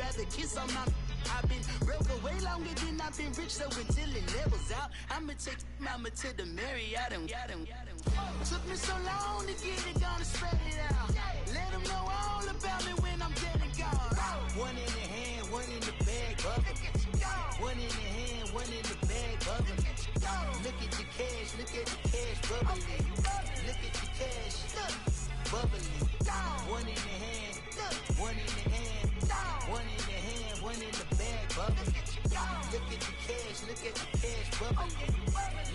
rather kiss on my. I've been broke way longer than I've been rich, so until it levels out, I'ma take mama to the Marriott and took me so long to get it, gonna spread it out. Let them know all about me when I'm dead and gone. One in the hand, one in the bag, bubble. One in the hand, one in the bag, bubble. Look at the cash, look at the cash, bubbling. Look at the cash, bubbling. One in the hand, one in the hand, one in the hand, one in the bag, bubbling. Look at the cash, look at the cash, bubbling.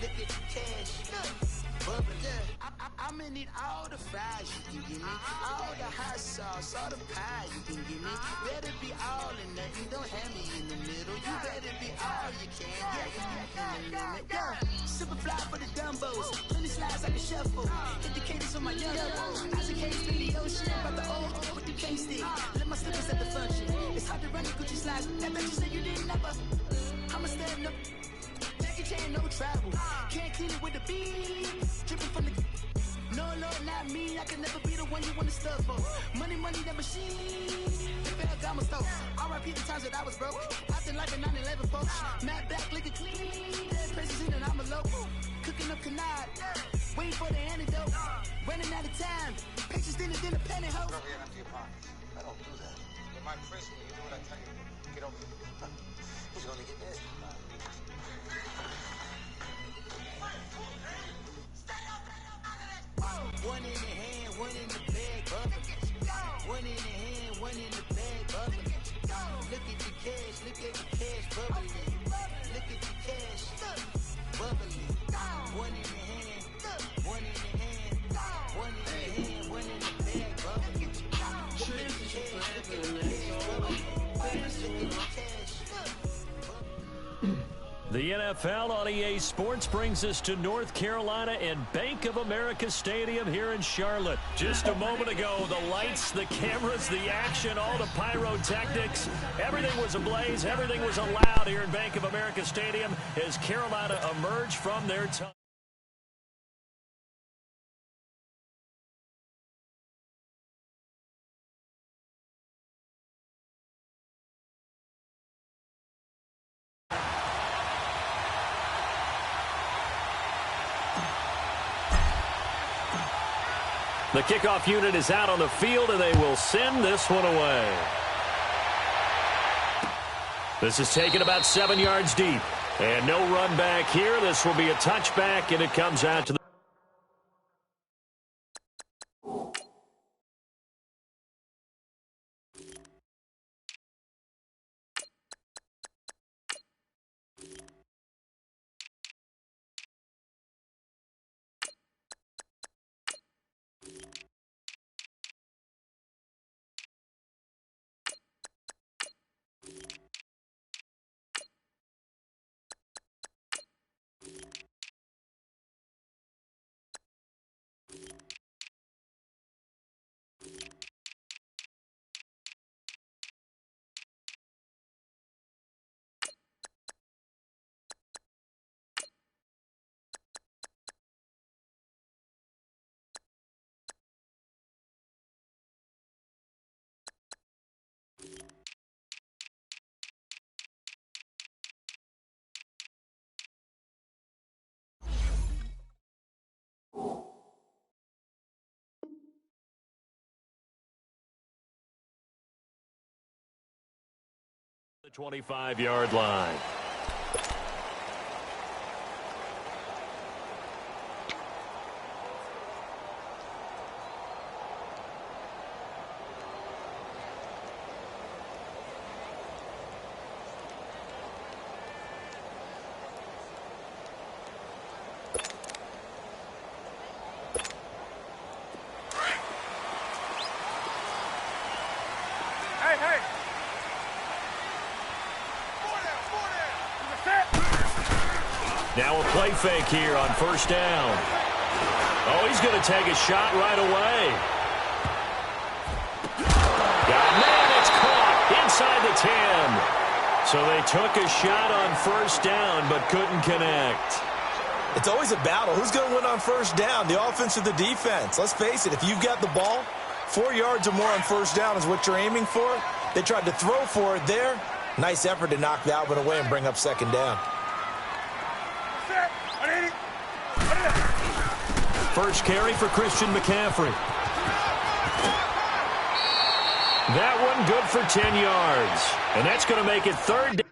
Look at the cash, bubbling. I'ma need all the fries you can give me, all the hot sauce, all the pie you can give me. Better be all in nothing, don't have me in the middle. You better be all you can, yeah. Super fly for the dumbos, plenty slides I can shuffle. Indicators on my young eyes and case in the ocean, about the old with the cane stick. Let my slippers at the function. It's hard to run the Gucci slides. That bet you say you didn't never. I'ma stand up. Jackie Chan, no travel. Can't clean it with the beat. Dripping from the. No, not me. I can never be the one you want to stuff for. Money, that machine. The Ferragamo stove. R.I.P. the times that I was broke. Acting like a 9/11 folks. Matt back, looking clean. Dead presents in and I'm a local. Cooking up canard. Waiting for the antidote. Running out of time. Pictures dinner, penny hoe. Go get empty your pockets. I don't do that. You might press me. You do what I tell you. Get over here. Who's gonna get this? One in the hand, one in the bag, bubble. One in the hand, one in the bag, bubble. Look at the cash, look at the cash, bubbling. Look at the cash, bubbling. One in the hand, one in the hand, one in the hand, one in the bag, bubbling. Look at the cash, look at the cash, bubbling. Look at the cash. The NFL on EA Sports brings us to North Carolina and Bank of America Stadium here in Charlotte. Just a moment ago, the lights, the cameras, the action, all the pyrotechnics, everything was ablaze, everything was allowed here in Bank of America Stadium as Carolina emerged from their time. The kickoff unit is out on the field, and they will send this one away. This is taken about 7 yards deep. And no run back here. This will be a touchback, and it comes out to the... The 25-yard line. Now a play fake here on first down. Oh, he's going to take a shot right away. Got man, it's caught inside the 10. So they took a shot on first down but couldn't connect. It's always a battle. Who's going to win on first down, the offense or the defense? Let's face it, if you've got the ball, 4 yards or more on first down is what you're aiming for. They tried to throw for it there. Nice effort to knock that one away and bring up second down. First carry for Christian McCaffrey. That one good for 10 yards. And that's going to make it third down.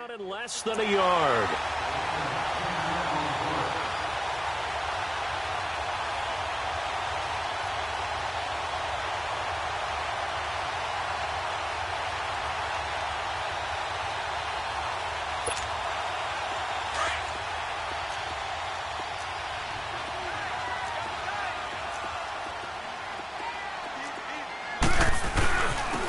Down in less than a yard.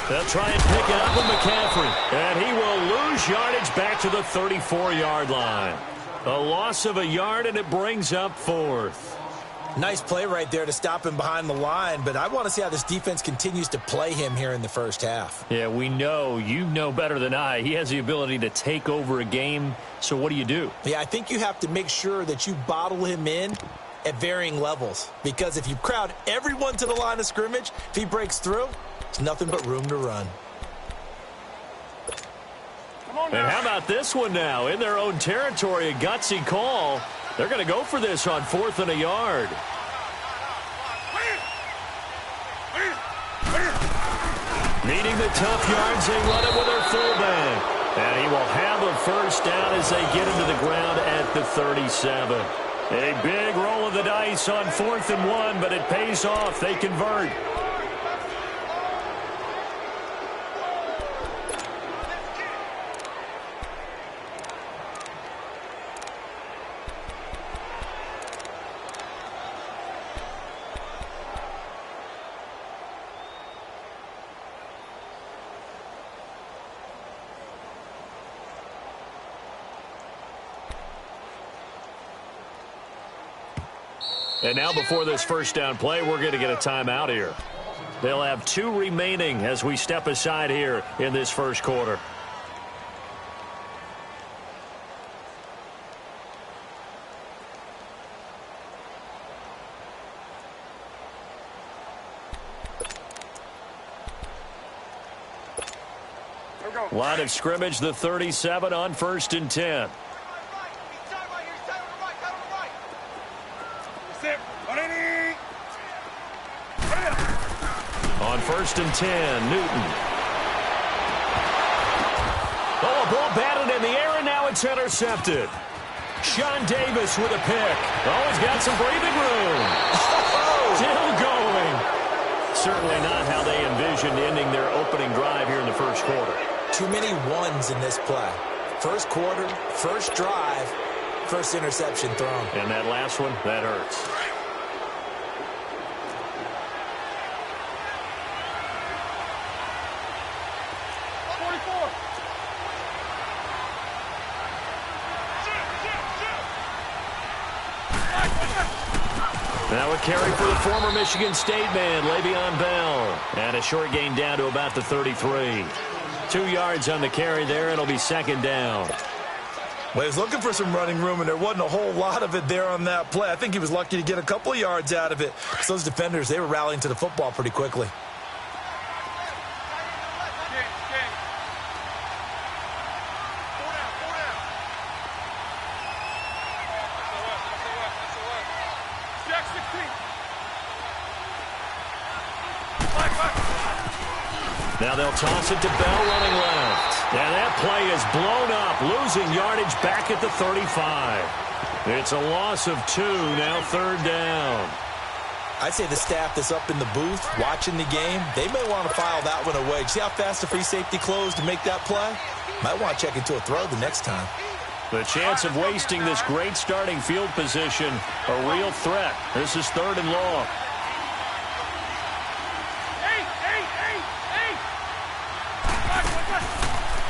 They'll try and pick it up with McCaffrey. And he will lose yardage back to the 34-yard line. A loss of a yard, and it brings up fourth. Nice play right there to stop him behind the line, but I want to see how this defense continues to play him here in the first half. Yeah, we know. You know better than I. He has the ability to take over a game, so what do you do? Yeah, I think you have to make sure that you bottle him in at varying levels, because if you crowd everyone to the line of scrimmage, if he breaks through, it's nothing but room to run. And how about this one now? In their own territory, a gutsy call. They're going to go for this on 4th and a yard. Needing the tough yards, they run it with their fullback. And he will have a first down as they get into the ground at the 37. A big roll of the dice on 4th and 1, but it pays off. They convert. And now before this first down play, we're going to get a timeout here. They'll have 2 remaining as we step aside here in this first quarter. Line of scrimmage, the 37 on 1st and 10. On 1st and 10, Newton. Oh, a ball batted in the air, and now it's intercepted. Sean Davis with a pick. Oh, he's got some breathing room. Still going. Certainly not how they envisioned ending their opening drive here in the first quarter. Too many ones in this play. First quarter, first drive, first interception thrown. And that last one, that hurts. Now a carry for the former Michigan State man, Le'Veon Bell. And a short gain down to about the 33. 2 yards on the carry there. It'll be second down. Well, he was looking for some running room, and there wasn't a whole lot of it there on that play. I think he was lucky to get a couple of yards out of it. So those defenders, they were rallying to the football pretty quickly. Now they'll toss it to Bell running left. And that play is blown up, losing yardage back at the 35. It's a loss of 2, now 3rd down. I'd say the staff that's up in the booth watching the game, they may want to file that one away. See how fast the free safety closed to make that play? Might want to check into a throw the next time. The chance of wasting this great starting field position, a real threat. This is 3rd and long.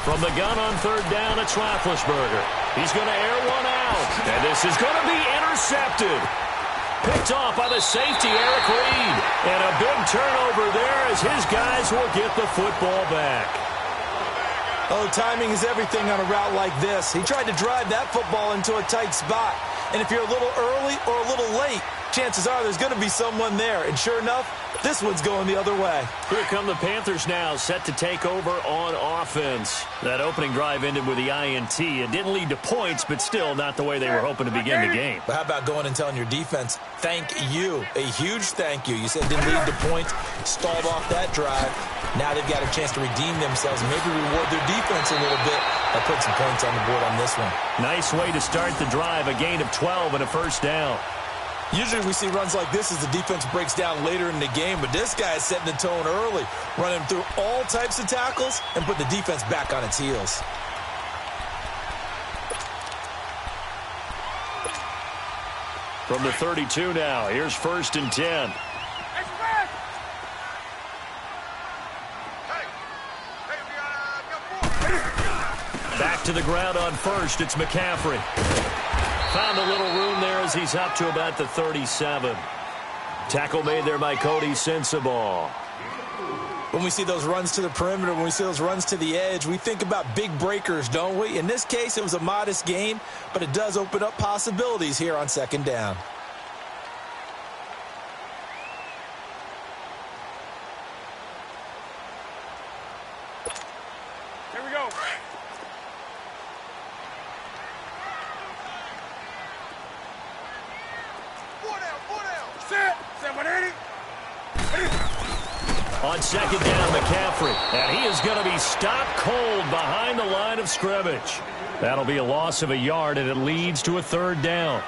From the gun on 3rd down, it's Roethlisberger. He's going to air one out, and this is going to be intercepted. Picked off by the safety, Eric Reed. And a big turnover there as his guys will get the football back. Oh, timing is everything on a route like this. He tried to drive that football into a tight spot. And if you're a little early or a little late, chances are there's going to be someone there. And sure enough, this one's going the other way. Here come the Panthers now, set to take over on offense. That opening drive ended with the INT. It didn't lead to points, but still not the way they were hoping to begin the game. But how about going and telling your defense, thank you, a huge thank you. You said it didn't lead to points, stalled off that drive. Now they've got a chance to redeem themselves and maybe reward their defense a little bit by putting some points on the board on this one. Nice way to start the drive, a gain of 12 and a first down. Usually we see runs like this as the defense breaks down later in the game, but this guy is setting the tone early, running through all types of tackles and put the defense back on its heels. From the 32 now, here's 1st and 10. Back to the ground on 1st, it's McCaffrey. Found a little room there as he's up to about the 37. Tackle made there by Cody Sensabaugh. When we see those runs to the perimeter, when we see those runs to the edge, we think about big breakers, don't we? In this case, it was a modest gain, but it does open up possibilities here on 2nd down. Here we go. On 2nd down, McCaffrey. And he is going to be stopped cold behind the line of scrimmage. That'll be a loss of a yard, and it leads to a 3rd down.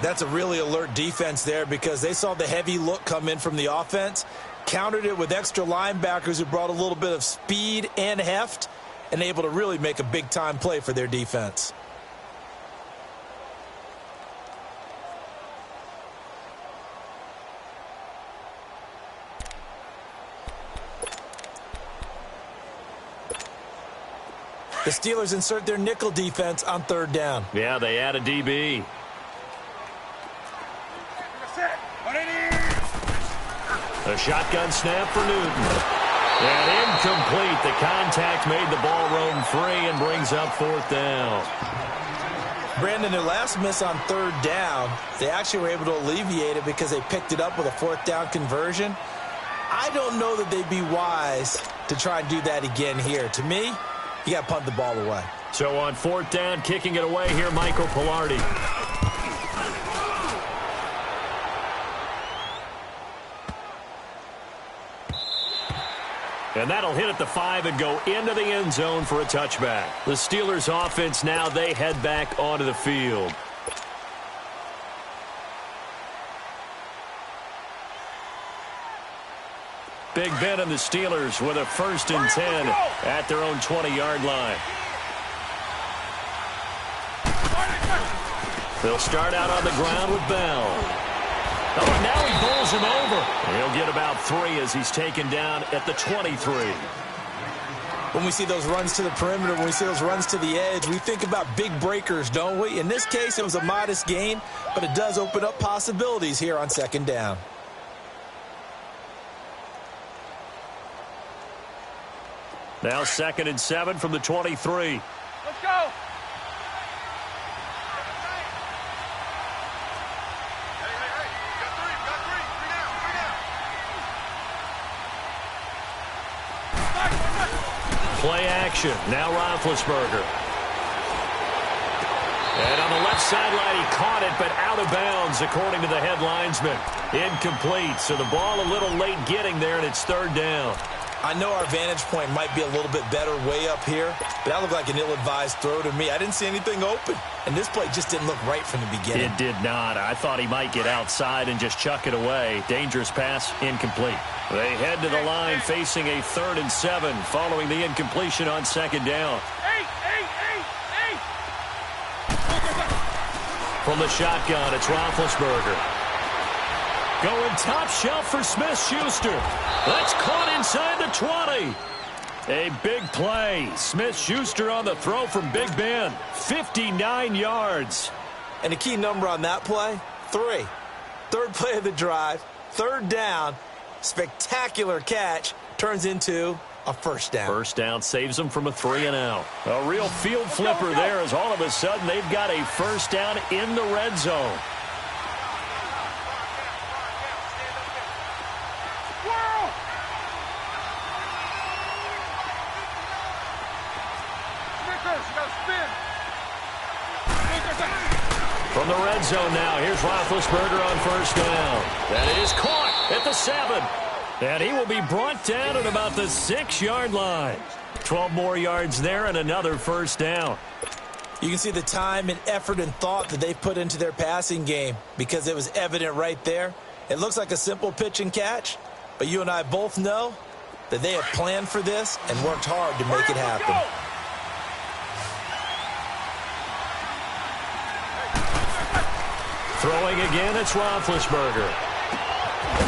That's a really alert defense there because they saw the heavy look come in from the offense, countered it with extra linebackers who brought a little bit of speed and heft, and able to really make a big-time play for their defense. The Steelers insert their nickel defense on 3rd down. Yeah, they add a DB. A shotgun snap for Newton. And incomplete. The contact made the ball roam free and brings up 4th down. Brandon, their last miss on 3rd down, they actually were able to alleviate it because they picked it up with a 4th down conversion. I don't know that they'd be wise to try and do that again here. To me, you got to punt the ball away. So on 4th down, kicking it away here, Michael Pilardi. And that'll hit at the 5 and go into the end zone for a touchback. The Steelers offense now, they head back onto the field. Big Ben and the Steelers with a 1st and 10 at their own 20-yard line. They'll start out on the ground with Bell. Oh, and now he bowls him over. He'll get about 3 as he's taken down at the 23. When we see those runs to the perimeter, when we see those runs to the edge, we think about big breakers, don't we? In this case, it was a modest gain, but it does open up possibilities here on 2nd down. Now 2nd and 7 from the 23. Let's go. Play action. Now Roethlisberger. And on the left sideline, he caught it, but out of bounds, according to the head linesman. Incomplete, so the ball a little late getting there, and it's 3rd down. I know our vantage point might be a little bit better way up here, but that looked like an ill-advised throw to me. I didn't see anything open, and this play just didn't look right from the beginning. It did not. I thought he might get outside and just chuck it away. Dangerous pass, incomplete. They head to the line facing a 3rd and 7 following the incompletion on 2nd down. From the shotgun, it's Roethlisberger. Going top shelf for Smith-Schuster. That's caught inside the 20. A big play. Smith-Schuster on the throw from Big Ben. 59 yards. And the key number on that play, 3. Third play of the drive, 3rd down, spectacular catch, turns into a 1st down. 1st down saves them from a 3-and-out. A real field flipper there as all of a sudden they've got a 1st down in the red zone. From the red zone now, here's Roethlisberger on 1st down. That is caught at the 7. And he will be brought down at about the 6-yard line. 12 more yards there and another 1st down. You can see the time and effort and thought that they put into their passing game because it was evident right there. It looks like a simple pitch and catch, but you and I both know that they have planned for this and worked hard to make it happen. Throwing again, it's Roethlisberger.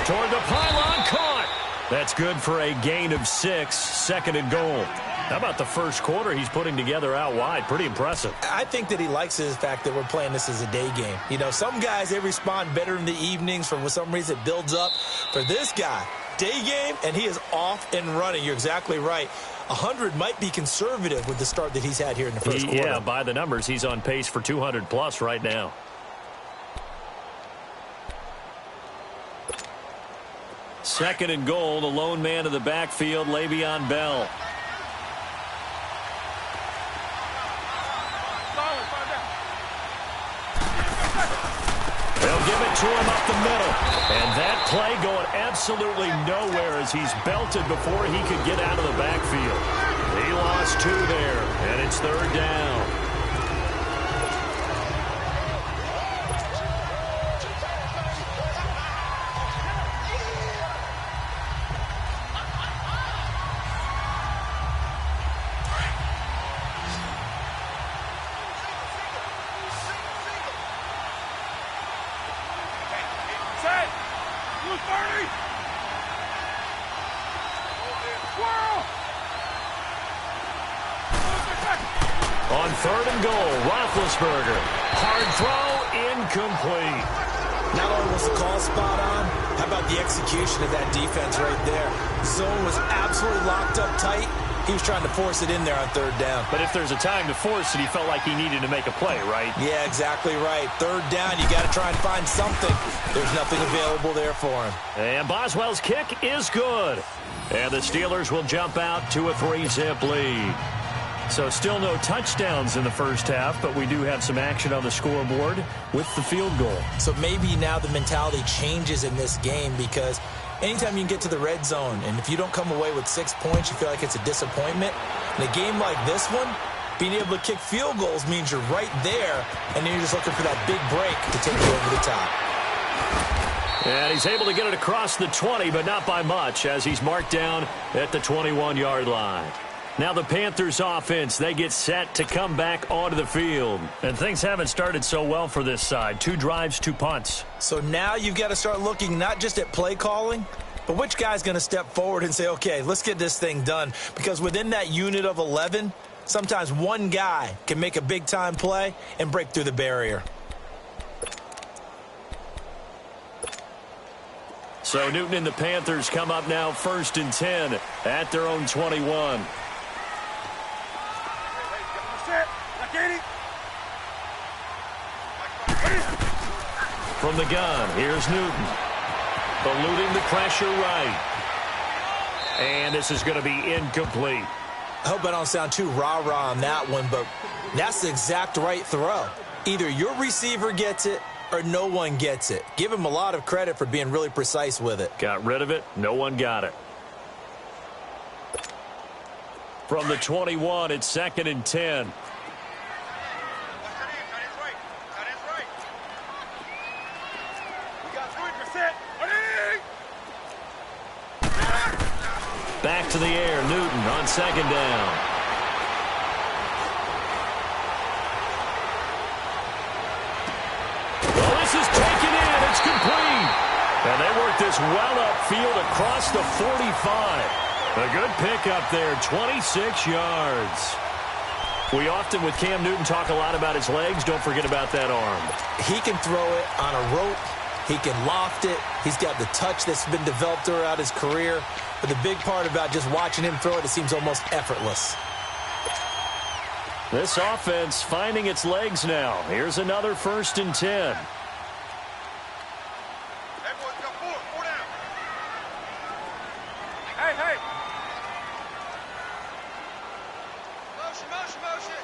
Toward the pylon, caught. That's good for a gain of 6, 2nd and goal. How about the first quarter he's putting together out wide? Pretty impressive. I think that he likes the fact that we're playing this as a day game. You know, some guys, they respond better in the evenings. For some reason, it builds up. For this guy, day game, and he is off and running. You're exactly right. 100 might be conservative with the start that he's had here in the first quarter. Yeah, by the numbers, he's on pace for 200-plus right now. Second and goal, the lone man of the backfield, Le'Veon Bell. They'll give it to him up the middle. And that play going absolutely nowhere as he's belted before he could get out of the backfield. He lost 2 there, and it's 3rd down. On 3rd and goal, Roethlisberger. Hard throw, incomplete. Not only was the call spot on, how about the execution of that defense right there? Zone was absolutely locked up tight. He was trying to force it in there on 3rd down. But if there's a time to force it, he felt like he needed to make a play, right? Yeah, exactly right. 3rd down, you got to try and find something. There's nothing available there for him. And Boswell's kick is good. And the Steelers will jump out to a 3-zip lead. So still no touchdowns in the first half, but we do have some action on the scoreboard with the field goal. So maybe now the mentality changes in this game because anytime you can get to the red zone, and if you don't come away with 6 points, you feel like it's a disappointment. In a game like this one, being able to kick field goals means you're right there, and then you're just looking for that big break to take you over the top. And he's able to get it across the 20, but not by much, as he's marked down at the 21-yard line. Now the Panthers offense, they get set to come back onto the field. And things haven't started so well for this side. 2 drives, 2 punts. So now you've got to start looking not just at play calling, but which guy's going to step forward and say, okay, let's get this thing done. Because within that unit of 11, sometimes one guy can make a big-time play and break through the barrier. So Newton and the Panthers come up now 1st and 10 at their own 21. From the gun, here's Newton. Eluding the pressure right. And this is going to be incomplete. I hope I don't sound too rah-rah on that one, but that's the exact right throw. Either your receiver gets it or no one gets it. Give him a lot of credit for being really precise with it. Got rid of it. No one got it. From the 21, it's 2nd and 10. Back to the air, Newton on 2nd down. Well, this is taken in. It's complete. And they work this well upfield across the 45. A good pickup there, 26 yards. We often, with Cam Newton, talk a lot about his legs. Don't forget about that arm. He can throw it on a rope. He can loft it. He's got the touch that's been developed throughout his career. But the big part about just watching him throw it, it seems almost effortless. This offense finding its legs now. Here's another 1st and 10. Hey. Motion.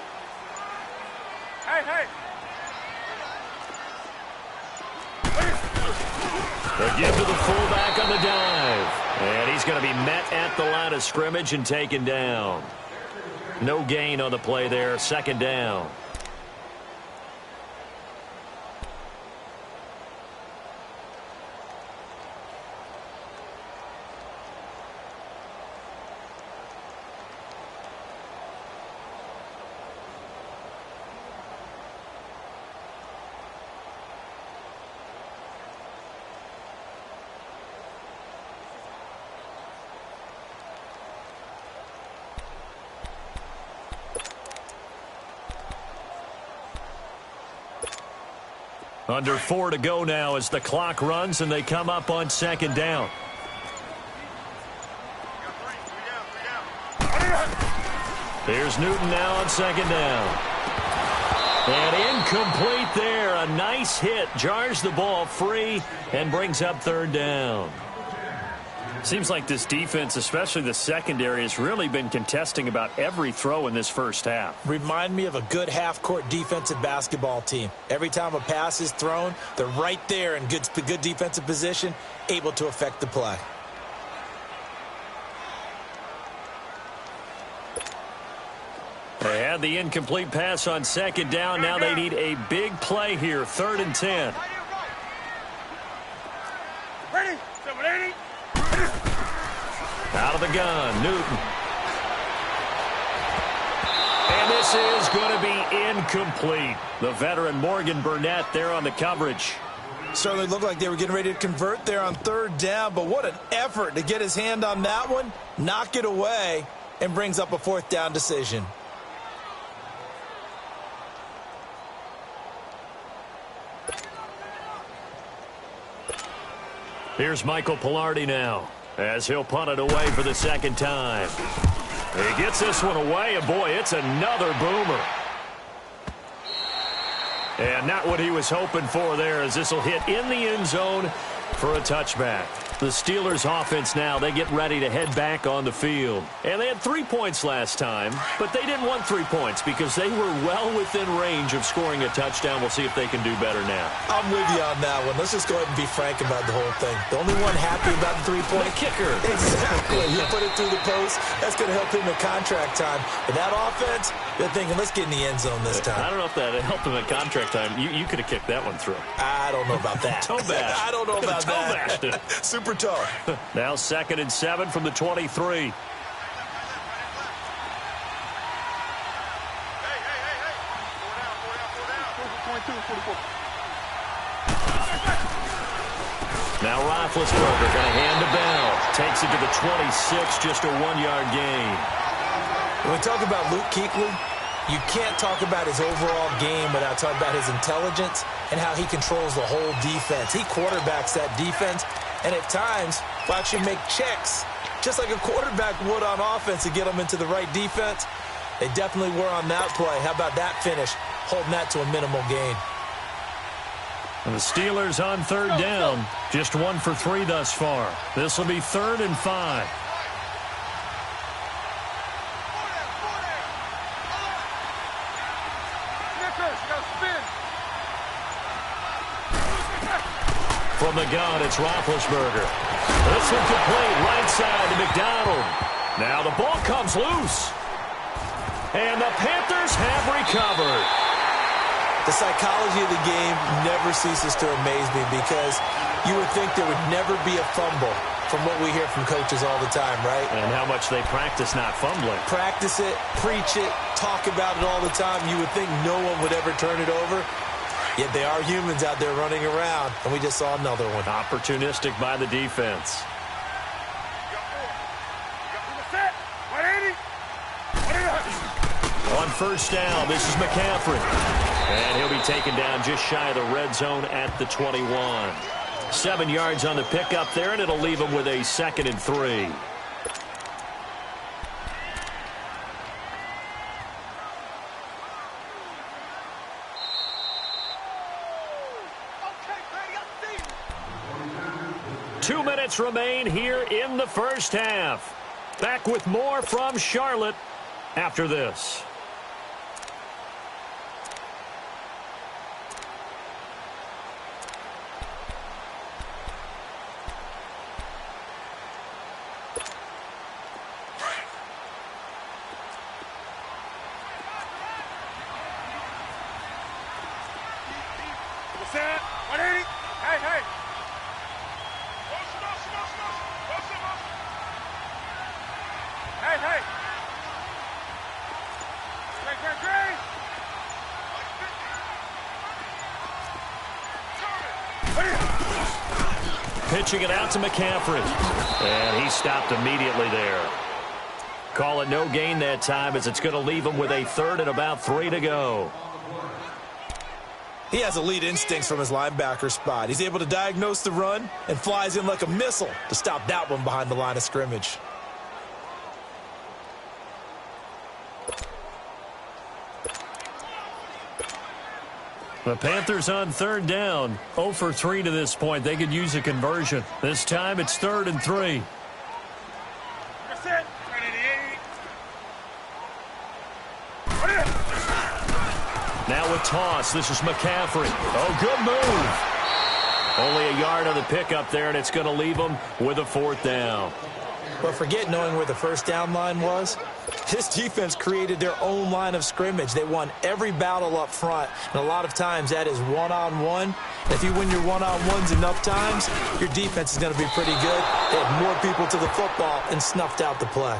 Hey. They give to the fullback on the dive. And he's going to be met at the line of scrimmage and taken down. No gain on the play there, 2nd down. Under 4 to go now as the clock runs and they come up on 2nd down. Here's Newton now on 2nd down. And incomplete there. A nice hit. Jars the ball free and brings up 3rd down. Seems like this defense, especially the secondary, has really been contesting about every throw in this first half. Remind me of a good half-court defensive basketball team. Every time a pass is thrown, they're right there in good defensive position, able to affect the play. They had the incomplete pass on 2nd down. Now they need a big play here, 3rd and 10. Ready? Out of the gun, Newton. And this is going to be incomplete. The veteran Morgan Burnett there on the coverage. Certainly looked like they were getting ready to convert there on 3rd down, but what an effort to get his hand on that one, knock it away, and brings up a 4th down decision. Here's Michael Pilardi now, as he'll punt it away for the 2nd time. He gets this one away, and boy, it's another boomer. And not what he was hoping for there, as this will hit in the end zone for a touchback. The Steelers offense now, they get ready to head back on the field. And they had 3 points last time, but they didn't want 3 points because they were well within range of scoring a touchdown. We'll see if they can do better now. I'm with you on that one. Let's just go ahead and be frank about the whole thing. The only one happy about the 3-point kicker. Exactly. You put it through the post. That's going to help him in contract time. But that offense, they're thinking, let's get in the end zone this time. I don't know if that helped him at contract time. You could have kicked that one through. I don't know about that. Toe bash. I don't know about that. Super toe. Now 2nd and 7 from the 23. Now Roethlisberger going to hand to Bell. Takes it to the 26, just a 1-yard gain. When we talk about Luke Kuechly, you can't talk about his overall game without talking about his intelligence and how he controls the whole defense. He quarterbacks that defense, and at times will actually make checks, just like a quarterback would on offense to get them into the right defense. They definitely were on that play. How about that finish, holding that to a minimal gain. And the Steelers on 3rd down, just 1 for 3 thus far. This will be 3rd and 5. From the gun, it's Roethlisberger. This one complete, right side to McDonald. Now the ball comes loose. And the Panthers have recovered. The psychology of the game never ceases to amaze me because you would think there would never be a fumble from what we hear from coaches all the time, right? And how much they practice not fumbling. Practice it, preach it, talk about it all the time. You would think no one would ever turn it over. Yet they are humans out there running around, and we just saw another one. Opportunistic by the defense. On first down, this is McCaffrey. And he'll be taken down just shy of the red zone at the 21. 7 yards on the pickup there, and it'll leave him with a 2nd and 3. Two minutes remain here in the first half. Back with more from Charlotte after this. Pitching it out to McCaffrey. And he stopped immediately there. Call it no gain that time as it's going to leave him with a 3rd and about 3 to go. He has elite instincts from his linebacker spot. He's able to diagnose the run and flies in like a missile to stop that one behind the line of scrimmage. The Panthers on 3rd down. 0 for 3 to this point. They could use a conversion. This time it's 3rd and 3. Now a toss. This is McCaffrey. Oh, good move. Only a yard on the pickup there, and it's going to leave them with a 4th down. But forget knowing where the first down line was. This defense created their own line of scrimmage. They won every battle up front, and a lot of times that is one-on-one. If you win your one-on-ones enough times, your defense is going to be pretty good. They had more people to the football and snuffed out the play.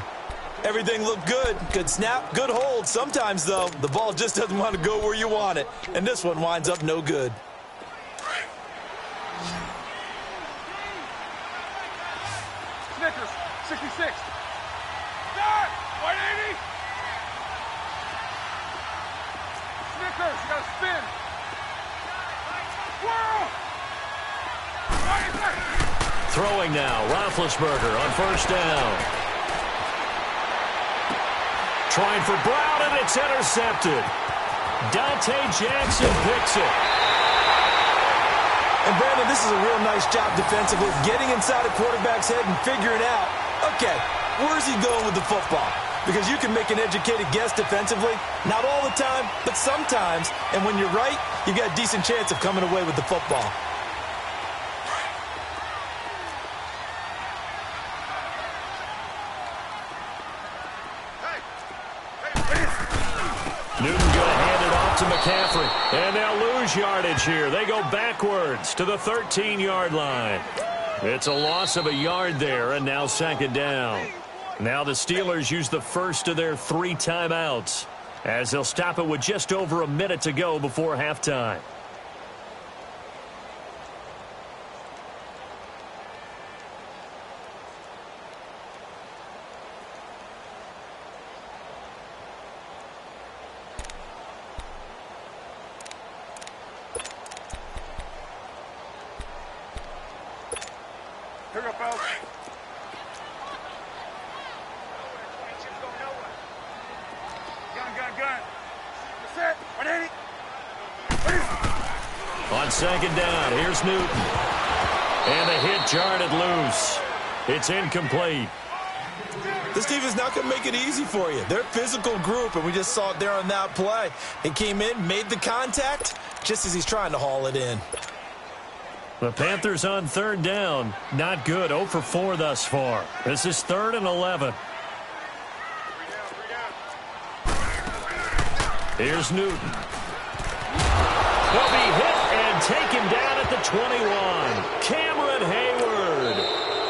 Everything looked good. Good snap, good hold. Sometimes, though, the ball just doesn't want to go where you want it, and this one winds up no good. Snickers, 66. Start! 180. Snickers, you got to spin. Whirl! Throwing now, Roethlisberger on first down. Trying for Brown, and it's intercepted. Dante Jackson picks it. And, Brandon, this is a real nice job defensively, getting inside a quarterback's head and figuring out, okay, where's he going with the football? Because you can make an educated guess defensively, not all the time, but sometimes. And when you're right, you've got a decent chance of coming away with the football. Newton going to hand it off to McCaffrey. And they'll lose yardage here. They go backwards to the 13-yard line. It's a loss of a yard there, and now 2nd down. Now the Steelers use the first of their 3 timeouts as they'll stop it with just over a minute to go before halftime. Here we go, fellas. Gun. That's it. 180. On 2nd down, here's Newton. And the hit jarred it loose. It's incomplete. This defense is not going to make it easy for you. They're a physical group, and we just saw it there on that play. He came in, made the contact, just as he's trying to haul it in. The Panthers on 3rd down. Not good. 0 for 4 thus far. This is 3rd and 11. Here's Newton. He'll be hit and taken down at the 21. Cameron Hayward.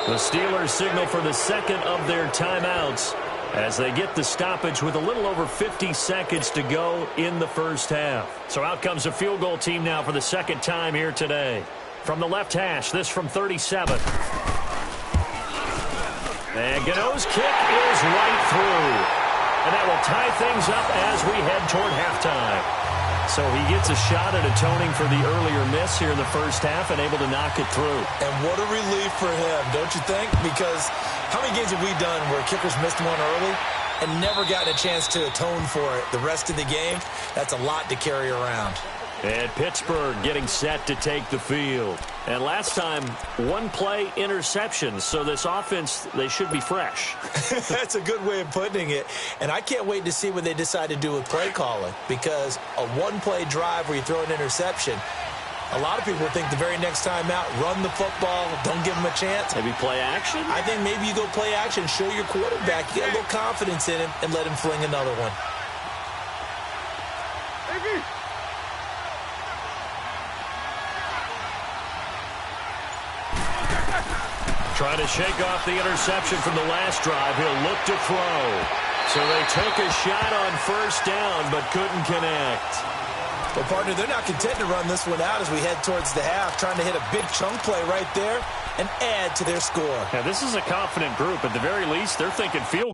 The Steelers signal for the second of their timeouts as they get the stoppage with a little over 50 seconds to go in the first half. So out comes a field goal team now for the second time here today. From the left hash, this from 37. And Gano's kick is right through. And that will tie things up as we head toward halftime. So he gets a shot at atoning for the earlier miss here in the first half and able to knock it through. And what a relief for him, don't you think? Because how many games have we done where kickers missed one early and never gotten a chance to atone for it the rest of the game? That's a lot to carry around. And Pittsburgh getting set to take the field. And last time, one-play interception. So this offense, they should be fresh. That's a good way of putting it. And I can't wait to see what they decide to do with play calling. Because a one-play drive where you throw an interception, a lot of people think the very next time out, run the football, don't give them a chance. Maybe play action? I think maybe you go play action, show your quarterback, you get a little confidence in him, and let him fling another one. Trying to shake off the interception from the last drive. He'll look to throw. So they took a shot on first down, but couldn't connect. Well, partner, they're not content to run this one out as we head towards the half, trying to hit a big chunk play right there and add to their score. Yeah, this is a confident group. At the very least, they're thinking field.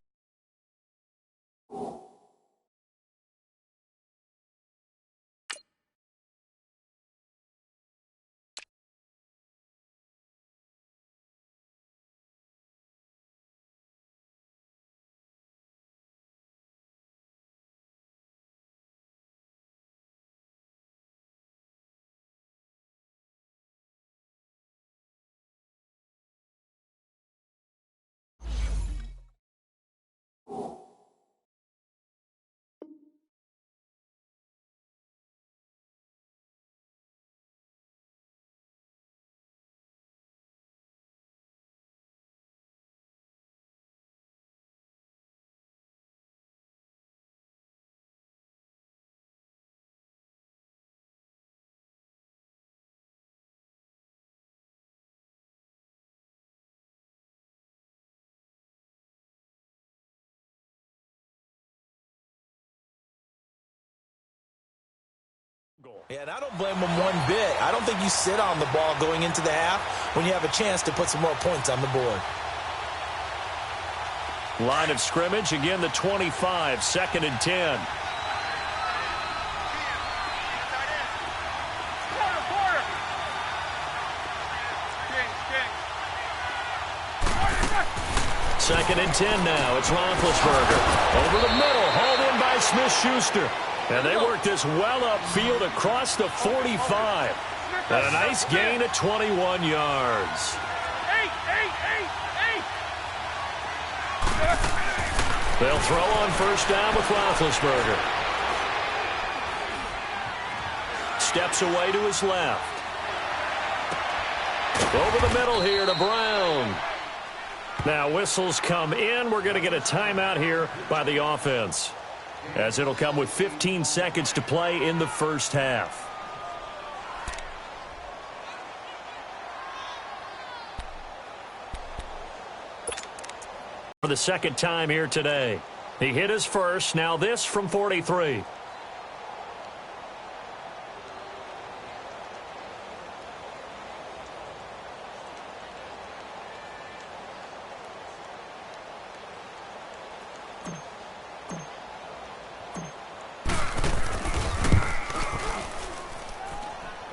Yeah, and I don't blame them one bit. I don't think you sit on the ball going into the half when you have a chance to put some more points on the board. Line of scrimmage, again the 25, 2nd and 10. Second and 10 now. It's Roethlisberger. Over the middle, hauled in by Smith-Schuster. And they work this well upfield across the 45. And a nice gain at 21 yards. They'll throw on first down with Roethlisberger. Steps away to his left. Over the middle here to Brown. Now whistles come in. We're going to get a timeout here by the offense, as it'll come with 15 seconds to play in the first half. For the second time here today. He hit his first. Now this from 43.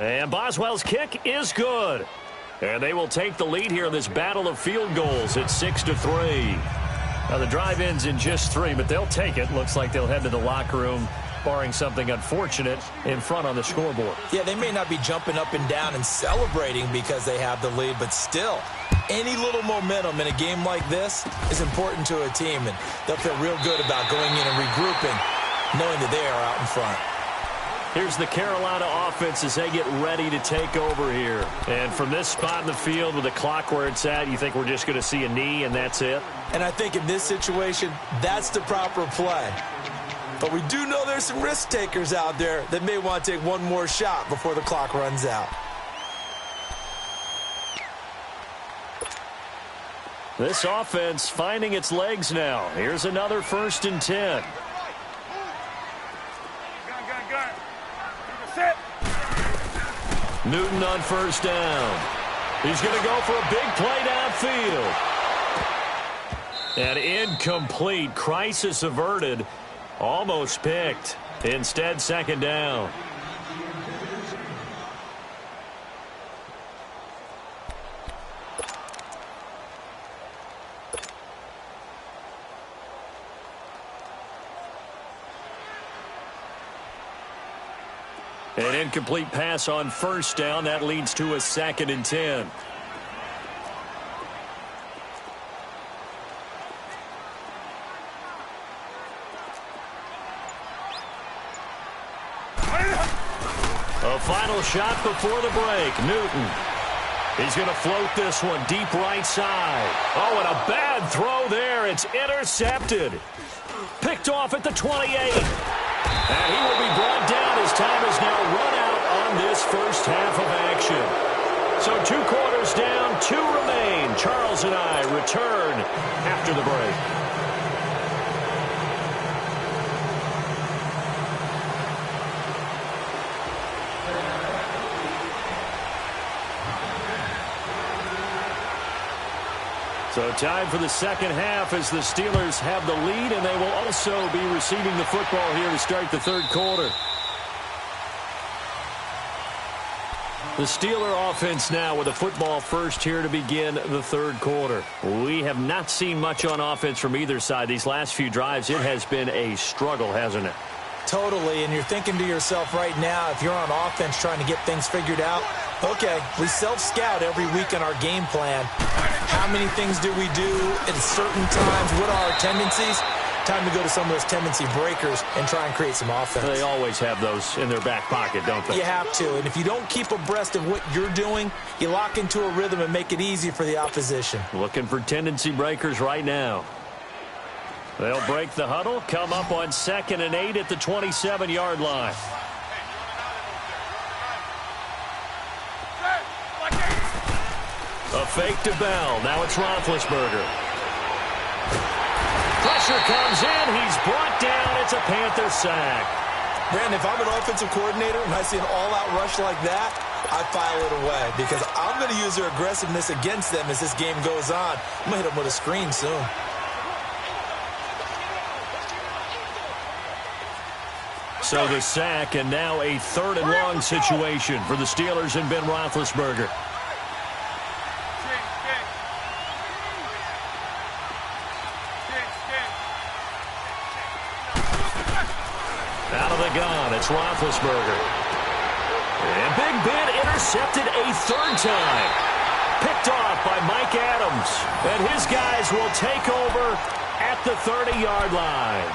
And Boswell's kick is good. And they will take the lead here in this battle of field goals at 6-3. Now the drive ends in just 3, but they'll take it. Looks like they'll head to the locker room, barring something unfortunate, in front on the scoreboard. Yeah, they may not be jumping up and down and celebrating because they have the lead, but still, any little momentum in a game like this is important to a team, and they'll feel real good about going in and regrouping, knowing that they are out in front. Here's the Carolina offense as they get ready to take over here. And from this spot in the field with the clock where it's at, you think we're just going to see a knee and that's it? And I think in this situation, that's the proper play. But we do know there's some risk takers out there that may want to take one more shot before the clock runs out. This offense finding its legs now. Here's another 1st and 10. Gun. Set. Newton on 1st down. He's going to go for a big play downfield. And incomplete. Crisis averted. Almost picked. Instead, 2nd down. An incomplete pass on 1st down. That leads to a 2nd and 10. A final shot before the break. Newton. He's going to float this one deep right side. Oh, and a bad throw there. It's intercepted. Picked off at the 28. And he will be brought down as time is now run out on this first half of action. So 2 quarters down, 2 remain. Charles and I return after the break. So time for the second half as the Steelers have the lead, and they will also be receiving the football here to start the 3rd quarter. The Steeler offense now with the football first here to begin the 3rd quarter. We have not seen much on offense from either side. These last few drives, it has been a struggle, hasn't it? Totally, and you're thinking to yourself right now, if you're on offense trying to get things figured out, okay, we self-scout every week in our game plan. How many things do we do at certain times? What are our tendencies? Time to go to some of those tendency breakers and try and create some offense. They always have those in their back pocket, don't they? You have to, and if you don't keep abreast of what you're doing, you lock into a rhythm and make it easy for the opposition. Looking for tendency breakers right now. They'll break the huddle, come up on 2nd and 8 at the 27-yard line. A fake to Bell. Now it's Roethlisberger. Pressure comes in. He's brought down. It's a Panther sack. Brandon, if I'm an offensive coordinator and I see an all-out rush like that, I file it away because I'm going to use their aggressiveness against them as this game goes on. I'm going to hit them with a screen soon. So the sack, and now a 3rd and long situation for the Steelers and Ben Roethlisberger. Out of the gun, it's Roethlisberger. And Big Ben intercepted a 3rd time. Picked off by Mike Adams. And his guys will take over at the 30-yard line.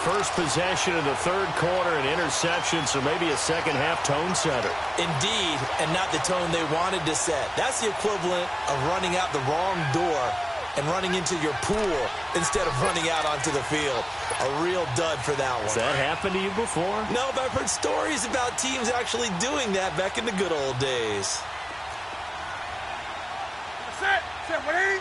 First possession of the 3rd quarter, an interception, so maybe a second-half tone setter. Indeed, and not the tone they wanted to set. That's the equivalent of running out the wrong door and running into your pool instead of running out onto the field. A real dud for that one. Has that happened to you before? No, but I've heard stories about teams actually doing that back in the good old days. Set, 180.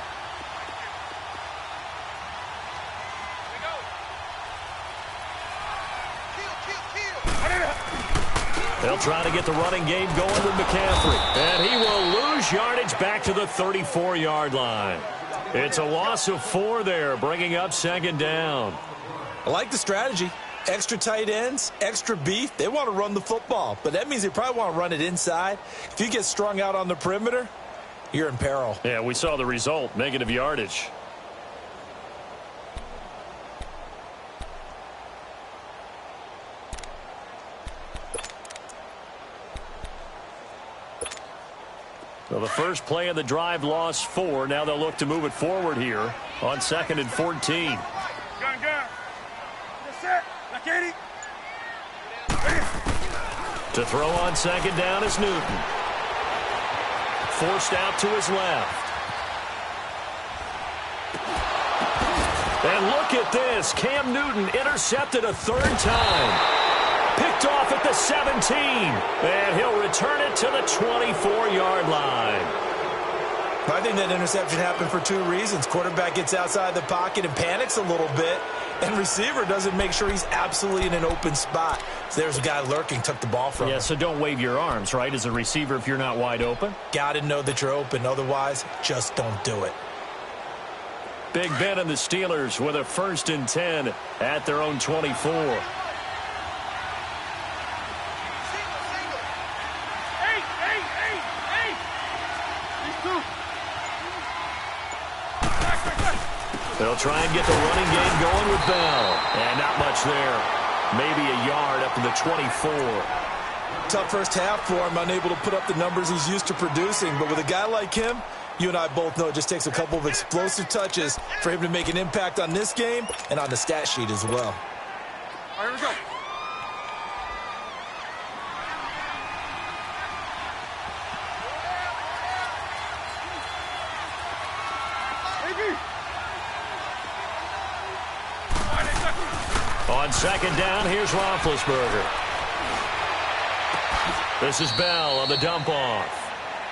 They'll try to get the running game going with McCaffrey. And he will lose yardage back to the 34-yard line. It's a loss of 4 there, bringing up 2nd down. I like the strategy. Extra tight ends, extra beef. They want to run the football, but that means they probably want to run it inside. If you get strung out on the perimeter, you're in peril. Yeah, we saw the result, negative yardage. So the first play of the drive lost 4. Now they'll look to move it forward here on 2nd and 14. Gun. Set, like 80. To throw on 2nd down is Newton. Forced out to his left. And look at this. Cam Newton intercepted a third time. Picked off at the 17. And he'll return it to the 24-yard line. I think that interception happened for two reasons. Quarterback gets outside the pocket and panics a little bit, and receiver doesn't make sure he's absolutely in an open spot. So there's a guy lurking, took the ball from him. Yeah, so don't wave your arms, right, as a receiver if you're not wide open. Got to know that you're open. Otherwise, just don't do it. Big Ben and the Steelers with a 1st and 10 at their own 24. They'll try and get the running game going with Bell. And not much there. Maybe a yard up to the 24. Tough first half for him, unable to put up the numbers he's used to producing. But with a guy like him, you and I both know it just takes a couple of explosive touches for him to make an impact on this game and on the stat sheet as well. All right, here we go. On 2nd down, here's Roethlisberger. This is Bell on the dump-off.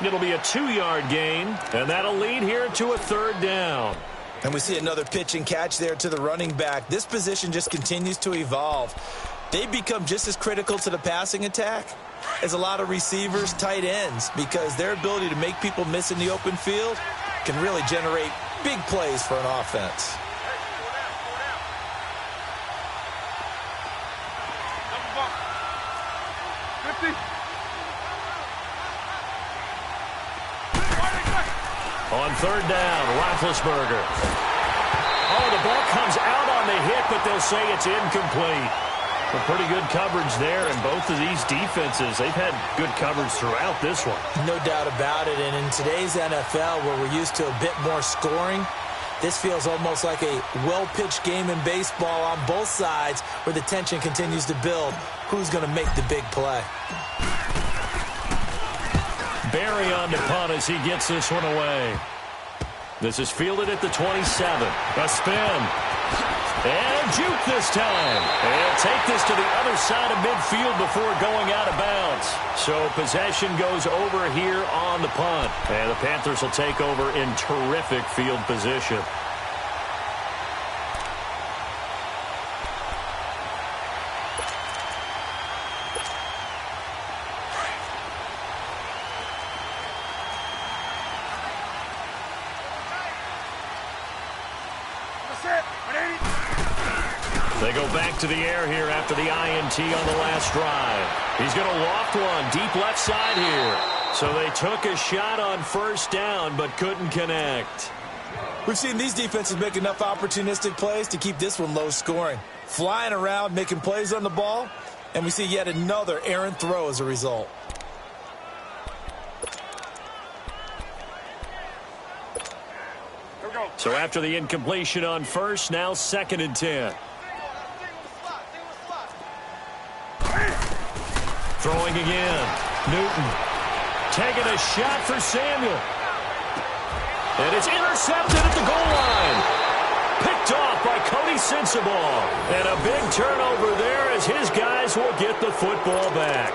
It'll be a 2-yard gain, and that'll lead here to a 3rd down. And we see another pitch and catch there to the running back. This position just continues to evolve. They become just as critical to the passing attack as a lot of receivers, tight ends, because their ability to make people miss in the open field can really generate big plays for an offense. On 3rd down, Roethlisberger. Oh, the ball comes out on the hit, but they'll say it's incomplete. Well, pretty good coverage there, and both of these defenses, they've had good coverage throughout this one. No doubt about it, and in today's NFL, where we're used to a bit more scoring, this feels almost like a well-pitched game in baseball on both sides where the tension continues to build. Who's going to make the big play? Barry on the punt as he gets this one away. This is fielded at the 27. A spin. And a juke this time. And he'll take this to the other side of midfield before going out of bounds. So possession goes over here on the punt. And the Panthers will take over in terrific field position. They go back to the air here after the INT on the last drive. He's going to loft one deep left side here. So they took a shot on 1st down but couldn't connect. We've seen these defenses make enough opportunistic plays to keep this one low scoring. Flying around, making plays on the ball, and we see yet another errant throw as a result. So after the incompletion on 1st, now 2nd and 10. Throwing again. Newton taking a shot for Samuel. And it's intercepted at the goal line. Picked off by Cody Sensabaugh. And a big turnover there as his guys will get the football back.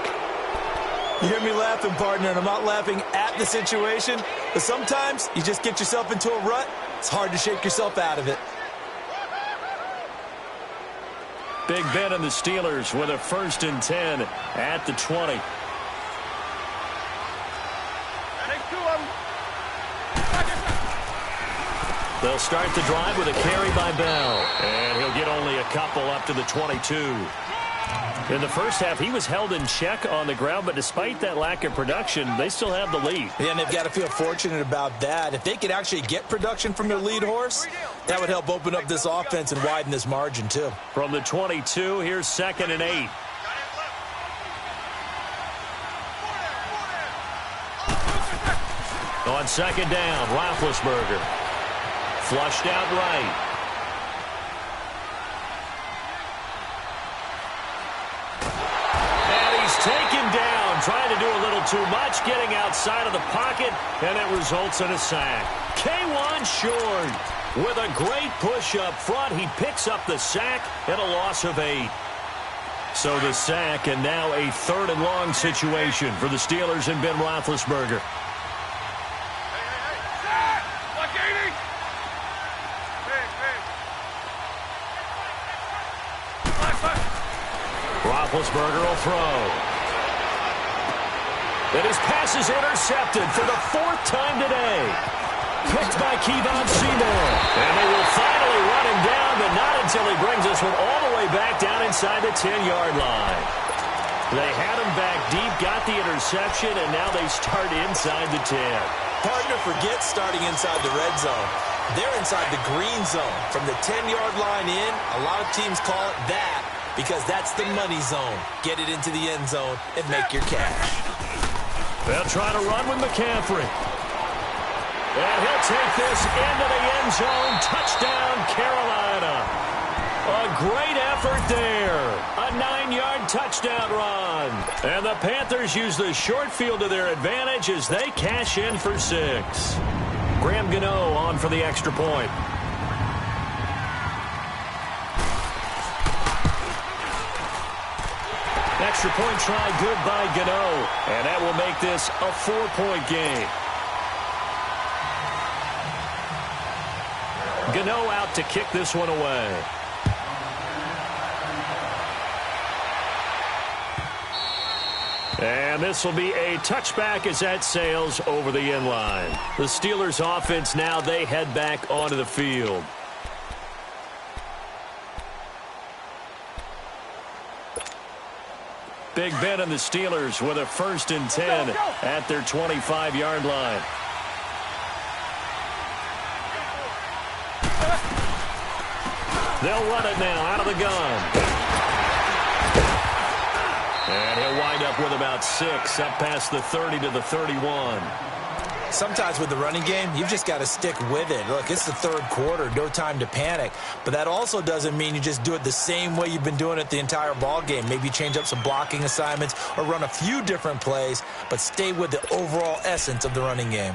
You hear me laughing, partner, and I'm not laughing at the situation, but sometimes you just get yourself into a rut. It's hard to shake yourself out of it. Big Ben and the Steelers with a 1st and 10 at the 20. They'll start the drive with a carry by Bell. And he'll get only a couple up to the 22. In the first half, he was held in check on the ground, but despite that lack of production, they still have the lead. Yeah, and they've got to feel fortunate about that. If they could actually get production from their lead horse, that would help open up this offense and widen this margin, too. From the 22, here's 2nd and 8. On 2nd down, Roethlisberger. Flushed out right. Taken down, trying to do a little too much, getting outside of the pocket, and it results in a sack. K1 short. With a great push up front, he picks up the sack and a loss of 8. So the sack, and now a 3rd and long situation for the Steelers and Ben Roethlisberger. Roethlisberger will throw. And his pass is intercepted for the 4th time today. Picked by Kevon Seymour. And they will finally run him down, but not until he brings this one all the way back down inside the 10-yard line. They had him back deep, got the interception, and now they start inside the 10. Hard to forget starting inside the red zone. They're inside the green zone. From the 10-yard line in, a lot of teams call it that because that's the money zone. Get it into the end zone and make your cash. They'll try to run with McCaffrey. And he'll take this into the end zone. Touchdown, Carolina. A great effort there. A 9-yard touchdown run. And the Panthers use the short field to their advantage as they cash in for 6. Graham Gano on for the extra point. Extra point try good by Gano. And that will make this a 4-point game. Gano out to kick this one away. And this will be a touchback as that sails over the end line. The Steelers offense now, they head back onto the field. Big Ben and the Steelers with a 1st and 10 at their 25-yard line. They'll run it now out of the gun. And he'll wind up with about 6 up past the 30 to the 31. Sometimes with the running game, you've just got to stick with it. Look, it's the 3rd quarter, no time to panic. But that also doesn't mean you just do it the same way you've been doing it the entire ball game. Maybe change up some blocking assignments or run a few different plays, but stay with the overall essence of the running game.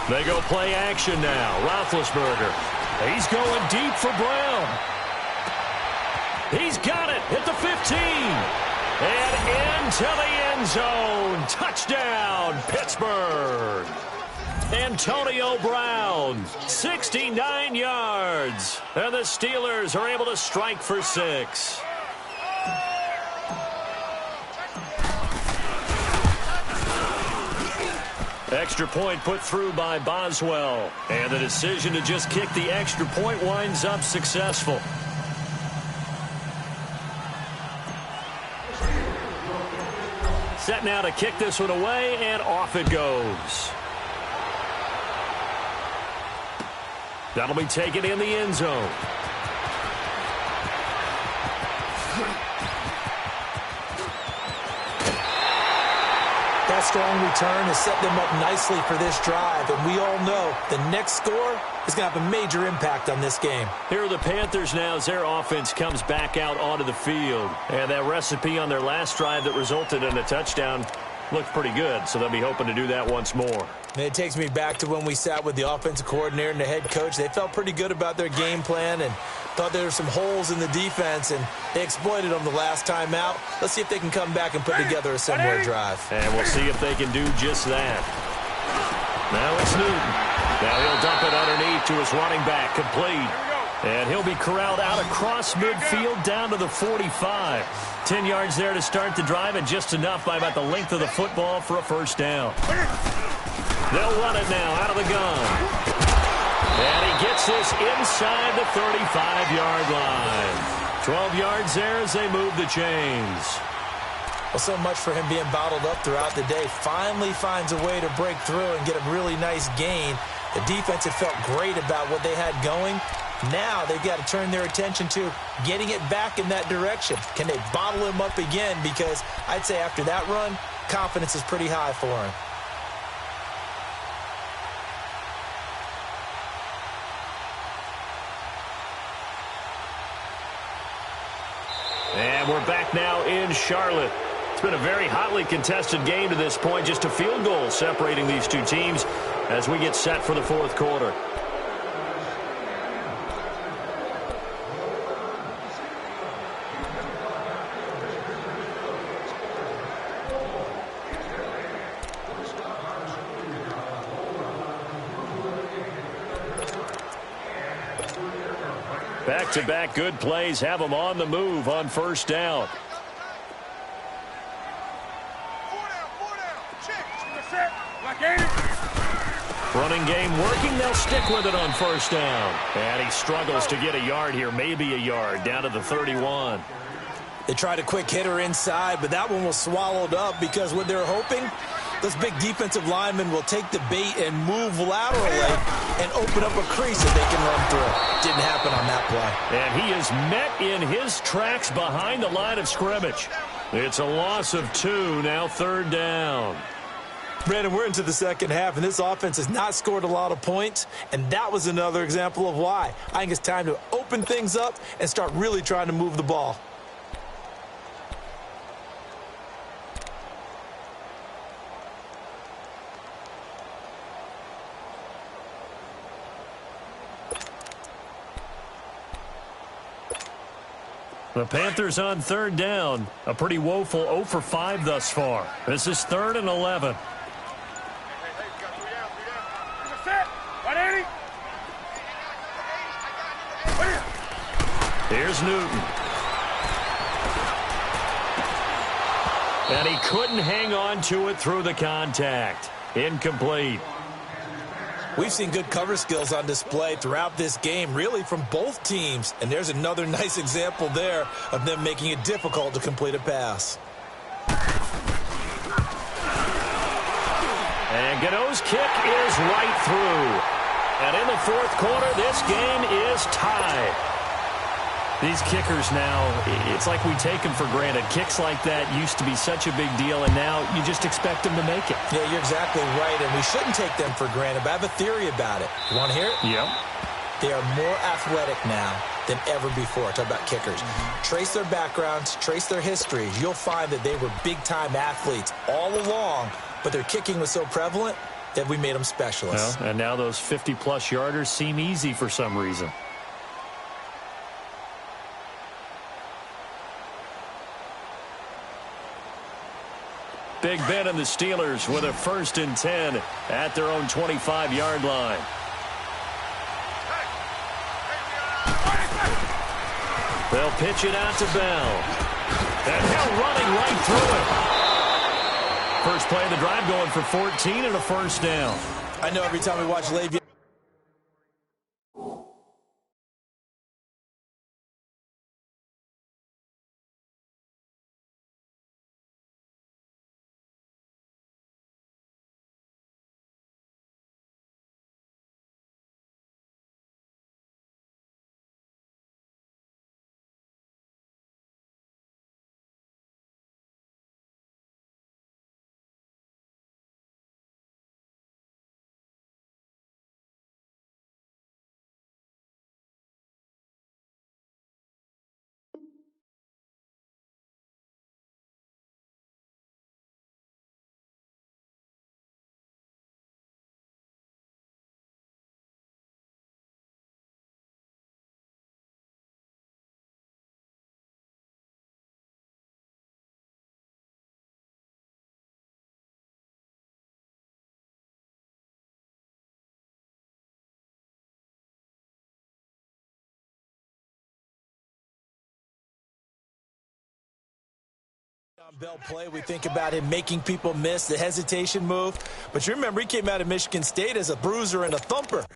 They go play action now. Roethlisberger. He's going deep for Brown. He's got it at the 15. And into the end zone. Touchdown, Pittsburgh. Antonio Brown, 69 yards. And the Steelers are able to strike for 6. Extra point put through by Boswell. And the decision to just kick the extra point winds up successful. Set now to kick this one away, and off it goes. That'll be taken in the end zone. That strong return has set them up nicely for this drive, and we all know the next score is going to have a major impact on this game. Here are the Panthers now as their offense comes back out onto the field. And that recipe on their last drive that resulted in a touchdown looked pretty good, so they'll be hoping to do that once more. And it takes me back to when we sat with the offensive coordinator and the head coach. They felt pretty good about their game plan and thought there were some holes in the defense, and they exploited them the last time out. Let's see if they can come back and put together a similar drive. And we'll see if they can do just that. Now it's Newton. Now he'll dump it underneath to his running back, complete. And he'll be corralled out across midfield down to the 45. 10 yards there to start the drive, and just enough by about the length of the football for a first down. They'll run it now out of the gun. And he gets this inside the 35-yard line. 12 yards there as they move the chains. Well, so much for him being bottled up throughout the day. Finally finds a way to break through and get a really nice gain. The defense had felt great about what they had going. Now they've got to turn their attention to getting it back in that direction. Can they bottle him up again? Because I'd say after that run, confidence is pretty high for him. And we're back now in Charlotte. It's been a very hotly contested game to this point. Just a field goal separating these two teams as we get set for the fourth quarter. Back-to-back good plays have them on the move on first down. Running game working. They'll stick with it on first down. And he struggles to get a yard here, maybe a yard, down to the 31. They tried a quick hitter inside, but that one was swallowed up because what they're hoping, those big defensive linemen will take the bait and move laterally and open up a crease that they can run through. Didn't happen on that play. And he is met in his tracks behind the line of scrimmage. It's a loss of 2, now third down. Brandon, we're into the second half, and this offense has not scored a lot of points, and that was another example of why. I think it's time to open things up and start really trying to move the ball. The Panthers on third down. A pretty woeful 0 for 5 thus far. This is 3rd and 11. Here's Newton. And he couldn't hang on to it through the contact. Incomplete. We've seen good cover skills on display throughout this game, really from both teams. And there's another nice example there of them making it difficult to complete a pass. And Gano's kick is right through. And in the fourth quarter, this game is tied. These kickers now, it's like we take them for granted. Kicks like that used to be such a big deal, and now you just expect them to make it. Yeah, you're exactly right, and we shouldn't take them for granted, but I have a theory about it. You want to hear it? Yep. They are more athletic now than ever before. Talk about kickers. Trace their backgrounds, trace their histories. You'll find that they were big-time athletes all along, but their kicking was so prevalent that we made them specialists. Well, and now those 50-plus yarders seem easy for some reason. Big Ben and the Steelers with a 1st and 10 at their own 25-yard line. They'll pitch it out to Bell. And Hill running right through it. First play of the drive going for 14 and a first down. I know every time we watch Le'Veon Bell play, we think about him making people miss the hesitation move. But you remember, he came out of Michigan State as a bruiser and a thumper.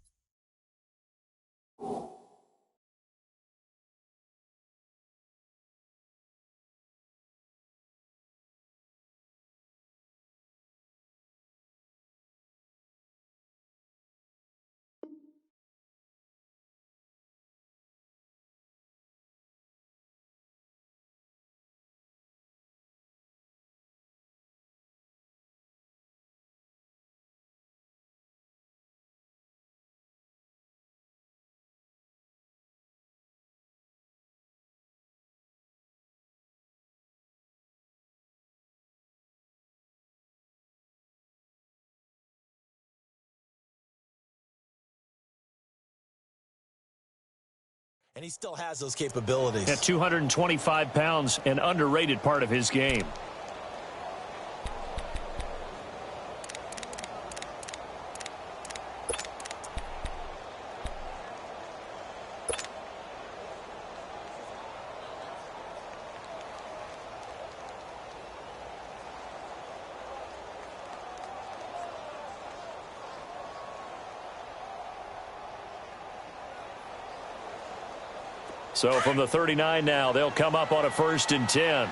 And he still has those capabilities. At 225 pounds, an underrated part of his game. So from the 39 now, they'll come up on a 1st and 10.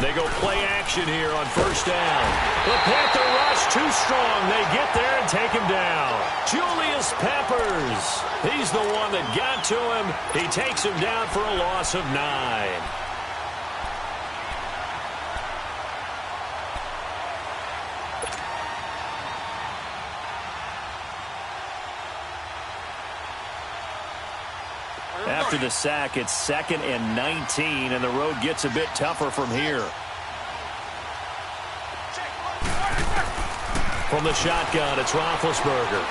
They go play action here on 1st down. The Panther rush too strong. They get there and take him down. Julius Peppers. He's the one that got to him. He takes him down for a loss of 9. After the sack, it's 2nd and 19, and the road gets a bit tougher from here. From the shotgun, it's Roethlisberger.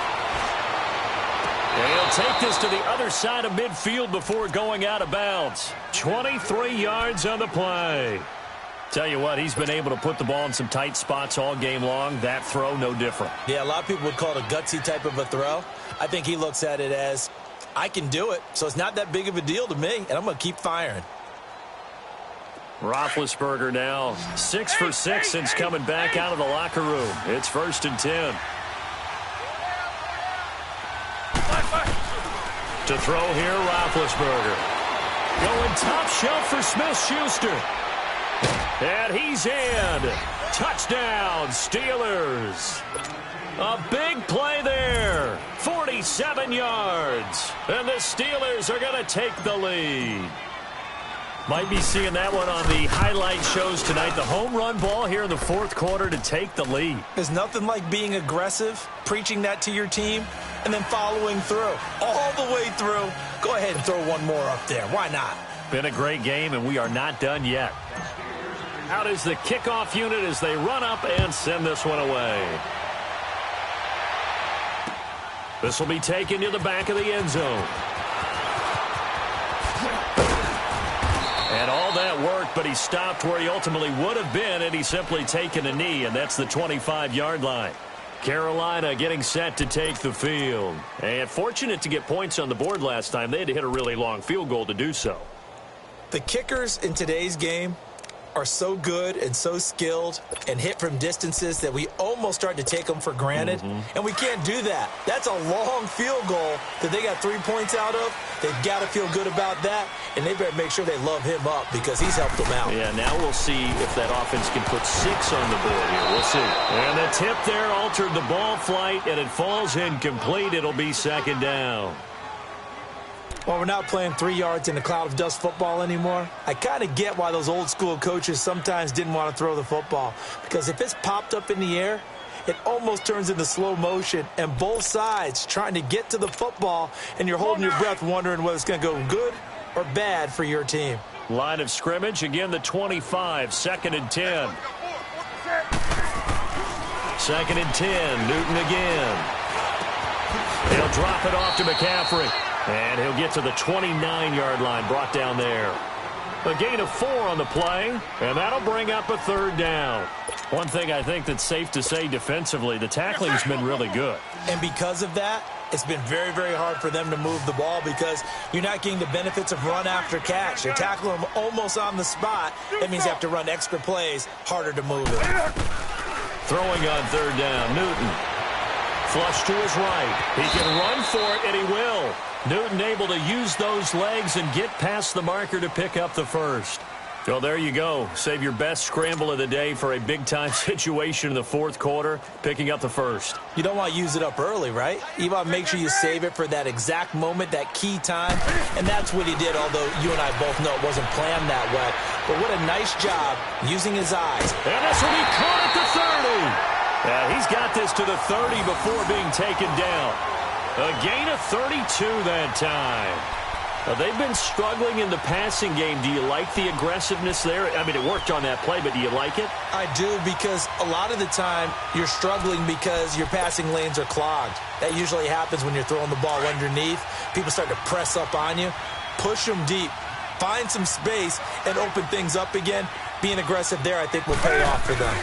And he'll take this to the other side of midfield before going out of bounds. 23 yards on the play. Tell you what, he's been able to put the ball in some tight spots all game long. That throw, no different. Yeah, a lot of people would call it a gutsy type of a throw. I think he looks at it as, I can do it, so it's not that big of a deal to me, and I'm going to keep firing. Roethlisberger now 6 for 6 since coming back out of the locker room. It's 1st and 10. To throw here, Roethlisberger. Going top shelf for Smith-Schuster. And he's in. Touchdown, Steelers. A big play there. 47 yards. And the Steelers are going to take the lead. Might be seeing that one on the highlight shows tonight. The home run ball here in the 4th quarter to take the lead. There's nothing like being aggressive, preaching that to your team, and then following through. All the way through. Go ahead and throw one more up there. Why not? Been a great game, and we are not done yet. Out is the kickoff unit as they run up and send this one away. This will be taken to the back of the end zone. And all that worked, but he stopped where he ultimately would have been, and he's simply taken a knee, and that's the 25-yard line. Carolina getting set to take the field. And fortunate to get points on the board last time. They had to hit a really long field goal to do so. The kickers in today's game are so good and so skilled and hit from distances that we almost start to take them for granted. And we can't do that. That's a long field goal that they got 3 points out of. They've got to feel good about that, and they better make sure they love him up because he's helped them out. Yeah, now we'll see if that offense can put 6 on the board here. We'll see. And the tip there altered the ball flight, and it falls incomplete. It'll be 2nd down. Well, we're not playing 3 yards in a cloud of dust football anymore. I kind of get why those old school coaches sometimes didn't want to throw the football. Because if it's popped up in the air, it almost turns into slow motion. And both sides trying to get to the football, and you're holding your breath wondering whether it's going to go good or bad for your team. Line of scrimmage, again the 25, 2nd and 10. 2nd and 10, Newton again. He'll drop it off to McCaffrey. And he'll get to the 29-yard line, brought down there. A gain of 4 on the play, and that'll bring up a 3rd down. One thing I think that's safe to say defensively, the tackling's been really good. And because of that, it's been very, very hard for them to move the ball because you're not getting the benefits of run after catch. You're tackling them almost on the spot. That means you have to run extra plays, harder to move it. Throwing on 3rd down, Newton. Flush to his right. He can run for it, and he will. Newton able to use those legs and get past the marker to pick up the 1st. Well, there you go. Save your best scramble of the day for a big-time situation in the 4th quarter, picking up the 1st. You don't want to use it up early, right? You want to make sure you save it for that exact moment, that key time. And that's what he did, although you and I both know it wasn't planned that way. But what a nice job using his eyes. And this will be caught at the 30. He's got this to the 30 before being taken down. A gain of 32 that time. They've been struggling in the passing game. Do you like the aggressiveness there? I mean, it worked on that play, but do you like it? I do, because a lot of the time you're struggling because your passing lanes are clogged. That usually happens when you're throwing the ball underneath. People start to press up on you. Push them deep. Find some space and open things up again. Being aggressive there, I think, will pay off for them.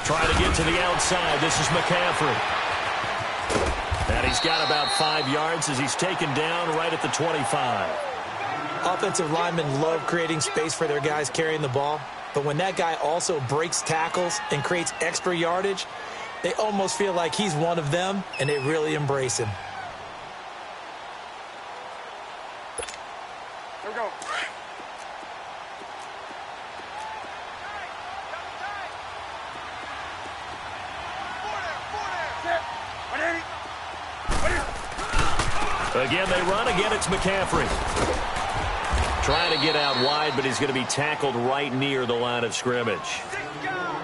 Trying to get to the outside. This is McCaffrey. And he's got about 5 yards as he's taken down right at the 25. Offensive linemen love creating space for their guys carrying the ball. But when that guy also breaks tackles and creates extra yardage, they almost feel like he's one of them, and they really embrace him. Here we go. Again, they run. Again, it's McCaffrey. Trying to get out wide, but he's going to be tackled right near the line of scrimmage.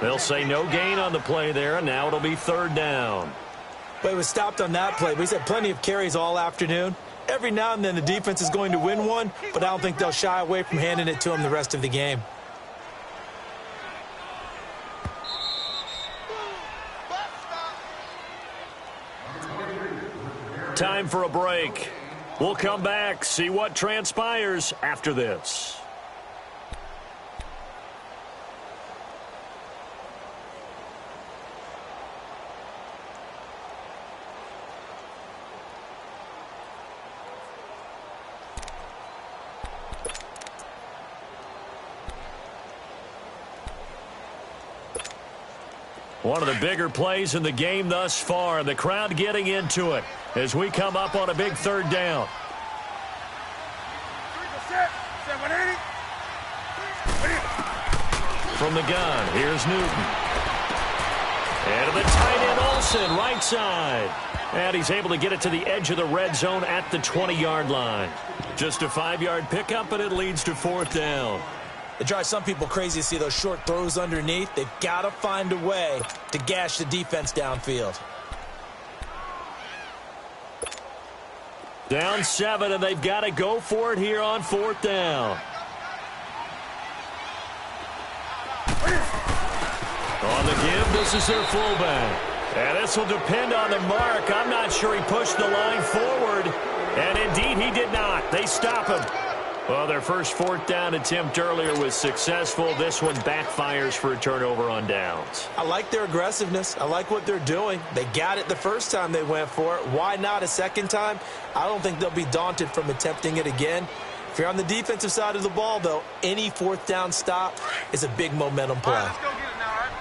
They'll say no gain on the play there, and now it'll be 3rd down. But it was stopped on that play. He's had plenty of carries all afternoon. Every now and then the defense is going to win one, but I don't think they'll shy away from handing it to him the rest of the game. Time for a break. We'll come back, see what transpires after this. One of the bigger plays in the game thus far. The crowd getting into it as we come up on a big 3rd down. From the gun, here's Newton. And to the tight end, Olsen, right side. And he's able to get it to the edge of the red zone at the 20-yard line. Just a 5-yard pickup, and it leads to 4th down. It drives some people crazy to see those short throws underneath. They've got to find a way to gash the defense downfield. Down 7, and they've got to go for it here on 4th down. On the give, this is their fullback. And this will depend on the mark. I'm not sure he pushed the line forward. And indeed, he did not. They stop him. Well, their first 4th down attempt earlier was successful. This one backfires for a turnover on downs. I like their aggressiveness. I like what they're doing. They got it the first time they went for it. Why not a second time? I don't think they'll be daunted from attempting it again. If you're on the defensive side of the ball, though, any 4th down stop is a big momentum play. All right, let's go get it now, all right?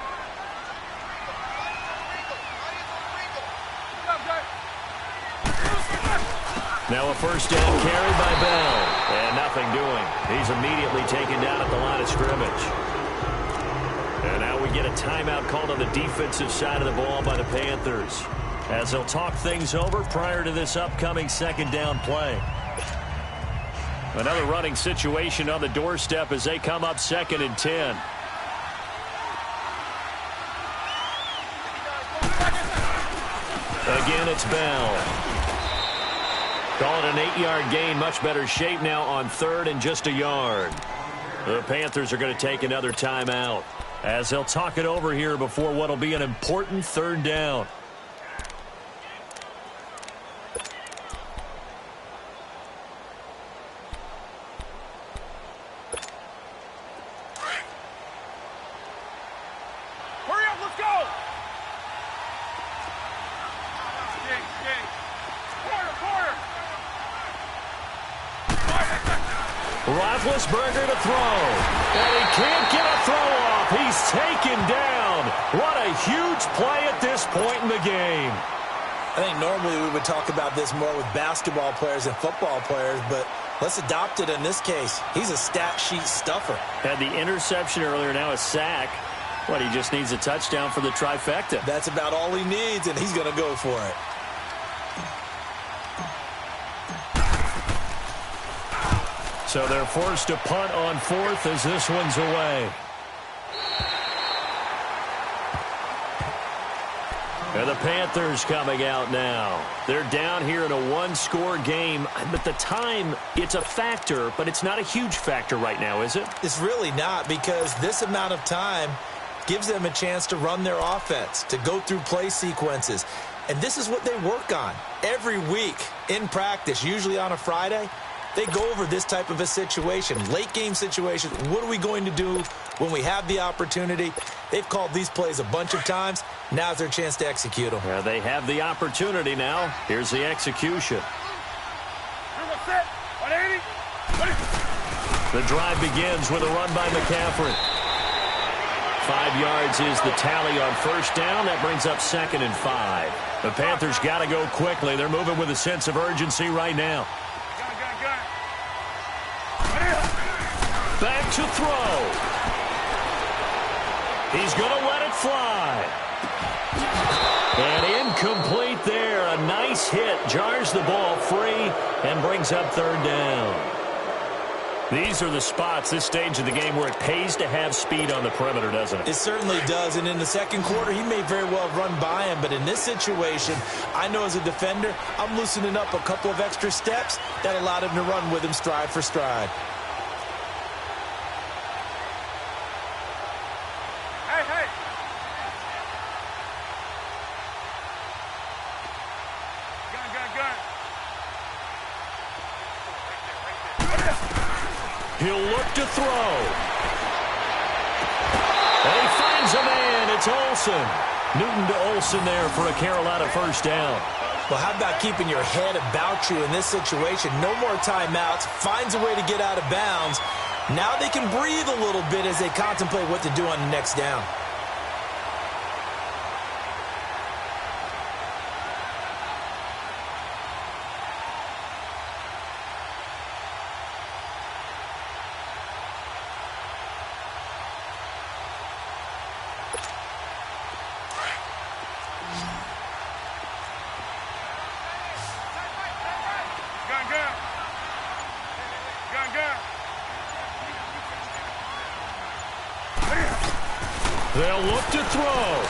Now a 1st down carry by Bell. And nothing doing. He's immediately taken down at the line of scrimmage. And now we get a timeout called on the defensive side of the ball by the Panthers, as they'll talk things over prior to this upcoming 2nd down play. Another running situation on the doorstep as they come up 2nd and 10. Again, it's Bell. Call it an 8-yard gain. Much better shape now on 3rd and just a yard. The Panthers are going to take another timeout as they'll talk it over here before what will be an important 3rd down. Hurry up, let's go! Roethlisberger to throw. And he can't get a throw off. He's taken down. What a huge play at this point in the game. I think normally we would talk about this more with basketball players and football players, but let's adopt it in this case. He's a stat sheet stuffer. Had the interception earlier, now a sack. What, he just needs a touchdown for the trifecta. That's about all he needs, and he's going to go for it. So they're forced to punt on 4th as this one's away. And the Panthers coming out now. They're down here in a one-score game. But the time, it's a factor, but it's not a huge factor right now, is it? It's really not, because this amount of time gives them a chance to run their offense, to go through play sequences. And this is what they work on every week in practice, usually on a Friday. They go over this type of a situation, late-game situation. What are we going to do when we have the opportunity? They've called these plays a bunch of times. Now's their chance to execute them. Yeah, they have the opportunity now. Here's the execution. The drive begins with a run by McCaffrey. 5 yards is the tally on first down. That brings up 2nd and 5. The Panthers got to go quickly. They're moving with a sense of urgency right now. Back to throw. He's going to let it fly. And incomplete there. A nice hit. Jars the ball free and brings up 3rd down. These are the spots, this stage of the game, where it pays to have speed on the perimeter, doesn't it? It certainly does. And in the second quarter, he may very well run by him. But in this situation, I know as a defender, I'm loosening up a couple of extra steps that allowed him to run with him stride for stride. He'll look to throw. And he finds a man. It's Olsen. Newton to Olsen there for a Carolina first down. Well, how about keeping your head about you in this situation? No more timeouts. Finds a way to get out of bounds. Now they can breathe a little bit as they contemplate what to do on the next down. They'll look to throw.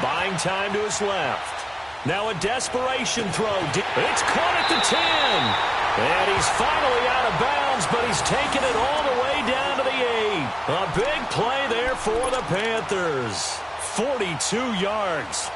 Buying time to his left. Now a desperation throw. It's caught at the 10. And he's finally out of bounds, but he's taken it all the way down to the 8. A big play there for the Panthers. 42 yards.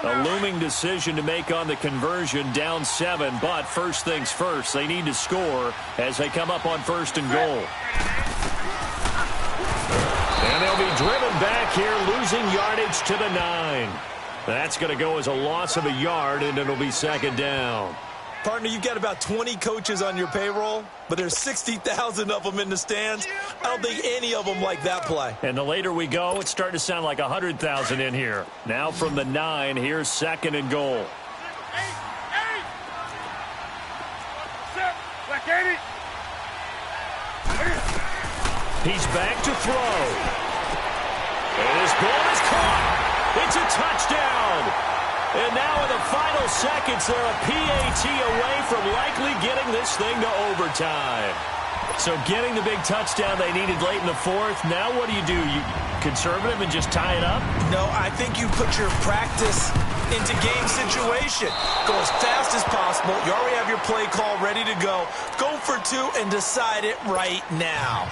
A looming decision to make on the conversion, down 7, but first things first, they need to score as they come up on 1st and goal. And they'll be driven back here, losing yardage to the 9. That's going to go as a loss of a yard, and it'll be 2nd down. Partner, you've got about 20 coaches on your payroll, but there's 60,000 of them in the stands. I don't think any of them like that play. And the later we go, it's starting to sound like 100,000 in here. Now from the 9, here's 2nd and goal. He's back to throw. And his ball is caught. It's a touchdown. And now in the final seconds, they're a PAT away from likely getting this thing to overtime. So getting the big touchdown they needed late in the 4th. Now what do? You conservative and just tie it up? No, I think you put your practice into game situation. Go as fast as possible. You already have your play call ready to go. Go for 2 and decide it right now.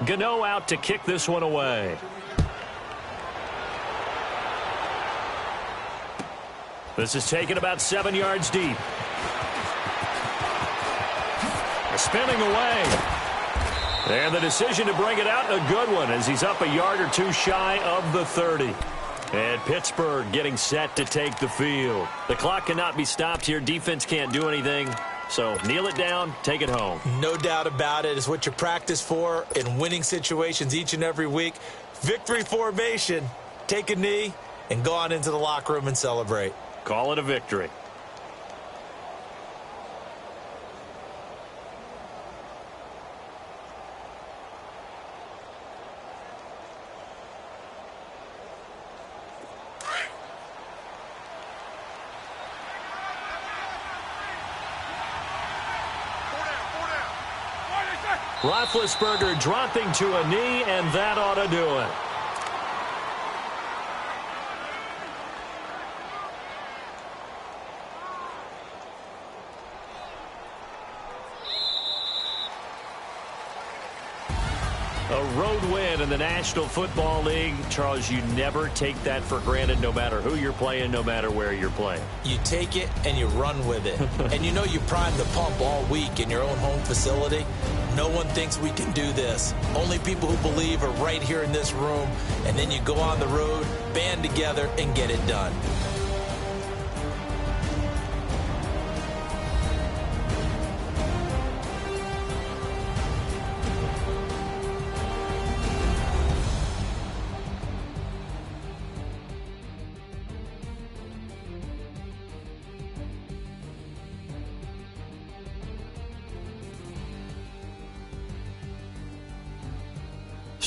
Gano out to kick this one away. This is taken about 7 yards deep. Spinning away. And the decision to bring it out, a good one, as he's up a yard or 2 shy of the 30. And Pittsburgh getting set to take the field. The clock cannot be stopped here. Defense can't do anything. So kneel it down, take it home. No doubt about it. It's what you practice for in winning situations each and every week. Victory formation. Take a knee and go on into the locker room and celebrate. Call it a victory. Roethlisberger dropping to a knee, and that ought to do it. A road win in the National Football League. Charles, you never take that for granted, no matter who you're playing, no matter where you're playing. You take it and you run with it. And you know you prime the pump all week in your own home facility. No one thinks we can do this. Only people who believe are right here in this room. And then you go on the road, band together, and get it done.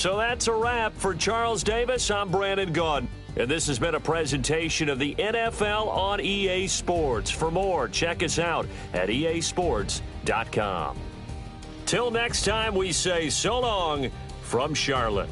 So that's a wrap for Charles Davis. I'm Brandon Gaudin. And this has been a presentation of the NFL on EA Sports. For more, check us out at easports.com. Till next time, we say so long from Charlotte.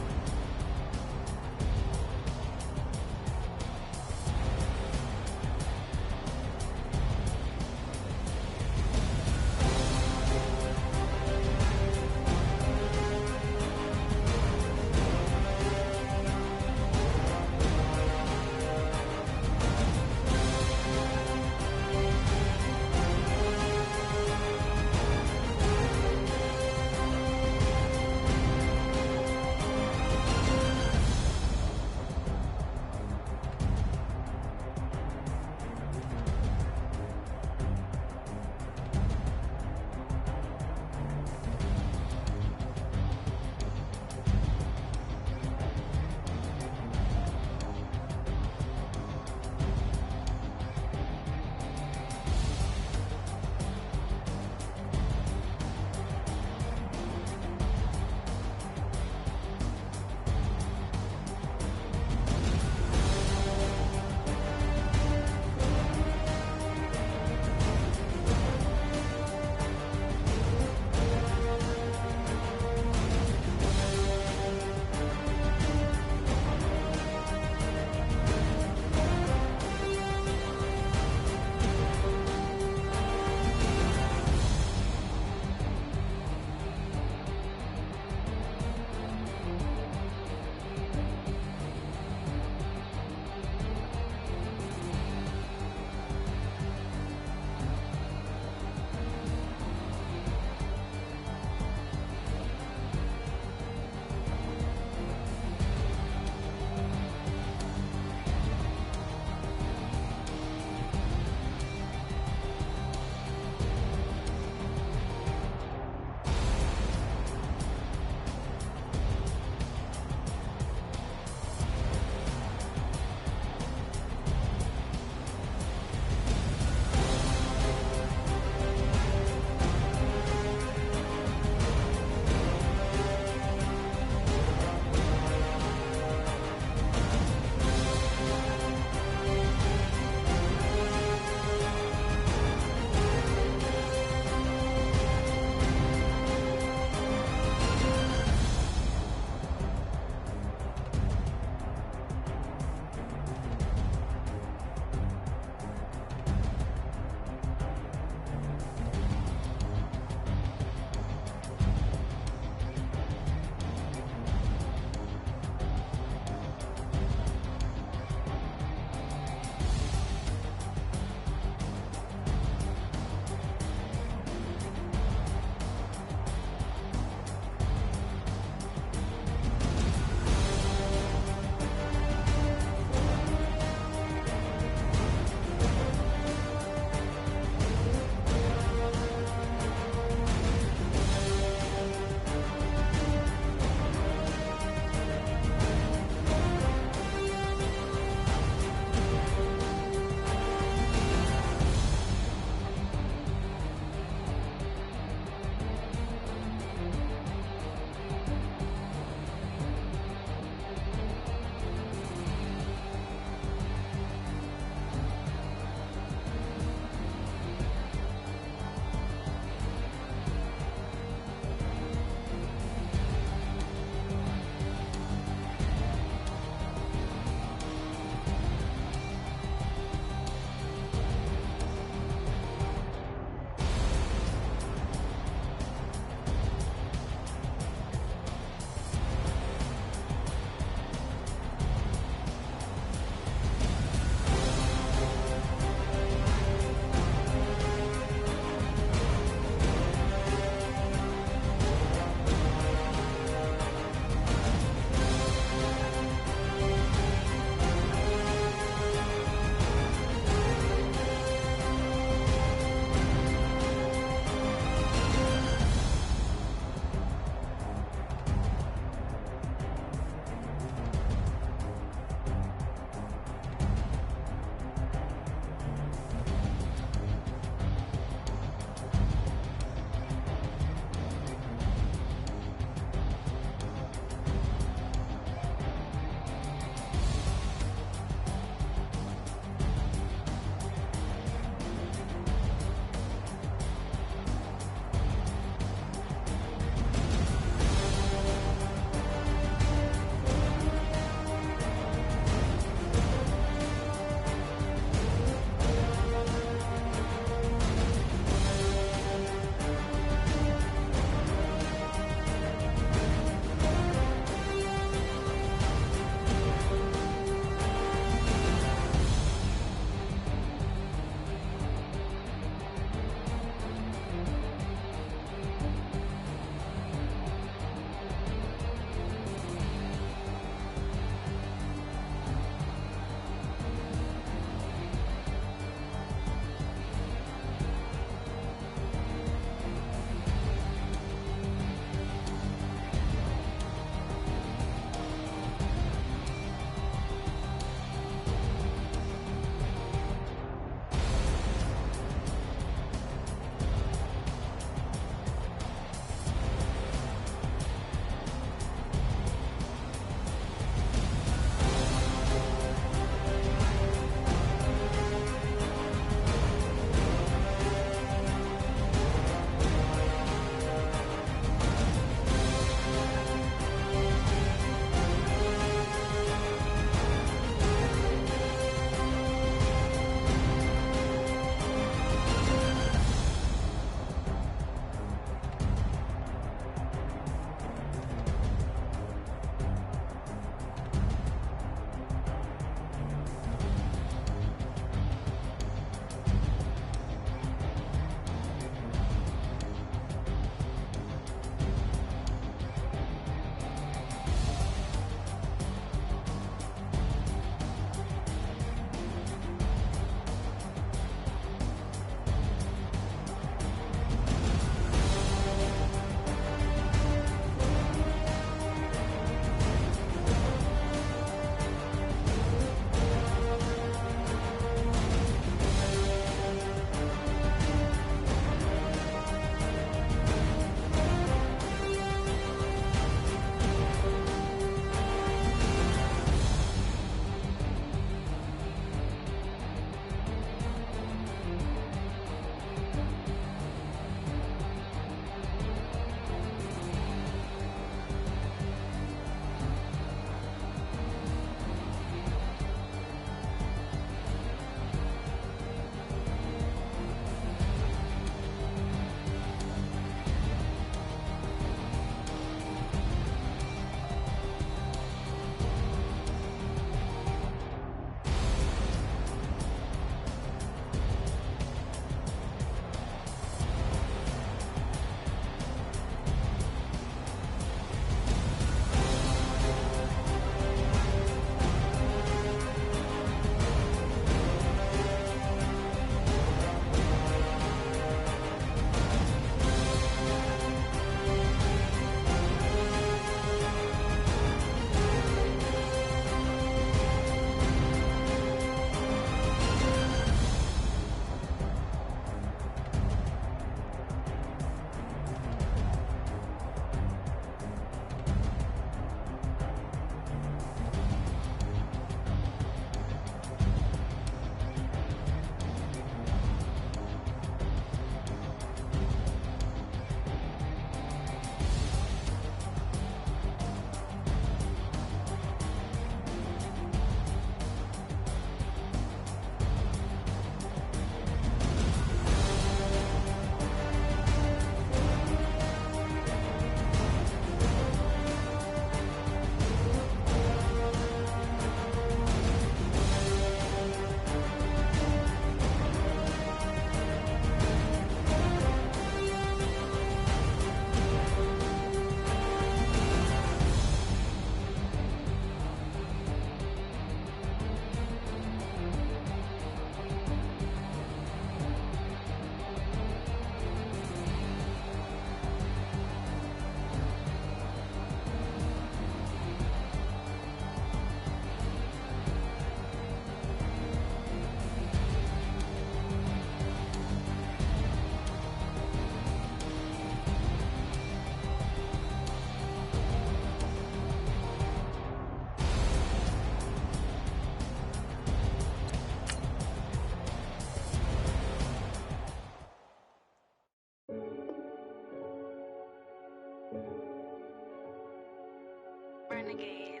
Renegade,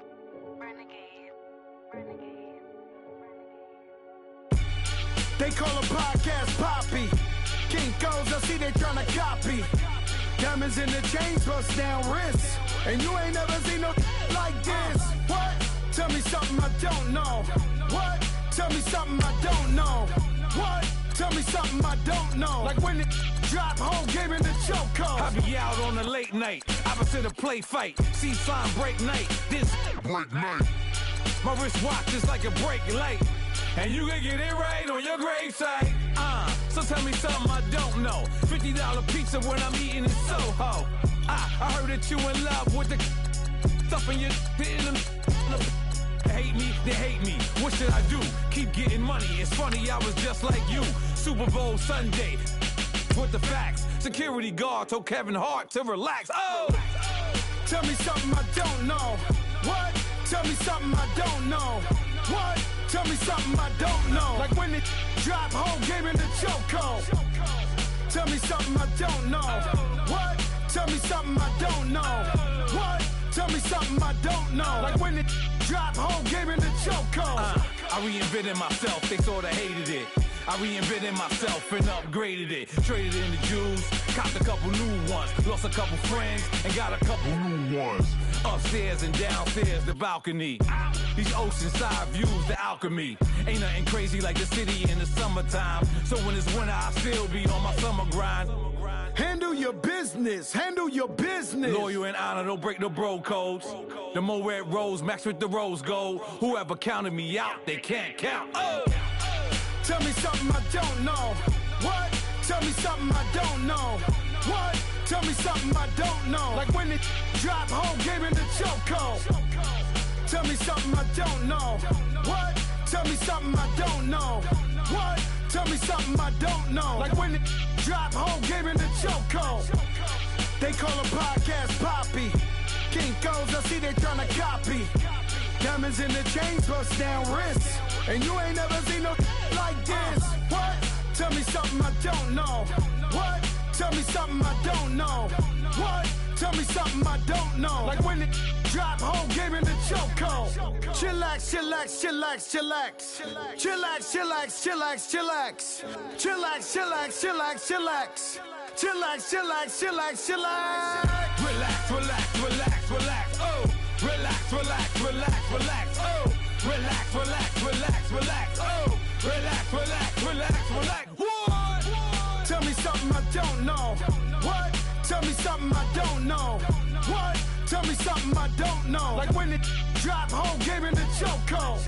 renegade, renegade, renegade. They call a podcast Poppy. Kinkos, I see they tryna copy. Diamonds in the chains, bust down wrists. And you ain't never seen no like this. What? Tell me something I don't know. What? Tell me something I don't know. What? Tell me something I don't know. Like when it drop, whole game in the chokehold. I be out on a late night, opposite a play fight. See sign break night, this break night. My wristwatch is like a break light. And you can get it right on your gravesite. So tell me something I don't know. $50 pizza when I'm eating in Soho. I heard that you in love with the stuff in your They hate me, they hate me. What should I do? Keep getting money. It's funny, I was just like you. Super Bowl Sunday with the facts. Security guard told Kevin Hart to relax. Oh! Tell me something I don't know. What? Tell me something I don't know. What? Tell me something I don't know. Like when it drop, whole game in the chokehold. Tell me something I don't know. What? Tell me something I don't know. What? Tell me something I don't know. Like when it drop, whole game in the chokehold. I reinvented myself, they sorta hated it. I reinvented myself and upgraded it. Traded in the Jews, copped a couple new ones. Lost a couple friends and got a couple new ones. Upstairs and downstairs, the balcony. These oceanside views, the alchemy. Ain't nothing crazy like the city in the summertime. So when it's winter, I still be on my summer grind. Handle your business, handle your business. Loyal and honor, don't break the bro codes. The more red rose, max with the rose gold. Whoever counted me out, they can't count. Oh! Tell me something I don't know. What? Tell me something I don't know. What? Tell me something I don't know. Like when it drop, whole game in the chokehold. Tell me something I don't know. What? Tell me something I don't know. What? Tell me something I don't know. Like when it drop, whole game in the chokehold. They call a podcast Poppy. Kinkos, I see they tryna copy. Diamonds in the chains, bust down wrists. And you ain't never seen no like this. What? Tell me something I don't know. What? Tell me something I don't know. What? Tell me something I don't know. Like when it drop, whole game in the chokehold. Chillax, chillax, chillax, chillax. Chillax, chillax, chillax, chillax. Chillax, chillax, chillax, chillax. Chillax, chillax, chillax, chillax. Relax, relax, relax, relax. Oh! Relax, relax, relax, relax. Oh! Relax, relax, relax, relax. Oh! Relax, relax, relax, relax. What? Tell me something I don't know. What? Tell me something I don't know. What? Tell me something I don't know. Like when it drop, whole game in the chokehold.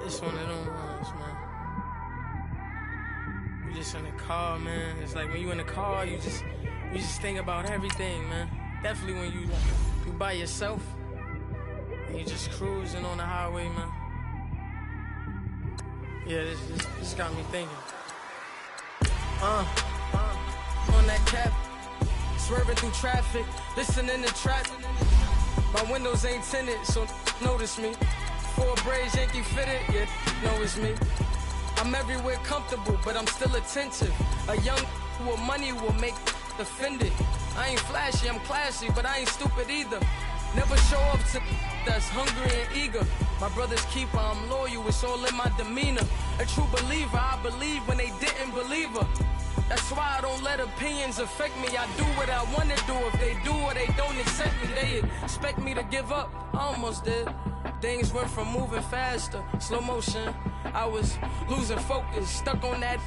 It's one of them ones, man. You just in the car, man. It's like when you in the car, you just think about everything, man. Definitely when you by yourself and you just cruising on the highway, man. Yeah, this got me thinking. On that cap, swerving through traffic, listening to trap. My windows ain't tinted, so notice me. 4 braids, Yankee fitted, yeah, know it's me. I'm everywhere comfortable, but I'm still attentive. A young with money will make offended. I ain't flashy, I'm classy, but I ain't stupid either. Never show up to that's hungry and eager. My brother's keeper, I'm loyal, it's all in my demeanor. A true believer, I believe when they didn't believe her. That's why I don't let opinions affect me. I do what I want to do. If they do or they don't accept me, they expect me to give up. I almost did. Things went from moving faster, slow motion. I was losing focus, stuck on that.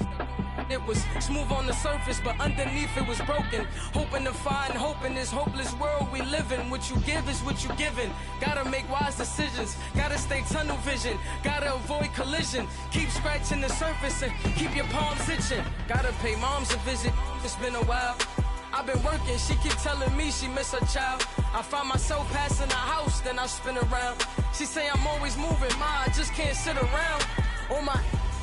It was smooth on the surface, but underneath it was broken. Hoping to find hope in this hopeless world we live in. What you give is what you given. Gotta make wise decisions. Gotta stay tunnel vision. Gotta avoid collision. Keep scratching the surface and keep your palms itching. Gotta pay moms a visit. It's been a while. I've been working, she keep telling me she miss her child. I find myself passing the house, then I spin around. She say I'm always moving, ma, I just can't sit around. Oh my,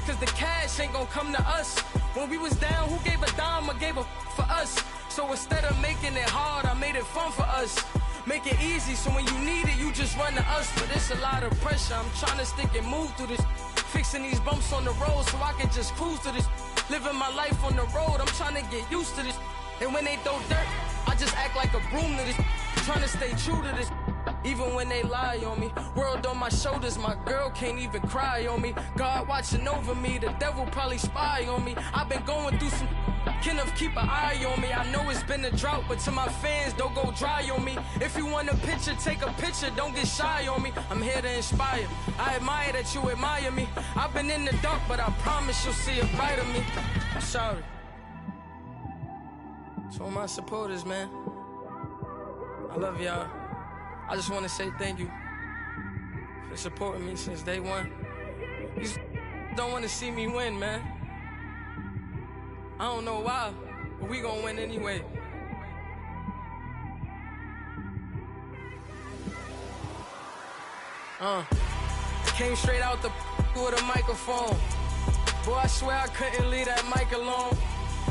cause the cash ain't gon' come to us. When we was down, who gave a dime or gave a for us? So instead of making it hard, I made it fun for us. Make it easy, so when you need it, you just run to us. But it's a lot of pressure, I'm trying to stick and move through this. Fixing these bumps on the road so I can just cruise to this. Living my life on the road, I'm trying to get used to this. And when they throw dirt, I just act like a broom to this. Trying to stay true to this. Even when they lie on me, world on my shoulders, my girl can't even cry on me. God watching over me, the devil probably spy on me. I've been going through some, Kenneth keep an eye on me. I know it's been a drought, but to my fans, don't go dry on me. If you want a picture, take a picture, don't get shy on me. I'm here to inspire, I admire that you admire me. I've been in the dark, but I promise you'll see a bright of me. I'm sorry. To all my supporters, man, I love y'all. I just want to say thank you for supporting me since day one. These don't want to see me win, man. I don't know why, but we gonna win anyway. Came straight out the with a microphone. Boy, I swear I couldn't leave that mic alone.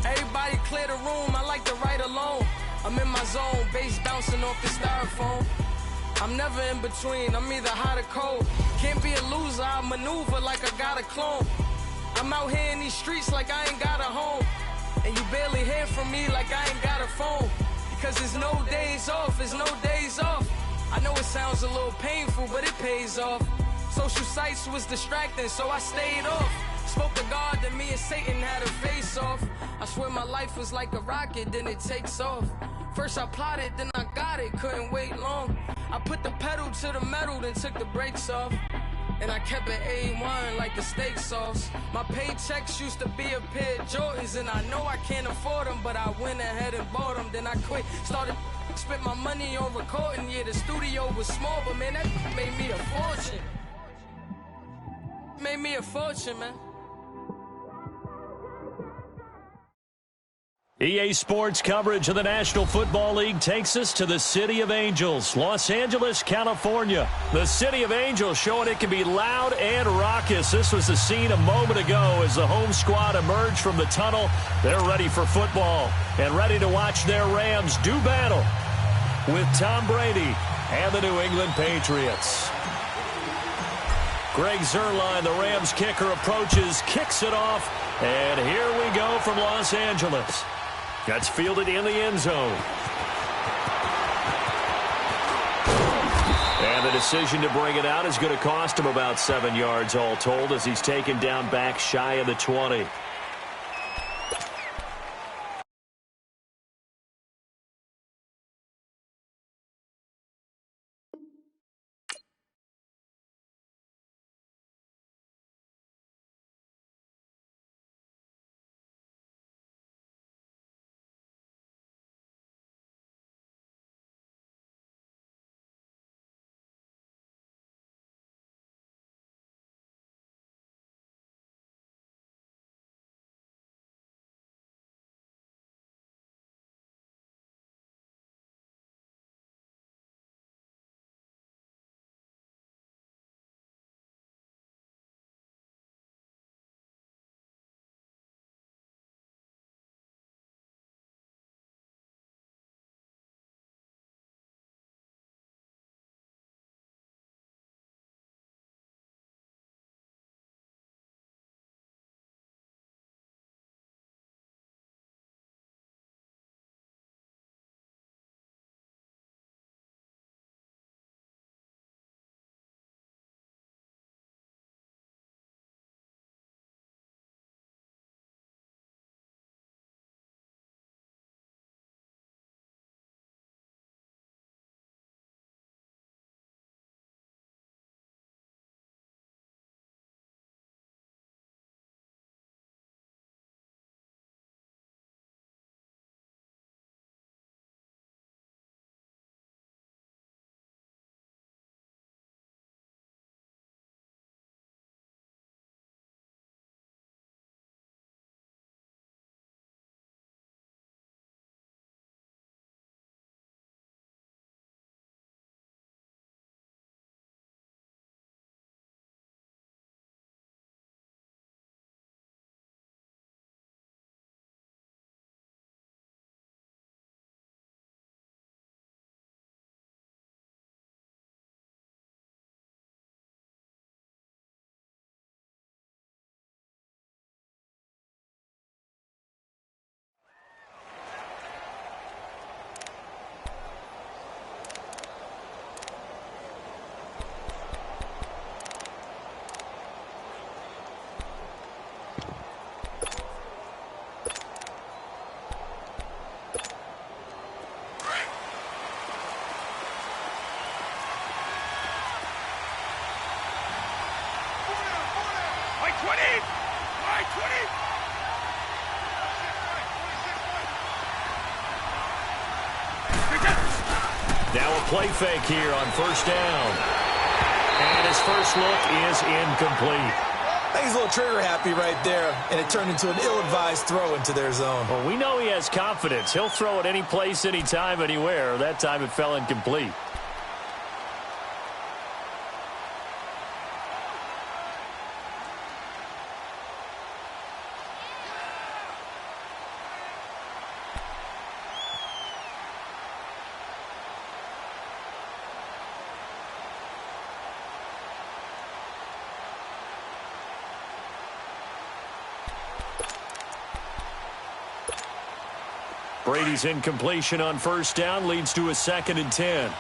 Everybody clear the room, I like to write alone. I'm in my zone, bass bouncing off the styrofoam. I'm never in between, I'm either hot or cold. Can't be a loser, I maneuver like I got a clone. I'm out here in these streets like I ain't got a home. And you barely hear from me like I ain't got a phone. Because there's no days off, there's no days off. I know it sounds a little painful, but it pays off. Social sites was distracting, so I stayed off. Spoke to God that me and Satan had a face off. I swear my life was like a rocket, then it takes off. First I plotted, then I got it, couldn't wait long. I put the pedal to the metal, then took the brakes off. And I kept it A1 like the steak sauce. My paychecks used to be a pair of Jordans, and I know I can't afford them, but I went ahead and bought them. Then I quit, started, spent my money on recording. Yeah, the studio was small, but man, that made me a fortune. Made me a fortune, man. EA Sports coverage of the National Football League takes us to the City of Angels, Los Angeles, California. The City of Angels showing it can be loud and raucous. This was the scene a moment ago as the home squad emerged from the tunnel. They're ready for football and ready to watch their Rams do battle with Tom Brady and the New England Patriots. Greg Zuerlein, the Rams kicker, approaches, kicks it off, and here we go from Los Angeles. That's fielded in the end zone. And the decision to bring it out is going to cost him about 7 yards all told as he's taken down back shy of the 20. Now a play fake here on first down. And his first look is incomplete. I think he's a little trigger happy right there, and it turned into an ill-advised throw into their zone. Well, we know he has confidence. He'll throw it any place, anytime, anywhere. That time it fell incomplete. Brady's incompletion on first down leads to a 2nd and 10.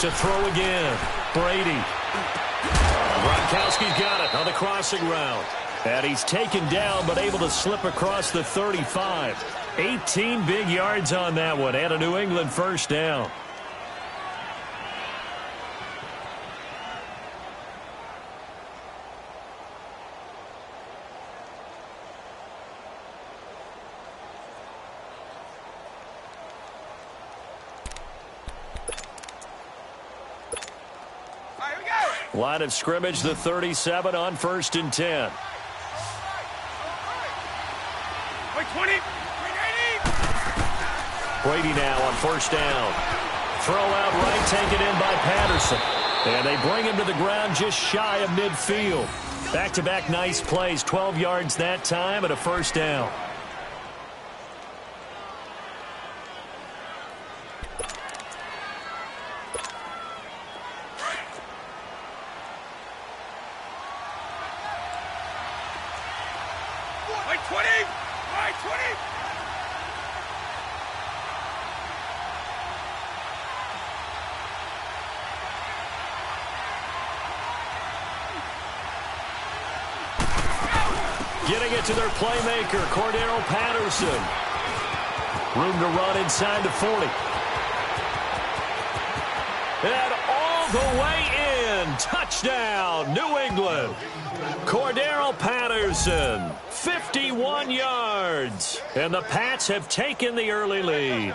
To throw again. Brady. Gronkowski's got it on the crossing route. And he's taken down but able to slip across the 35. 18 big yards on that one and a New England first down. Line of scrimmage, the 37 on 1st and 10. Brady now on first down. Throw out right, taken in by Patterson. And they bring him to the ground just shy of midfield. Back-to-back nice plays, 12 yards that time and a first down. Getting it to their playmaker, Cordero Patterson. Room to run inside the 40. And all the way in. Touchdown, New England. Cordero Patterson, 51 yards. And the Pats have taken the early lead.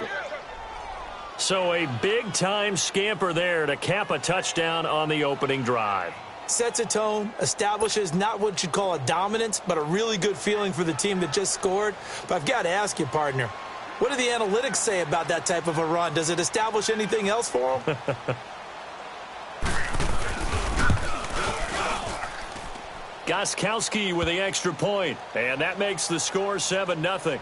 So a big-time scamper there to cap a touchdown on the opening drive. Sets a tone, establishes not what you'd call a dominance, but a really good feeling for the team that just scored. But I've got to ask you, partner, what do the analytics say about that type of a run? Does it establish anything else for them? Gostkowski with the extra point, and that makes the score 7-0.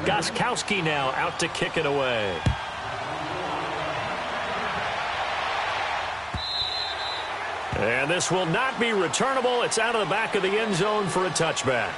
Gostkowski now out to kick it away. And this will not be returnable. It's out of the back of the end zone for a touchback.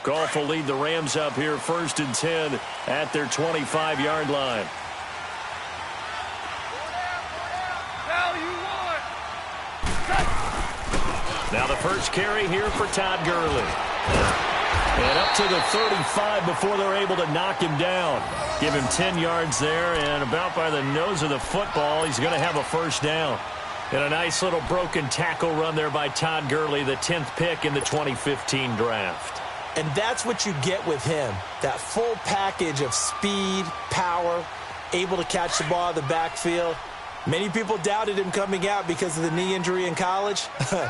Goff will lead the Rams up here 1st and 10 at their 25-yard line. Now the first carry here for Todd Gurley. And up to the 35 before they're able to knock him down. Give him 10 yards there, and about by the nose of the football, he's going to have a first down. And a nice little broken tackle run there by Todd Gurley, the 10th pick in the 2015 draft. And that's what you get with him, that full package of speed, power, able to catch the ball in the backfield. Many people doubted him coming out because of the knee injury in college.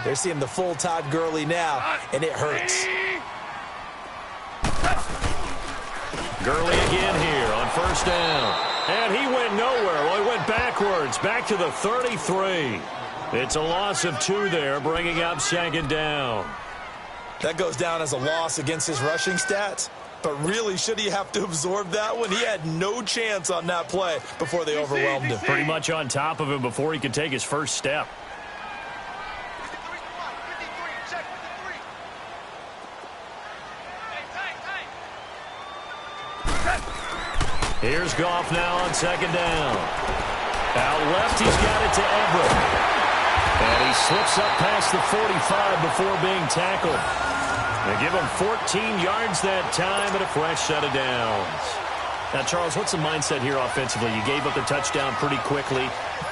They're seeing the full Todd Gurley now, and it hurts. Gurley again here on first down. And he went nowhere. Well, he went backwards, back to the 33. It's a loss of 2 there, bringing up second down. That goes down as a loss against his rushing stats. But really, should he have to absorb that one? He had no chance on that play before they overwhelmed him. Pretty much on top of him before he could take his first step. Here's Goff now on second down. Out left, he's got it to Everett. And he slips up past the 45 before being tackled. They give him 14 yards that time and a fresh set of downs. Now, Charles, what's the mindset here offensively? You gave up the touchdown pretty quickly.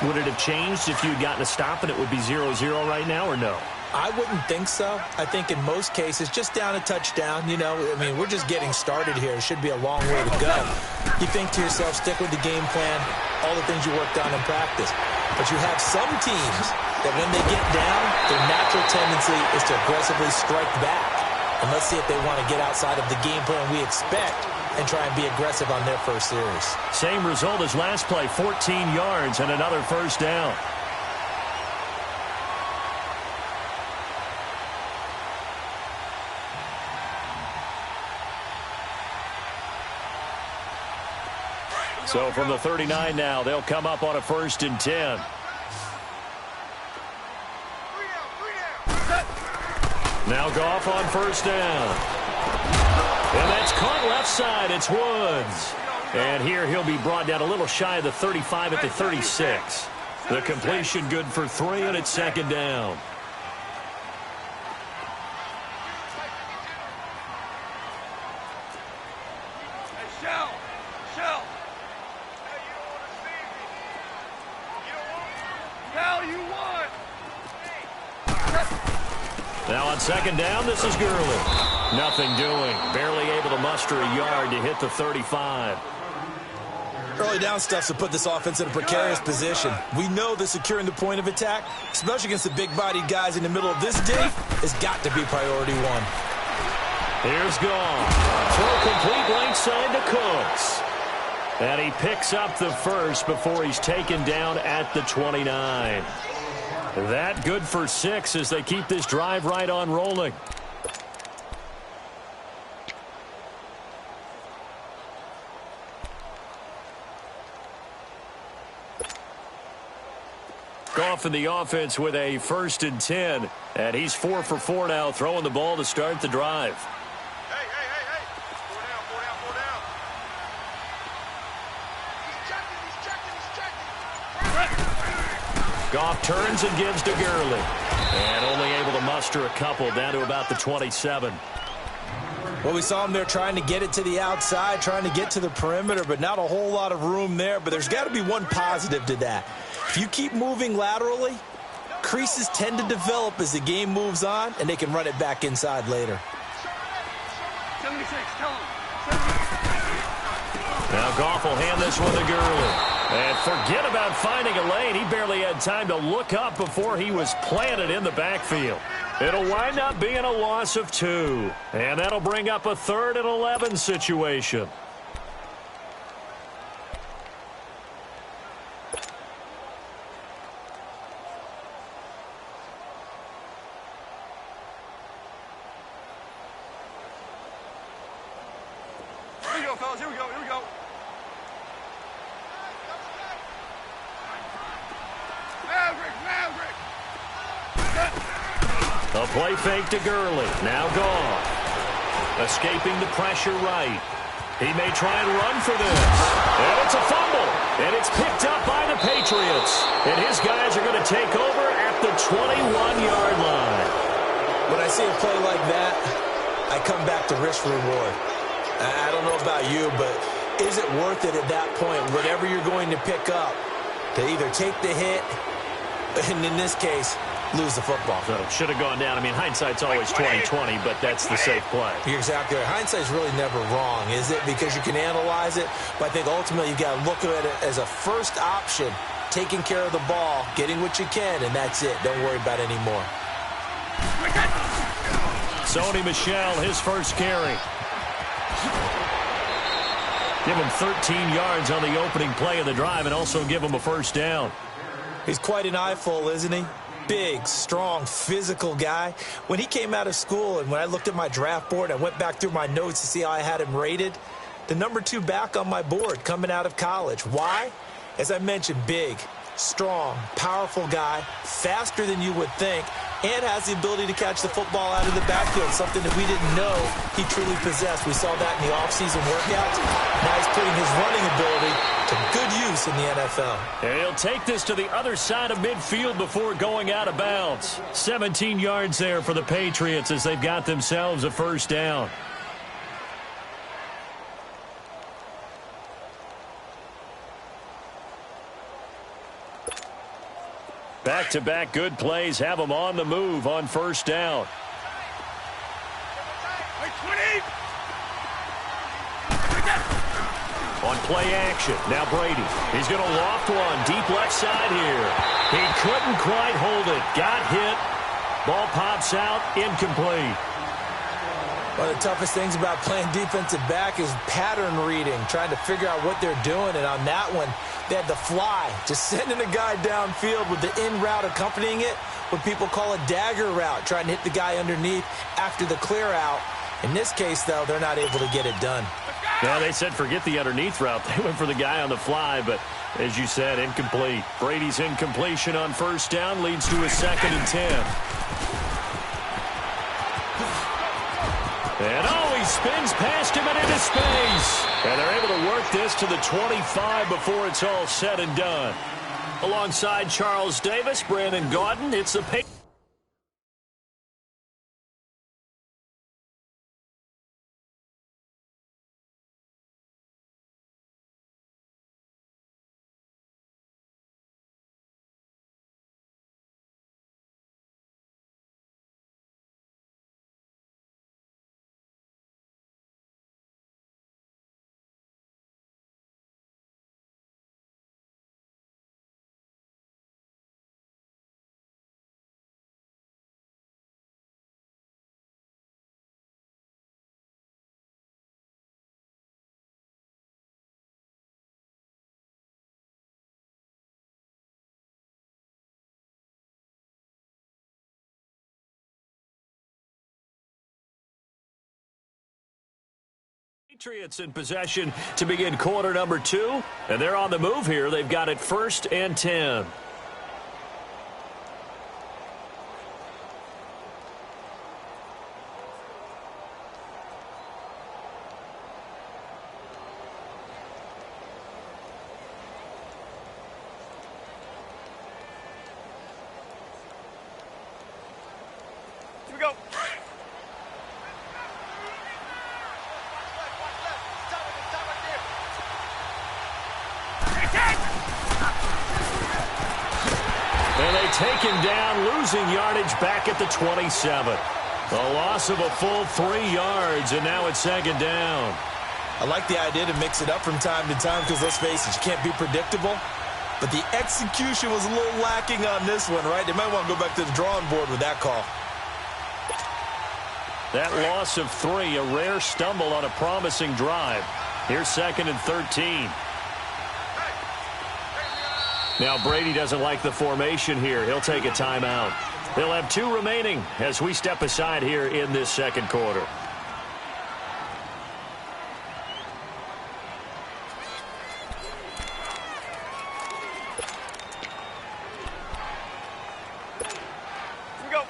Would it have changed if you had gotten a stop and it would be 0-0 right now, or no? I wouldn't think so. I think in most cases, just down a touchdown, you know, I mean, we're just getting started here. It should be a long way to go. You think to yourself, stick with the game plan, all the things you worked on in practice. But you have some teams that when they get down, their natural tendency is to aggressively strike back. And let's see if they want to get outside of the game plan we expect and try and be aggressive on their first series. Same result as last play, 14 yards and another first down. So from the 39 now, they'll come up on a 1st and 10. Now Goff on first down. And that's caught left side. It's Woods. And here he'll be brought down a little shy of the 35 at the 36. The completion good for 3, and it's second down. Now on second down, this is Gurley. Nothing doing. Barely able to muster a yard to hit the 35. Early down stuff to put this offense in a precarious position. We know that securing the point of attack, especially against the big-bodied guys in the middle of this day, has got to be priority 1. Here's Goff. Throw complete right side to Cooks. And he picks up the first before he's taken down at the 29. That good for 6 as they keep this drive right on rolling. Goff in the offense with a 1st and 10. And he's 4 for 4 now, throwing the ball to start the drive. Hey. 4 down. He's checking. Goff turns and gives to Gurley. And only able to muster a couple down to about the 27. Well, we saw him there trying to get it to the outside, trying to get to the perimeter, but not a whole lot of room there. But there's got to be one positive to that. If you keep moving laterally, creases tend to develop as the game moves on, and they can run it back inside later. 76, tell him. Now Goff will hand this one to Gurley. And forget about finding a lane. He barely had time to look up before he was planted in the backfield. It'll wind up being a loss of 2. And that'll bring up a 3rd and 11 situation. Here we go, fellas. Here we go. Maverick. A play fake to Gurley. Now Goff. Escaping the pressure right. He may try and run for this. And it's a fumble. And it's picked up by the Patriots. And his guys are going to take over at the 21-yard line. When I see a play like that, I come back to risk reward. I don't know about you, but is it worth it at that point, whatever you're going to pick up, to either take the hit, and in this case, lose the football. So should have gone down. I mean, hindsight's always 20/20, but that's the safe play. You're exactly right. Hindsight's really never wrong, is it? Because you can analyze it, but I think ultimately you got to look at it as a first option, taking care of the ball, getting what you can, and that's it. Don't worry about it anymore. Sony Michel, his first carry. Give him 13 yards on the opening play of the drive and also give him a first down. He's quite an eyeful, isn't he? Big, strong, physical guy. When he came out of school and when I looked at my draft board, I went back through my notes to see how I had him rated. The number 2 back on my board coming out of college. Why? As I mentioned, big, strong, powerful guy, faster than you would think, and has the ability to catch the football out of the backfield, something that we didn't know he truly possessed. We saw that in the offseason workouts. Now he's putting his running ability to good use in the NFL. And he'll take this to the other side of midfield before going out of bounds. 17 yards there for the Patriots as they've got themselves a first down. Back-to-back good plays have them on the move on first down. On play action, now Brady. He's going to loft one deep left side here. He couldn't quite hold it. Got hit. Ball pops out, incomplete. One of the toughest things about playing defensive back is pattern reading, trying to figure out what they're doing. And on that one, they had the fly, just sending a guy downfield with the in route accompanying it, what people call a dagger route, trying to hit the guy underneath after the clear out. In this case, though, they're not able to get it done. Yeah, they said forget the underneath route. They went for the guy on the fly, but as you said, incomplete. Brady's incompletion on first down leads to a 2nd and 10. And he spins past him and into space. And they're able to work this to the 25 before it's all said and done. Alongside Charles Davis, Brandon Gaudin, it's the Patriots in possession to begin quarter number 2, and they're on the move here. They've got it 1st and 10. Here we go. And they take him down, losing yardage back at the 27. A loss of a full 3 yards, and now it's 2nd down. I like the idea to mix it up from time to time because, let's face it, you can't be predictable. But the execution was a little lacking on this one, right? They might want to go back to the drawing board with that call. That loss of 3, a rare stumble on a promising drive. Here's 2nd and 13. Now Brady doesn't like the formation here. He'll take a timeout. They'll have 2 remaining as we step aside here in this 2nd quarter. Here we go.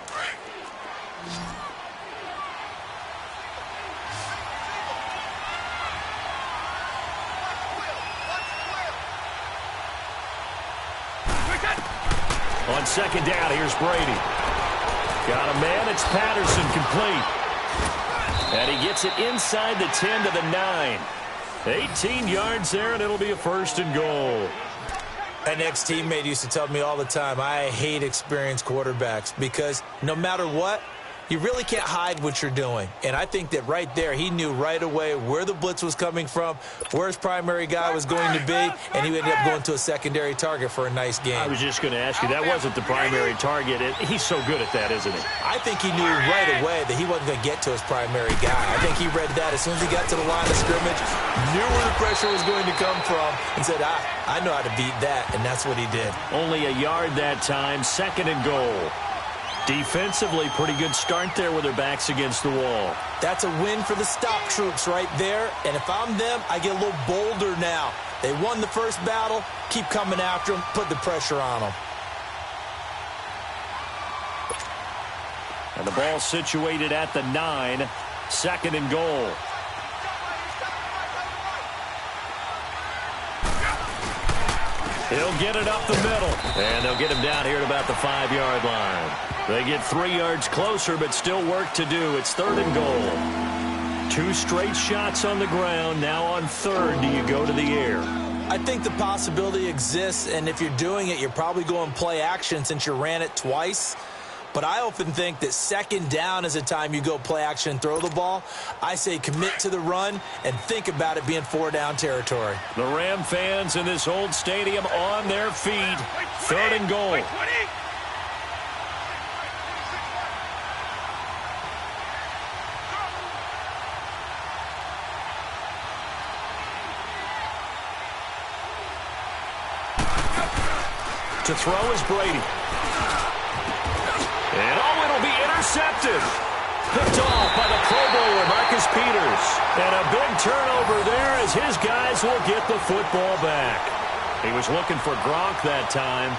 On 2nd down, here's Brady. Got a man, it's Patterson, complete. And he gets it inside the 10 to the 9. 18 yards there, and it'll be a 1st and goal. An ex-teammate used to tell me all the time, I hate experienced quarterbacks because no matter what, you really can't hide what you're doing. And I think that right there, he knew right away where the blitz was coming from, where his primary guy was going to be, and he ended up going to a secondary target for a nice game. I was just going to ask you, that wasn't the primary target. He's so good at that, isn't he? I think he knew right away that he wasn't going to get to his primary guy. I think he read that as soon as he got to the line of scrimmage, knew where the pressure was going to come from, and said, I know how to beat that, and that's what he did. Only a yard that time, 2nd and goal. Defensively, pretty good start there with their backs against the wall. That's a win for the stop troops right there. And if I'm them, I get a little bolder now. They won the first battle. Keep coming after them. Put the pressure on them. And the ball situated at the 9. 2nd and goal. He'll get it up the middle. And they'll get him down here at about the 5-yard line. They get 3 yards closer, but still work to do. It's 3rd and goal. 2 straight shots on the ground. Now on 3rd, do you go to the air? I think the possibility exists, and if you're doing it, you're probably going play action since you ran it twice. But I often think that 2nd down is a time you go play action and throw the ball. I say commit to the run and think about it being 4-down territory. The Ram fans in this old stadium on their feet. 3rd and goal. To throw is Brady. And it'll be intercepted. Picked off by the Pro Bowler, Marcus Peters. And a big turnover there as his guys will get the football back. He was looking for Gronk that time.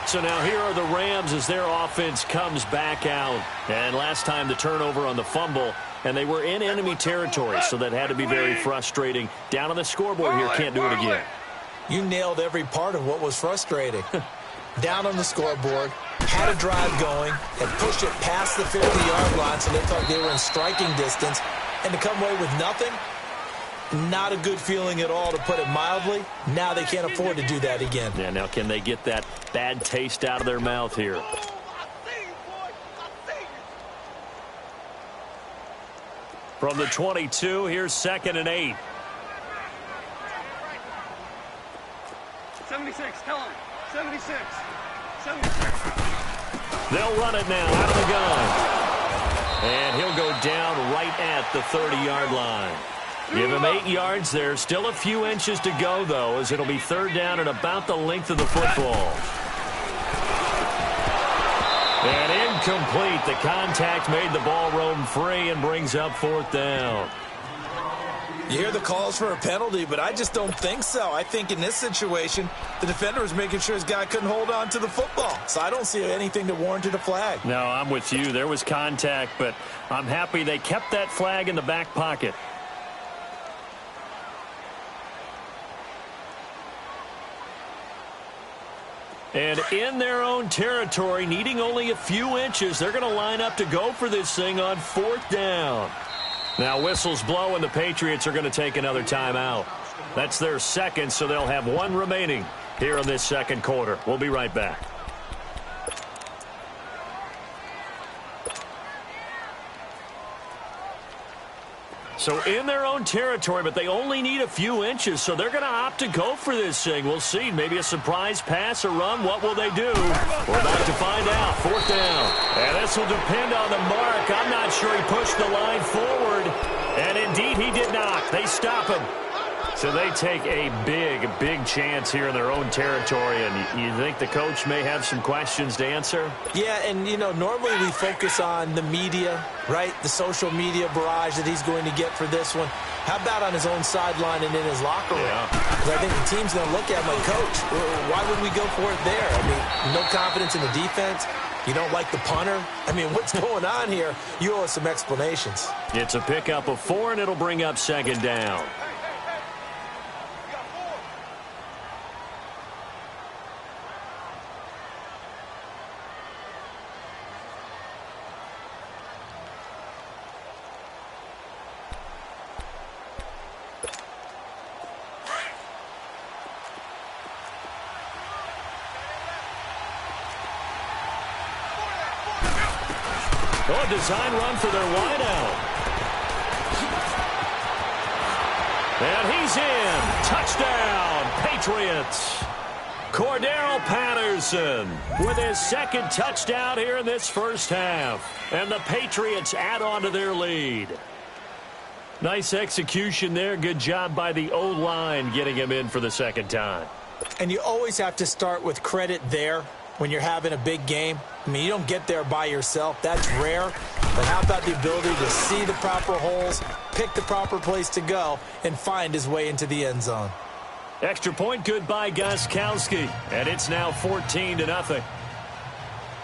So now here are the Rams as their offense comes back out. And last time the turnover on the fumble, and they were in enemy territory, so that had to be very frustrating. Down on the scoreboard here, can't do it again. You nailed every part of what was frustrating. Down on the scoreboard, had a drive going, and pushed it past the 50-yard line so they thought they were in striking distance, and to come away with nothing, not a good feeling at all, to put it mildly. Now they can't afford to do that again. Yeah, now can they get that bad taste out of their mouth here? From the 22, here's 2nd and 8. 76, tell him. 76. They'll run it now out of the gun. And he'll go down right at the 30-yard line. Give him 8 yards there. Still a few inches to go, though, as it'll be 3rd down and about the length of the football. And incomplete. The contact made the ball roam free and brings up 4th down. You hear the calls for a penalty, but I just don't think so. I think in this situation, the defender was making sure his guy couldn't hold on to the football. So I don't see anything that warranted a flag. No, I'm with you. There was contact, but I'm happy they kept that flag in the back pocket. And in their own territory, needing only a few inches, they're going to line up to go for this thing on 4th down. Now whistles blow, and the Patriots are going to take another timeout. That's their 2nd, so they'll have 1 remaining here in this 2nd quarter. We'll be right back. So in their own territory, but they only need a few inches, so they're going to opt to go for this thing. We'll see. Maybe a surprise pass or run. What will they do? We're about to find out. 4th down. And this will depend on the mark. I'm not sure he pushed the line forward. And indeed, he did not. They stop him. So they take a big chance here in their own territory. And you think the coach may have some questions to answer? Yeah, and, you know, normally we focus on the media, right? The social media barrage that he's going to get for this one. How about on his own sideline and in his locker room? Because I think the team's going to look at him like, Coach, why would we go for it there? I mean, no confidence in the defense. You don't like the punter? I mean, what's going on here? You owe us some explanations. It's a pickup of 4, and it'll bring up 2nd down. Oh, a design run for their wideout. And he's in. Touchdown, Patriots. Cordero Patterson with his second touchdown here in this first half. And the Patriots add on to their lead. Nice execution there. Good job by the O-line getting him in for the second time. And you always have to start with credit there when you're having a big game. I mean, you don't get there by yourself. That's rare. But how about the ability to see the proper holes, pick the proper place to go, and find his way into the end zone? Extra point good by Gostkowski. And it's now 14-0.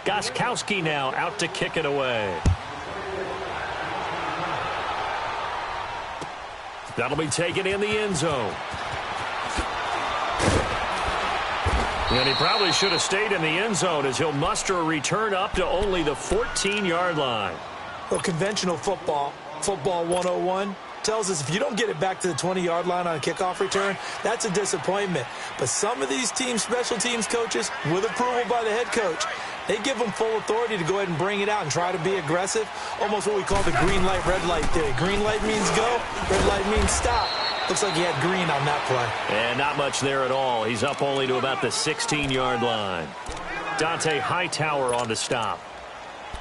Gostkowski now out to kick it away. That'll be taken in the end zone. And he probably should have stayed in the end zone as he'll muster a return up to only the 14-yard line. Well, conventional football 101, tells us if you don't get it back to the 20-yard line on a kickoff return, that's a disappointment. But some of these teams, special teams coaches, with approval by the head coach, they give them full authority to go ahead and bring it out and try to be aggressive. Almost what we call the green light, red light theory. Green light means go, red light means stop. Looks like he had green on that play. And not much there at all. He's up only to about the 16-yard line. Dante Hightower on the stop.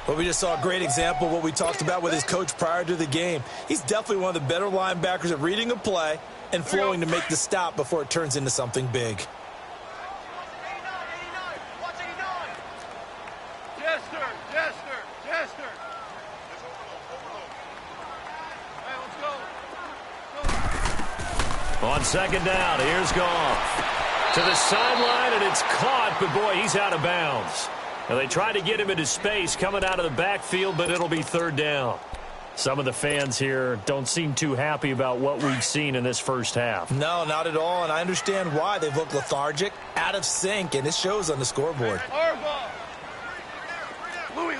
Well, we just saw a great example of what we talked about with his coach prior to the game. He's definitely one of the better linebackers at reading a play and flowing to make the stop before it turns into something big. On second down, here's Goff. To the sideline, and it's caught, but boy, he's out of bounds. Now, they tried to get him into space coming out of the backfield, but it'll be third down. Some of the fans here don't seem too happy about what we've seen in this first half. No, not at all, and I understand why. They've looked lethargic, out of sync, and it shows on the scoreboard. Louis.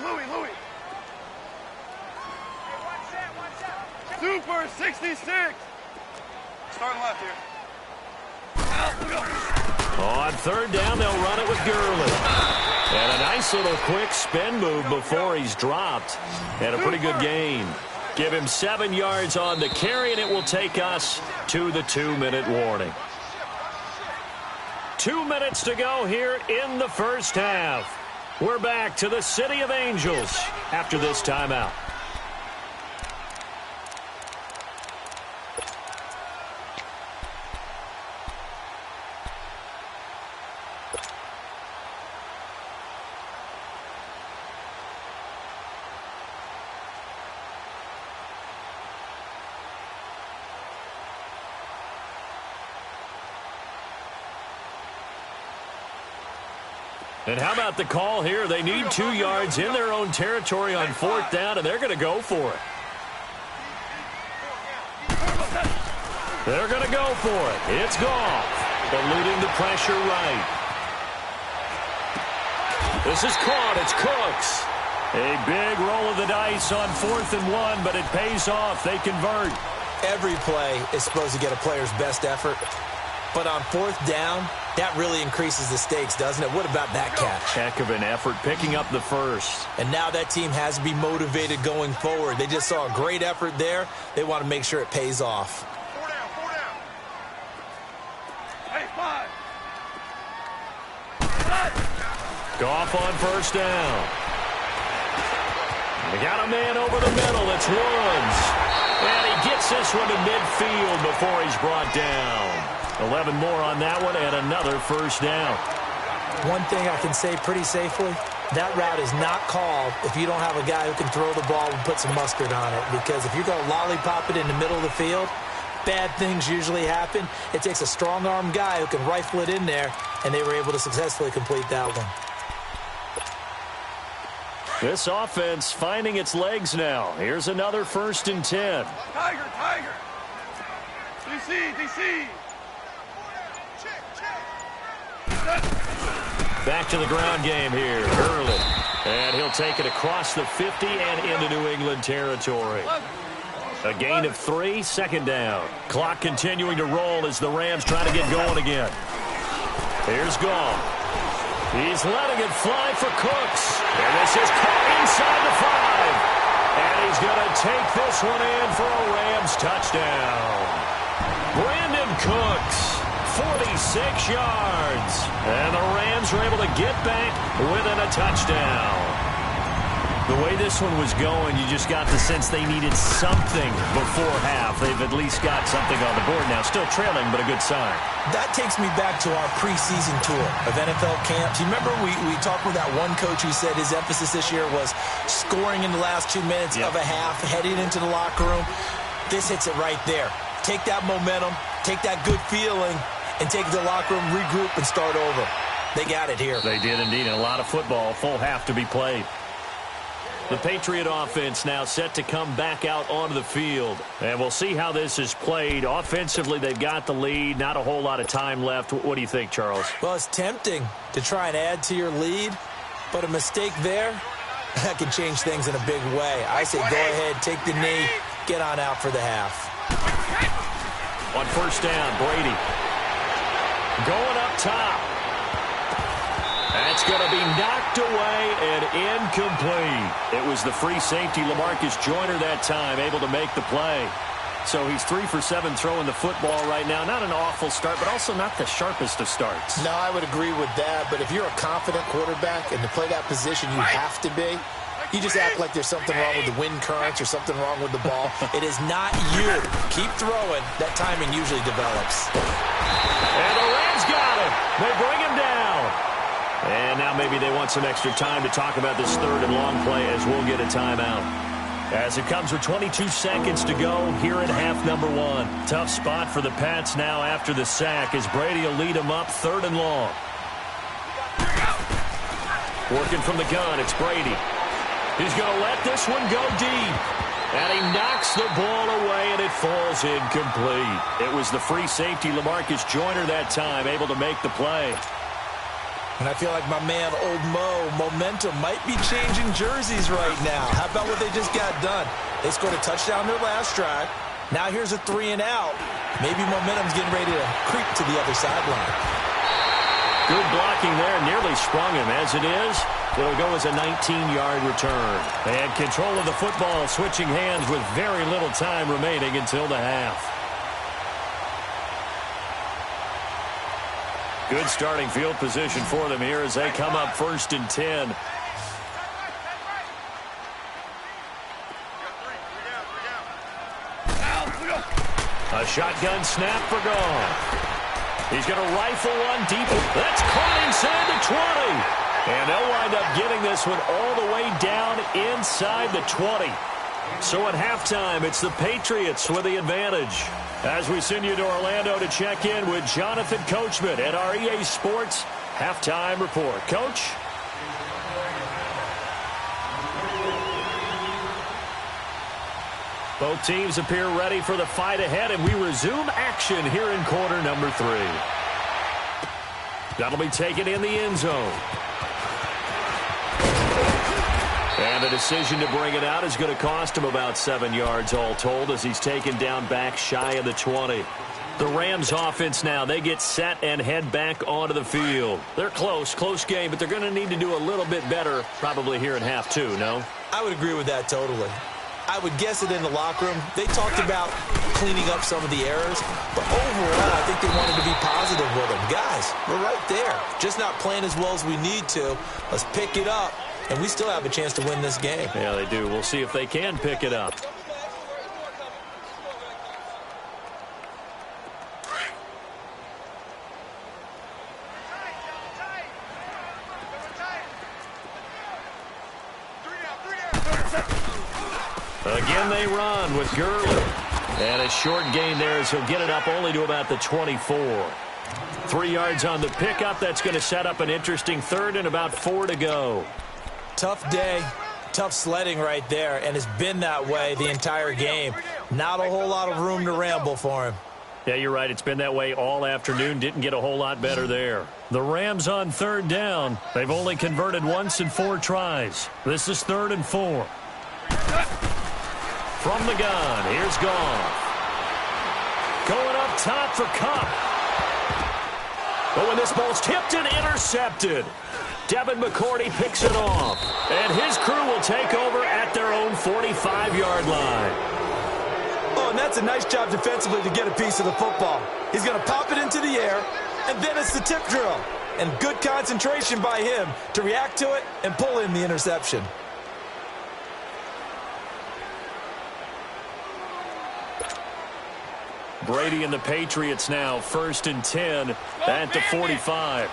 Super 66. Starting left here. On third down, they'll run it with Gurley. And a nice little quick spin move before he's dropped. And a pretty good gain. Give him 7 yards on the carry, and it will take us to the 2-minute warning. 2 minutes to go here in the first half. We're back to the City of Angels after this timeout. And how about the call here? They need 2 yards in their own territory on fourth down, and they're going to go for it. They're going to go for it. It's Goff, eluding the pressure right. This is caught. It's Cooks. A big roll of the dice on 4th and 1, but it pays off. They convert. Every play is supposed to get a player's best effort. But on fourth down, that really increases the stakes, doesn't it? What about that catch? Heck of an effort, picking up the first. And now that team has to be motivated going forward. They just saw a great effort there. They want to make sure it pays off. 4 down. Hey, 5. Goff on first down. They got a man over the middle. It's Woods. And he gets this one to midfield before he's brought down. 11 more on that one, and another first down. One thing I can say pretty safely, that route is not called if you don't have a guy who can throw the ball and put some mustard on it. Because if you're going to lollipop it in the middle of the field, bad things usually happen. It takes a strong-arm guy who can rifle it in there, and they were able to successfully complete that one. This offense finding its legs now. Here's another 1st and 10. Tiger. DC. Back to the ground game here. Gurley. And he'll take it across the 50 and into New England territory. A gain of 3, second down. Clock continuing to roll as the Rams try to get going again. Here's Goff. He's letting it fly for Cooks. And this is caught inside the 5. he's going to take this one in for a Rams touchdown. Brandon Cooks, 46 yards. And the Rams were able to get back within a touchdown. The way this one was going, you just got the sense they needed something before half. They've at least got something on the board now. Still trailing, but a good sign. That takes me back to our preseason tour of NFL camps. You remember we talked with that one coach who said his emphasis this year was scoring in the last 2 minutes of a half, heading into the locker room. This hits it right there. Take that momentum, take that good feeling, and take it to the locker room, regroup, and start over. They got it here. They did indeed. And a lot of football, full half to be played. The Patriot offense now set to come back out onto the field. And we'll see how this is played. Offensively, they've got the lead. Not a whole lot of time left. What do you think, Charles? Well, it's tempting to try and add to your lead, but a mistake there, that can change things in a big way. I say go ahead, take the knee, get on out for the half. On first down, Brady. Going up top. That's going to be knocked away and incomplete. It was the free safety, LaMarcus Joyner, that time, able to make the play. So he's 3 for 7 throwing the football right now. Not an awful start, but also not the sharpest of starts. No, I would agree with that. But if you're a confident quarterback and to play that position, you have to be. You just act like there's something wrong with the wind currents or something wrong with the ball. It is not you. Keep throwing. That timing usually develops. And the Rams got him. They bring him down. And now maybe they want some extra time to talk about this third and long play as we'll get a timeout. As it comes with 22 seconds to go here at half number 1. Tough spot for the Pats now after the sack as Brady will lead them up third and long. Working from the gun, it's Brady. He's going to let this one go deep. And he knocks the ball away, and it falls incomplete. It was the free safety, LaMarcus Joyner, that time, able to make the play. And I feel like my man, Old Mo, momentum might be changing jerseys right now. How about what they just got done? They scored a touchdown their last drive. Now here's a 3 and out. Maybe momentum's getting ready to creep to the other sideline. Good blocking there. Nearly sprung him. As it is, it'll go as a 19-yard return. And control of the football switching hands with very little time remaining until the half. Good starting field position for them here as they come up first and 10. A shotgun snap for Goff. He's going to rifle one deep. That's caught inside the 20. And they'll wind up getting this one all the way down inside the 20. So at halftime, it's the Patriots with the advantage. As we send you to Orlando to check in with Jonathan Coachman at our EA Sports Halftime Report. Coach? Both teams appear ready for the fight ahead, and we resume action here in quarter number 3. That'll be taken in the end zone. And the decision to bring it out is going to cost him about 7 yards all told as he's taken down back shy of the 20. The Rams offense now, they get set and head back onto the field. They're close game, but they're going to need to do a little bit better probably here in half 2, no? I would agree with that totally. I would guess it in the locker room. They talked about cleaning up some of the errors, but overall, I think they wanted to be positive with them. Guys, we're right there. Just not playing as well as we need to. Let's pick it up, and we still have a chance to win this game. Yeah, they do. We'll see if they can pick it up. Again, they run with Gurley. And a short gain there as he'll get it up only to about the 24. 3 yards on the pickup. That's going to set up an interesting third and about 4 to go. Tough day, tough sledding right there, and it's been that way the entire game. Not a whole lot of room to ramble for him. Yeah, you're right. It's been that way all afternoon. Didn't get a whole lot better there. The Rams on third down. They've only converted once in 4 tries. This is 3rd and 4. From the gun, here's Goff. Going up top for Kupp. But when this ball's tipped and intercepted. Devin McCourty picks it off. And his crew will take over at their own 45-yard line. Oh, and that's a nice job defensively to get a piece of the football. He's going to pop it into the air, and then it's the tip drill. And good concentration by him to react to it and pull in the interception. Brady and the Patriots now 1st and 10 at the 45.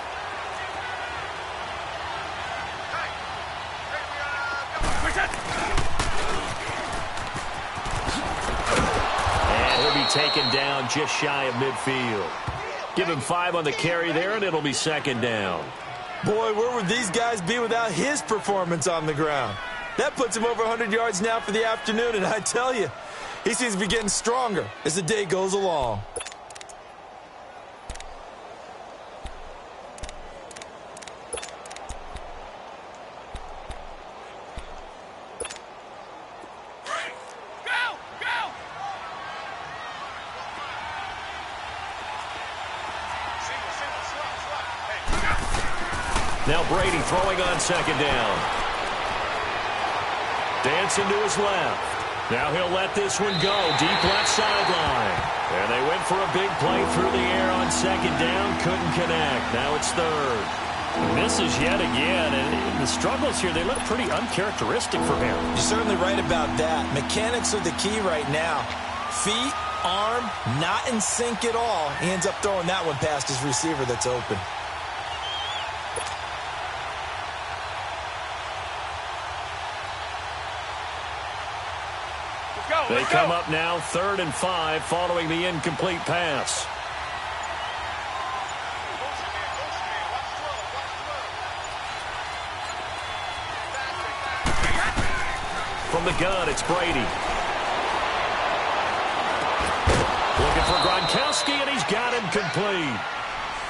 And he'll be taken down just shy of midfield. Give him 5 on the carry there, and it'll be 2nd down. Boy, where would these guys be without his performance on the ground? That puts him over 100 yards now for the afternoon, and I tell you, he seems to be getting stronger as the day goes along. Now Brady throwing on 2nd down. Dancing to his left. Now he'll let this one go. Deep left sideline. And they went for a big play through the air on 2nd down. Couldn't connect. Now it's 3rd. Misses yet again. And the struggles here, they look pretty uncharacteristic for him. You're certainly right about that. Mechanics are the key right now. Feet, arm, not in sync at all. He ends up throwing that one past his receiver that's open. They come up now 3rd and 5 following the incomplete pass. From the gun, it's Brady. Looking for Gronkowski, and he's got him complete.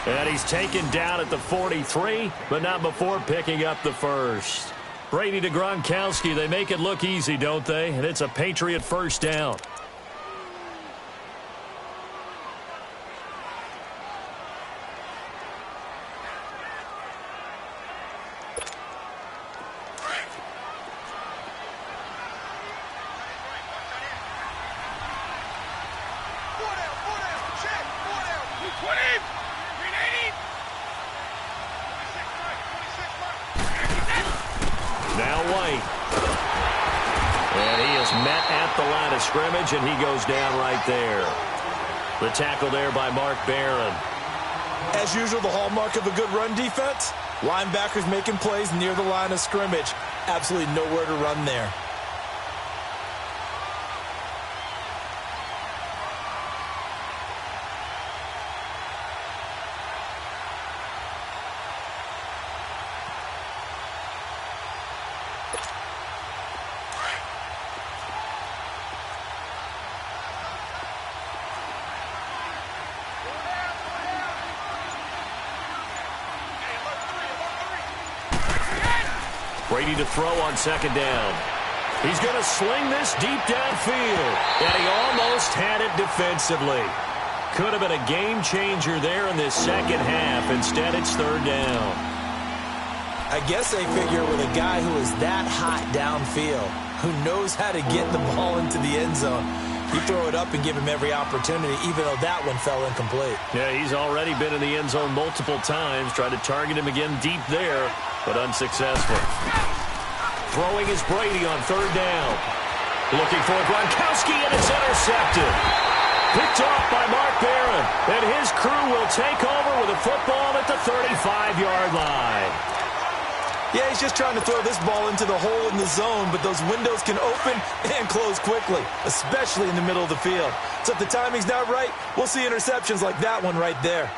And he's taken down at the 43, but not before picking up the 1st. Brady to Gronkowski. They make it look easy, don't they? And it's a Patriot 1st down. Scrimmage, and he goes down right there. The tackle there by Mark Barron. As usual, the hallmark of a good run defense, linebackers making plays near the line of scrimmage. Absolutely nowhere to run there. Brady to throw on 2nd down. He's going to sling this deep downfield. And he almost had it defensively. Could have been a game changer there in this 2nd half. Instead, it's 3rd down. I guess they figure with a guy who is that hot downfield, who knows how to get the ball into the end zone, you throw it up and give him every opportunity, even though that one fell incomplete. Yeah, he's already been in the end zone multiple times. Tried to target him again deep there, but unsuccessful. Throwing is Brady on 3rd down. Looking for Gronkowski, and it's intercepted. Picked off by Mark Barron. And his crew will take over with a football at the 35-yard line. Yeah, he's just trying to throw this ball into the hole in the zone, but those windows can open and close quickly, especially in the middle of the field. So if the timing's not right, we'll see interceptions like that one right there.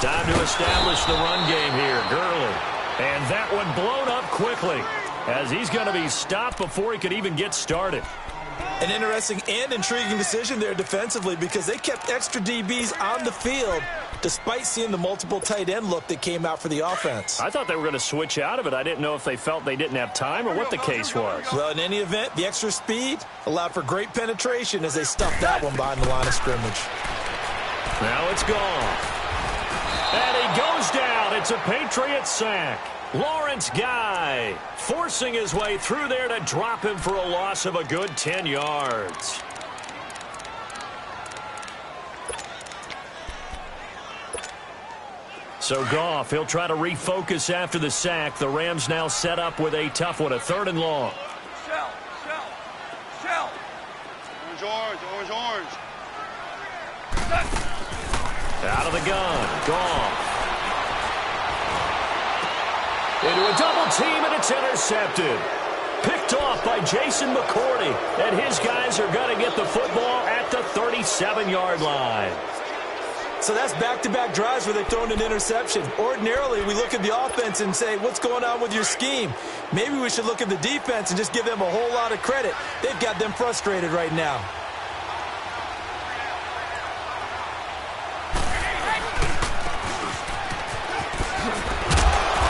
Time to establish the run game here. Gurley. And that one blown up quickly as he's going to be stopped before he could even get started. An interesting and intriguing decision there defensively because they kept extra DBs on the field despite seeing the multiple tight end look that came out for the offense. I thought they were going to switch out of it. I didn't know if they felt they didn't have time or what the case was. Well, in any event, the extra speed allowed for great penetration as they stuffed that one behind the line of scrimmage. Now it's gone. And he goes down. It's a Patriot sack. Lawrence Guy forcing his way through there to drop him for a loss of a good 10 yards. So Goff, he'll try to refocus after the sack. The Rams now set up with a tough one, a 3rd and long. Shell. Orange. Out of the gun, Goff. Into a double team, and it's intercepted. Picked off by Jason McCourty, and his guys are going to get the football at the 37-yard line. So that's back-to-back drives where they've thrown an interception. Ordinarily, we look at the offense and say, what's going on with your scheme? Maybe we should look at the defense and just give them a whole lot of credit. They've got them frustrated right now.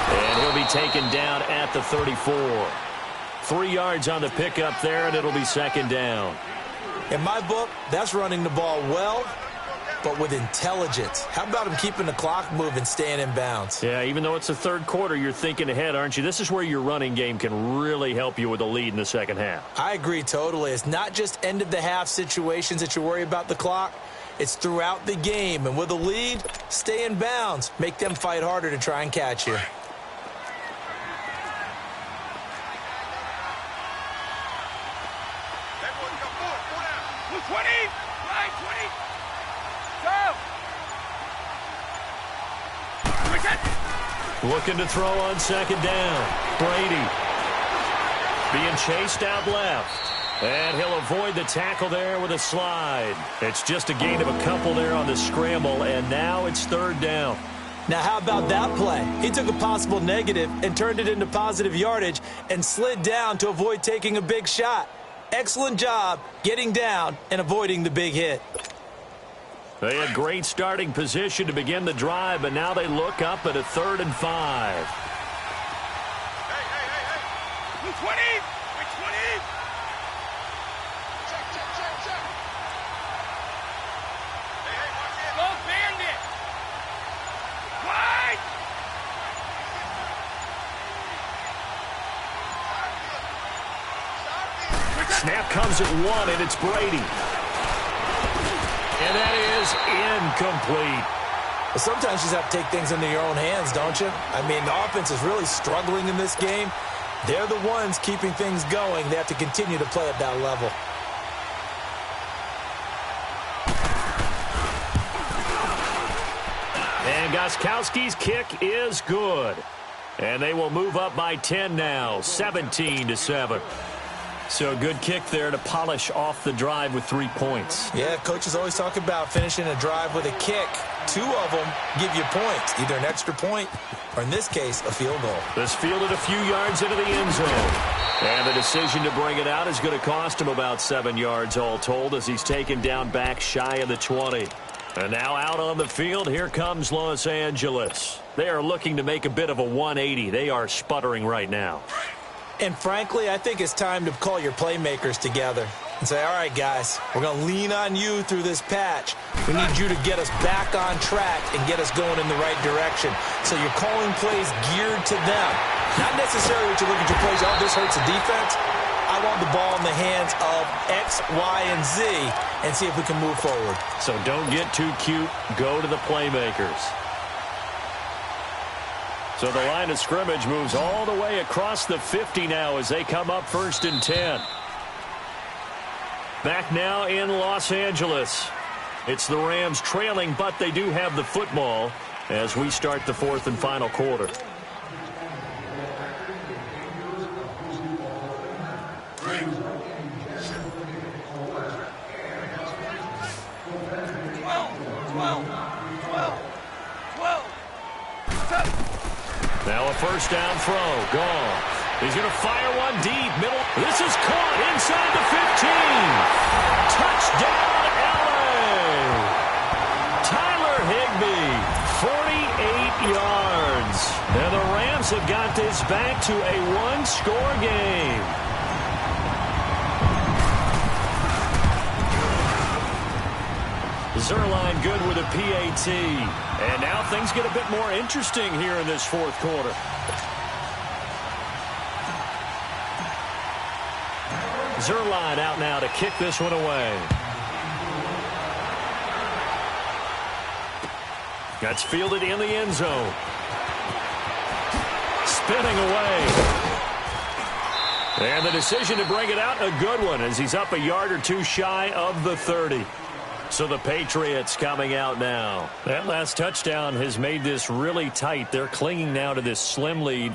And he'll be taken down at the 34. 3 yards on the pickup there, and it'll be 2nd down. In my book, that's running the ball well, but with intelligence. How about him keeping the clock moving, staying in bounds? Yeah, even though it's the 3rd quarter, you're thinking ahead, aren't you? This is where your running game can really help you with a lead in the 2nd half. I agree totally. It's not just end-of-the-half situations that you worry about the clock. It's throughout the game. And with a lead, stay in bounds. Make them fight harder to try and catch you. Looking to throw on 2nd down. Brady being chased out left. And he'll avoid the tackle there with a slide. It's just a gain of a couple there on the scramble, and now it's 3rd down. Now, how about that play? He took a possible negative and turned it into positive yardage and slid down to avoid taking a big shot. Excellent job getting down and avoiding the big hit. They had great starting position to begin the drive, but now they look up at a 3rd and 5. Hey. 20. Check. Hey, watch it. Go Bandit. Wide. Snap comes at 1, and it's Brady. And that is incomplete. But sometimes you just have to take things into your own hands, don't you? I mean, the offense is really struggling in this game. They're the ones keeping things going. They have to continue to play at that level. And Gostkowski's kick is good. And they will move up by 10 now, 17-7. So a good kick there to polish off the drive with 3 points. Yeah, coaches always talk about finishing a drive with a kick. 2 of them give you points, either an extra point or, in this case, a field goal. This fielded a few yards into the end zone. And the decision to bring it out is going to cost him about 7 yards all told as he's taken down back shy of the 20. And now out on the field, here comes Los Angeles. They are looking to make a bit of a 180. They are sputtering right now. And frankly, I think it's time to call your playmakers together and say, all right, guys, we're going to lean on you through this patch. We need you to get us back on track and get us going in the right direction. So you're calling plays geared to them. Not necessarily that you look at your plays, oh, this hurts the defense. I want the ball in the hands of X, Y, and Z and see if we can move forward. So don't get too cute. Go to the playmakers. So the line of scrimmage moves all the way across the 50 now as they come up 1st and 10. Back now in Los Angeles. It's the Rams trailing, but they do have the football as we start the 4th and final quarter. Now a 1st down throw. Gone. He's going to fire one deep. Middle. This is caught inside the 15. Touchdown, LA. Tyler Higbee, 48 yards. And the Rams have got this back to a 1-score game. Zerline good with a PAT. And now things get a bit more interesting here in this fourth quarter. Zerline out now to kick this one away. That's fielded in the end zone. Spinning away. And the decision to bring it out, a good one, as he's up a yard or two shy of the 30. So the Patriots coming out now. That last touchdown has made this really tight. They're clinging now to this slim lead.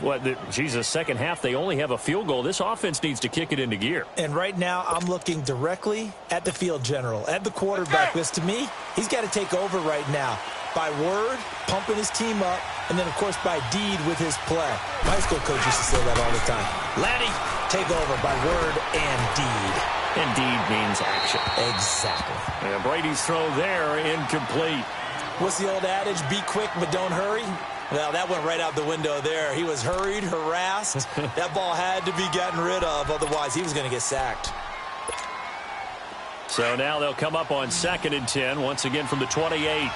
Second half, they only have a field goal. This offense needs to kick it into gear. And right now, I'm looking directly at the field general, at the quarterback, because to me, he's got to take over right now. By word, pumping his team up, and then, of course, by deed with his play. My high school coach used to say that all the time. Laddie, take over by word and deed. And deed means action. Exactly. And Brady's throw there, incomplete. What's the old adage? Be quick, but don't hurry. Well, that went right out the window there. He was hurried, harassed. That ball had to be gotten rid of, otherwise he was going to get sacked. So now they'll come up on 2nd and 10, once again from the 28.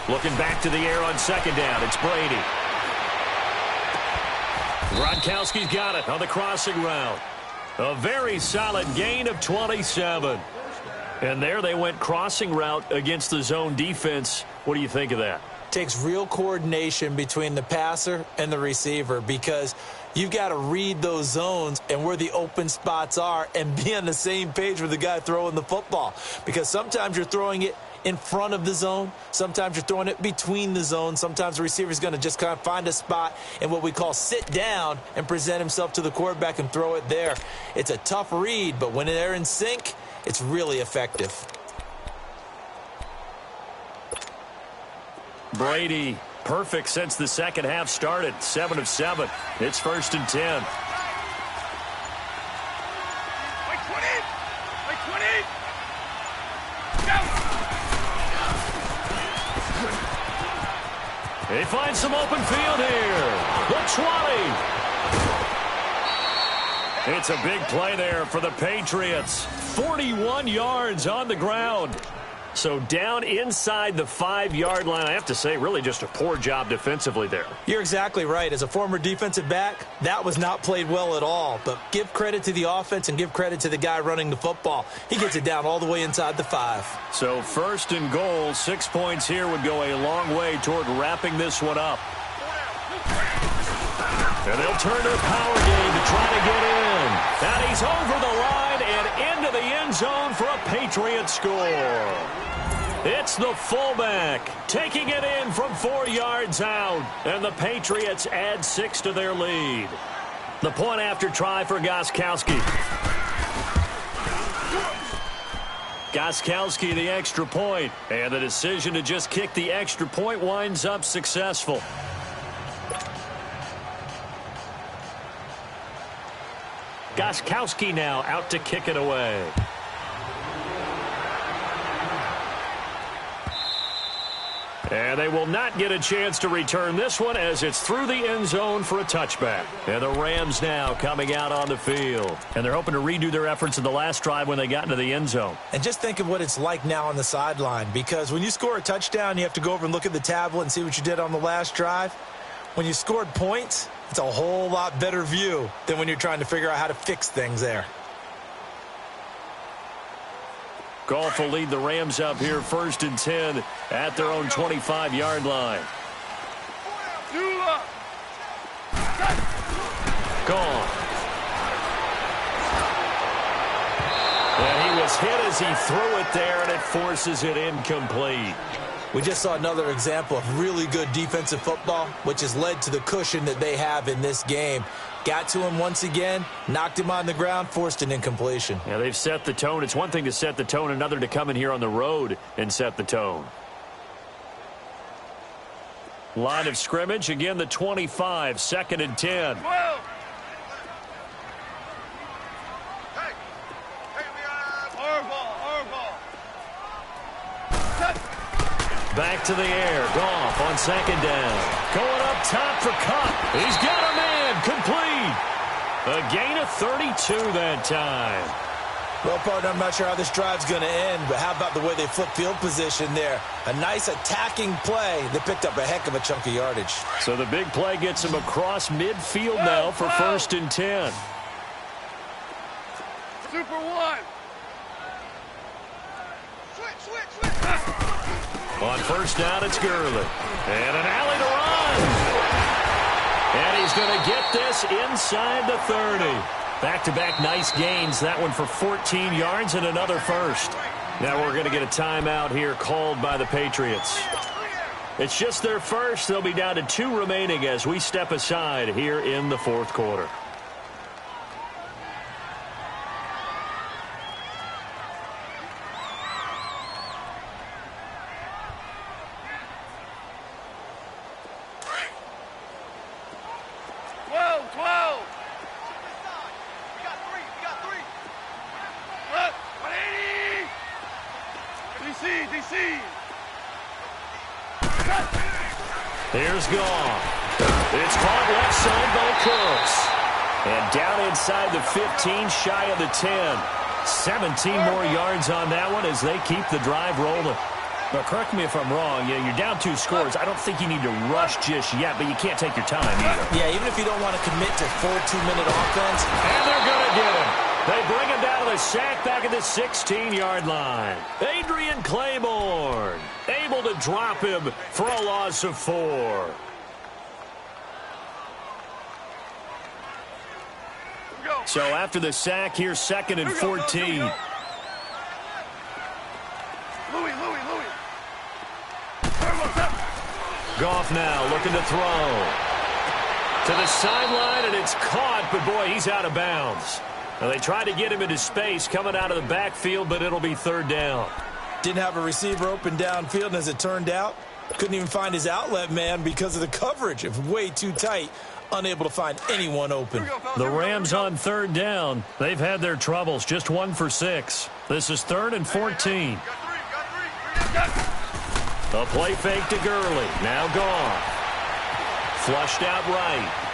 Looking back to the air on 2nd down. It's Brady. Gronkowski's got it on the crossing route. A very solid gain of 27. And there they went crossing route against the zone defense. What do you think of that? Takes real coordination between the passer and the receiver, because you've got to read those zones and where the open spots are and be on the same page with the guy throwing the football. Because sometimes you're throwing it in front of the zone. Sometimes you're throwing it between the zones. Sometimes the receiver's going to just kind of find a spot and what we call sit down and present himself to the quarterback and throw it there. It's a tough read, but when they're in sync, it's really effective. Brady, perfect since the second half started. 7 of 7. It's 1st and 10. Like 20! Like 20! Go! He finds some open field here. The 20. It's a big play there for the Patriots. 41 yards on the ground. So down inside the 5-yard line. I have to say, really just a poor job defensively there. You're exactly right. As a former defensive back, that was not played well at all. But give credit to the offense and give credit to the guy running the football. He gets it down all the way inside the 5. So 1st and goal, 6 points here would go a long way toward wrapping this one up. And they'll turn their power game to try to get in. And he's over the line and into the end zone for a Patriot score. It's the fullback taking it in from 4 yards out. And the Patriots add 6 to their lead. The point after try for Gostkowski. Gostkowski the extra point. And the decision to just kick the extra point winds up successful. Gostkowski now out to kick it away. And they will not get a chance to return this one as it's through the end zone for a touchback. And the Rams now coming out on the field. And they're hoping to redo their efforts in the last drive when they got into the end zone. And just think of what it's like now on the sideline, because when you score a touchdown, you have to go over and look at the tablet and see what you did on the last drive. When you scored points, it's a whole lot better view than when you're trying to figure out how to fix things there. Goff will lead the Rams up here 1st and 10 at their own 25-yard line. Goff. And he was hit as he threw it there, and it forces it incomplete. We just saw another example of really good defensive football, which has led to the cushion that they have in this game. Got to him once again, knocked him on the ground, forced an incompletion. Yeah, they've set the tone. It's one thing to set the tone, another to come in here on the road and set the tone. Line of scrimmage, again the 25, 2nd and 10. Back to the air. Goff on 2nd down. Going up top for Cup. He's got a man. Complete. A gain of 32 that time. Well, partner, I'm not sure how this drive's going to end, but how about the way they flip field position there? A nice attacking play. They picked up a heck of a chunk of yardage. So the big play gets them across midfield now for 1st and 10. Super one. Switch. On 1st down, it's Gurley. And an alley to run. And he's going to get this inside the 30. Back-to-back nice gains. That one for 14 yards and another first. Now we're going to get a timeout here called by the Patriots. It's just their first. They'll be down to 2 remaining as we step aside here in the 4th quarter. Here's Goff. It's caught left side by Cooks. And down inside the 15, shy of the 10. 17 more yards on that one as they keep the drive rolling. Now, correct me if I'm wrong. You're down 2 scores. I don't think you need to rush just yet, but you can't take your time either. Yeah, even if you don't want to commit to full 2-minute offense. And they're going to get him. They bring him down to the sack back at the 16-yard line. Adrian Claiborne able to drop him for a loss of 4. So after the sack, here's 2nd and 14. Louis. Goff now looking to throw. To the sideline, and it's caught, but boy, he's out of bounds. Now, they tried to get him into space coming out of the backfield, but it'll be 3rd down. Didn't have a receiver open downfield, and as it turned out, couldn't even find his outlet man because of the coverage. It was way too tight, unable to find anyone open. The Rams on 3rd down. They've had their troubles, just 1 for 6. This is 3rd and 14. A play fake to Gurley. Now Goff. Flushed out right.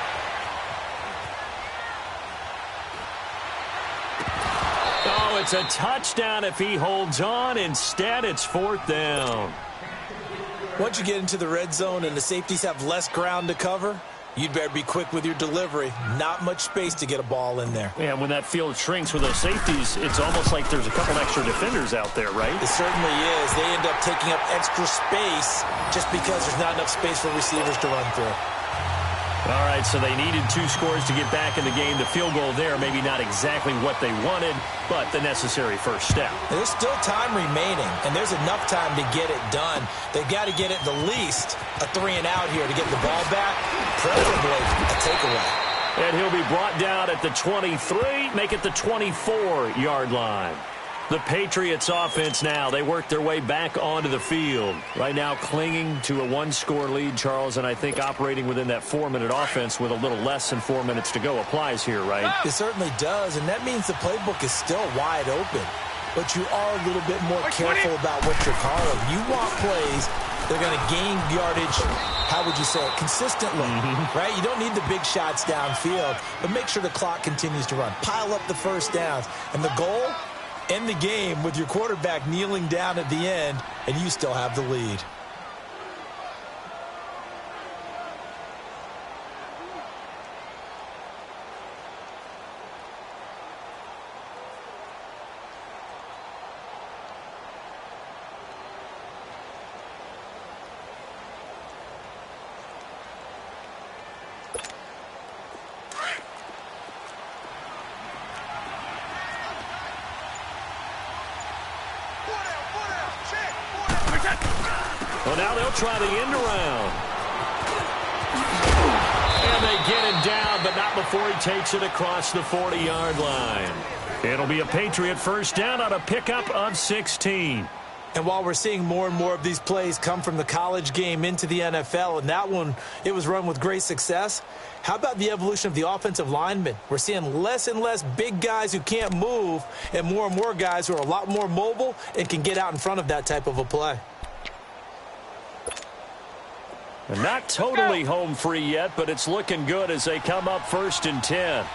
Oh, it's a touchdown if he holds on. Instead, it's 4th down. Once you get into the red zone and the safeties have less ground to cover, you'd better be quick with your delivery. Not much space to get a ball in there. Yeah, when that field shrinks with those safeties, it's almost like there's a couple extra defenders out there, right? It certainly is. They end up taking up extra space just because there's not enough space for receivers to run through. All right, so they needed 2 scores to get back in the game. The field goal there, maybe not exactly what they wanted, but the necessary first step. There's still time remaining, and there's enough time to get it done. They've got to get it the least a 3-and-out here to get the ball back, preferably a takeaway. And he'll be brought down at the 23, make it the 24-yard line. The Patriots offense now, they work their way back onto the field. Right now clinging to a 1-score lead, Charles, and I think operating within that 4-minute offense with a little less than 4 minutes to go applies here, right? It certainly does, and that means the playbook is still wide open. But you are a little bit more careful about what you're calling. You want plays that are going to gain yardage, how would you say it, consistently, right? You don't need the big shots downfield, but make sure the clock continues to run. Pile up the first downs, and the goal, end the game with your quarterback kneeling down at the end, and you still have the lead. Well, now they'll try the end around. And they get him down, but not before he takes it across the 40-yard line. It'll be a Patriot first down on a pickup of 16. And while we're seeing more and more of these plays come from the college game into the NFL, and that one, it was run with great success, how about the evolution of the offensive linemen? We're seeing less and less big guys who can't move and more guys who are a lot more mobile and can get out in front of that type of a play. And not totally home free yet, but it's looking good as they come up 1st and 10.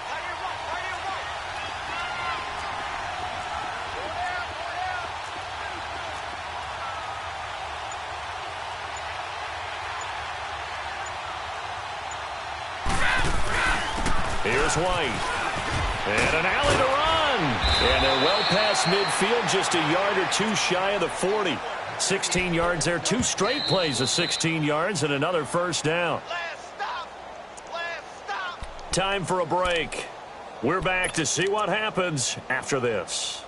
Here's White. And an alley to run. And they're well past midfield, just a yard or two shy of the 40. 16 yards there, 2 straight plays of 16 yards and another first down. Time for a break. We're back to see what happens after this.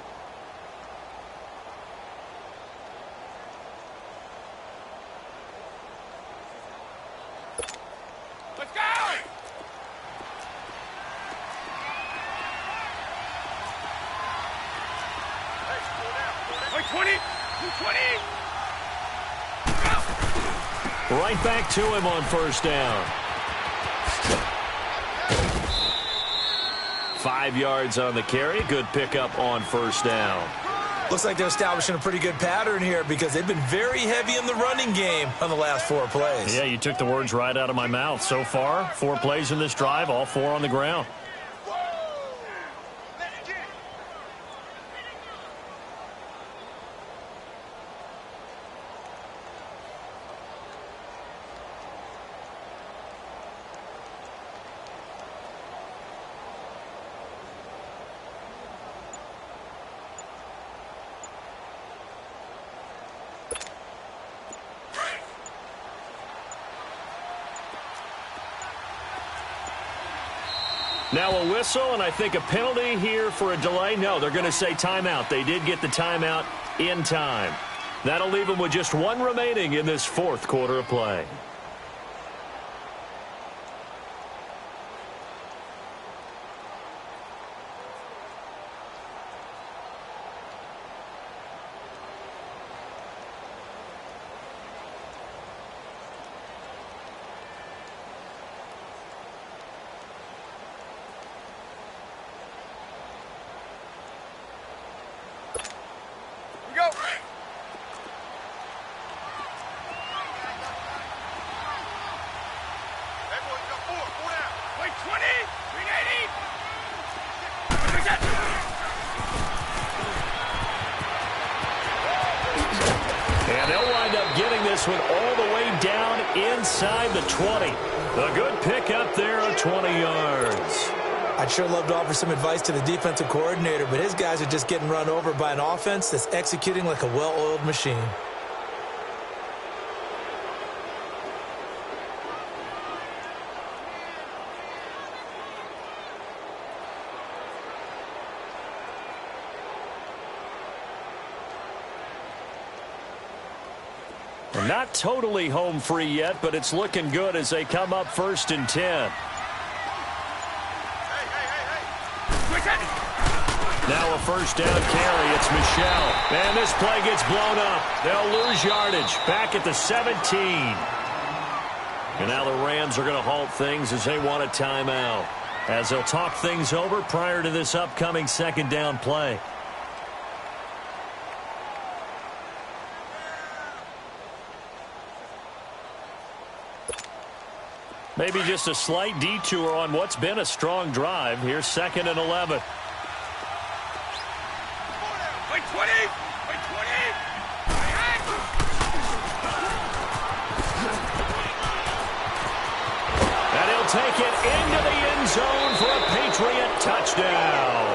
Let's go! Hey, 20! 20! Right back to him on first down. 5 yards on the carry. Good pickup on first down. Looks like they're establishing a pretty good pattern here because they've been very heavy in the running game on the last 4 plays. Yeah, you took the words right out of my mouth. So far, 4 plays in this drive, all 4 on the ground. Now a whistle, and I think a penalty here for a delay. No, they're going to say timeout. They did get the timeout in time. That'll leave them with just 1 remaining in this 4th quarter of play. And they'll wind up getting this one all the way down inside the 20. A good pickup there of 20 yards. I'd sure love to offer some advice to the defensive coordinator, but his guys are just getting run over by an offense that's executing like a well-oiled machine. Not totally home free yet, but it's looking good as they come up 1st and 10. Now a first down carry. It's Michelle. And this play gets blown up. They'll lose yardage back at the 17. And now the Rams are going to halt things as they want a timeout, as they'll talk things over prior to this upcoming 2nd down play. Maybe just a slight detour on what's been a strong drive. Here's 2nd and 11. Wait, 20! Wait, 20! And he'll take it into the end zone for a Patriot touchdown.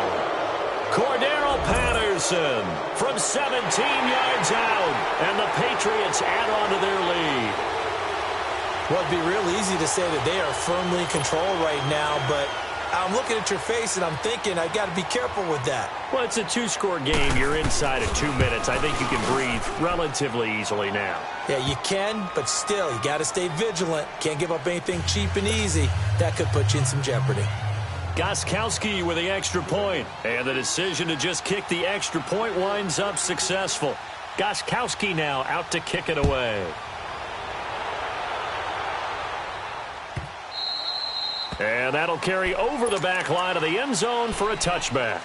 Cordero Patterson from 17 yards out. And the Patriots add on to their lead. Well, it'd be real easy to say that they are firmly in control right now, but I'm looking at your face and I'm thinking I've got to be careful with that. Well, it's a 2-score game. You're inside of 2 minutes. I think you can breathe relatively easily now. Yeah, you can, but still, you got to stay vigilant. Can't give up anything cheap and easy. That could put you in some jeopardy. Gostkowski with the extra point. And the decision to just kick the extra point winds up successful. Gostkowski now out to kick it away. And that'll carry over the back line of the end zone for a touchback.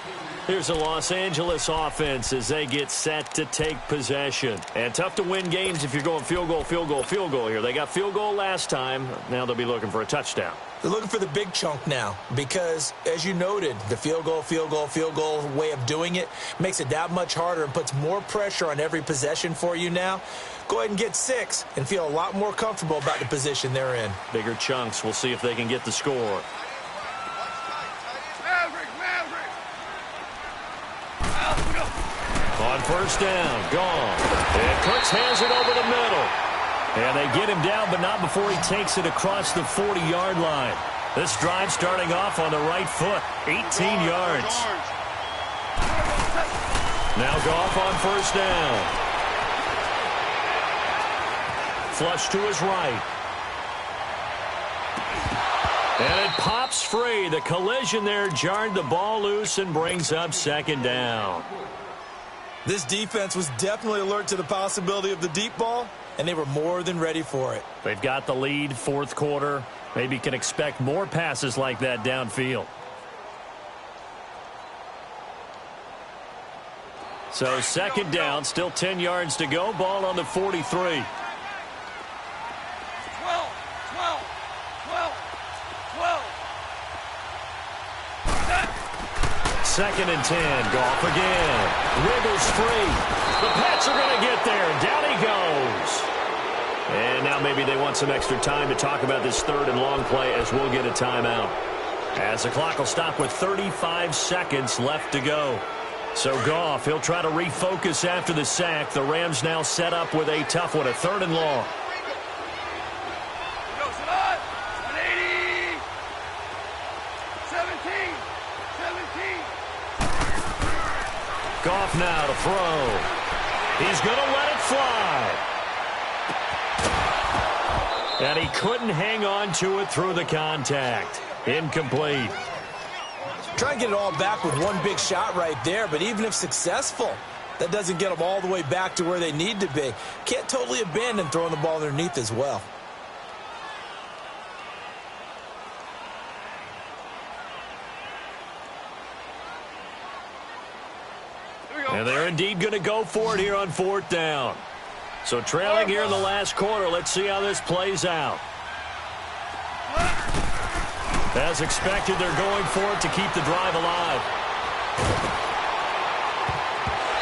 Here's the Los Angeles offense as they get set to take possession. And tough to win games if you're going field goal, field goal, field goal here. They got field goal last time. Now they'll be looking for a touchdown. They're looking for the big chunk now because, as you noted, the field goal way of doing it makes it that much harder and puts more pressure on every possession for you now. Go ahead and get 6 and feel a lot more comfortable about the position they're in. Bigger chunks. We'll see if they can get the score. On first down, gone. And Cooks hands it over the middle. And they get him down, but not before he takes it across the 40-yard line. This drive starting off on the right foot, 18 yards. Now Goff on first down. Flush to his right. And it pops free. The collision there jarred the ball loose and brings up second down. This defense was definitely alert to the possibility of the deep ball, and they were more than ready for it. They've got the lead, fourth quarter. Maybe can expect more passes like that downfield. So second down, still 10 yards to go. Ball on the 43. 12, 12, 12, 12. Second and 10. Goff again. Wiggles free. The Pats are going to get there. Down he goes. And now maybe they want some extra time to talk about this third and long play as we'll get a timeout. As the clock will stop with 35 seconds left to go. So Goff, he'll try to refocus after the sack. The Rams now set up with a tough one, a third and long. Goes it on. 180. 17. 17. Goff now to throw. He's going to let it fly. And he couldn't hang on to it through the contact. Incomplete. Try and get it all back with one big shot right there, but even if successful, that doesn't get them all the way back to where they need to be. Can't totally abandon throwing the ball underneath as well. And they're indeed going to go for it here on fourth down. So trailing here in the last quarter, let's see how this plays out. As expected, they're going for it to keep the drive alive.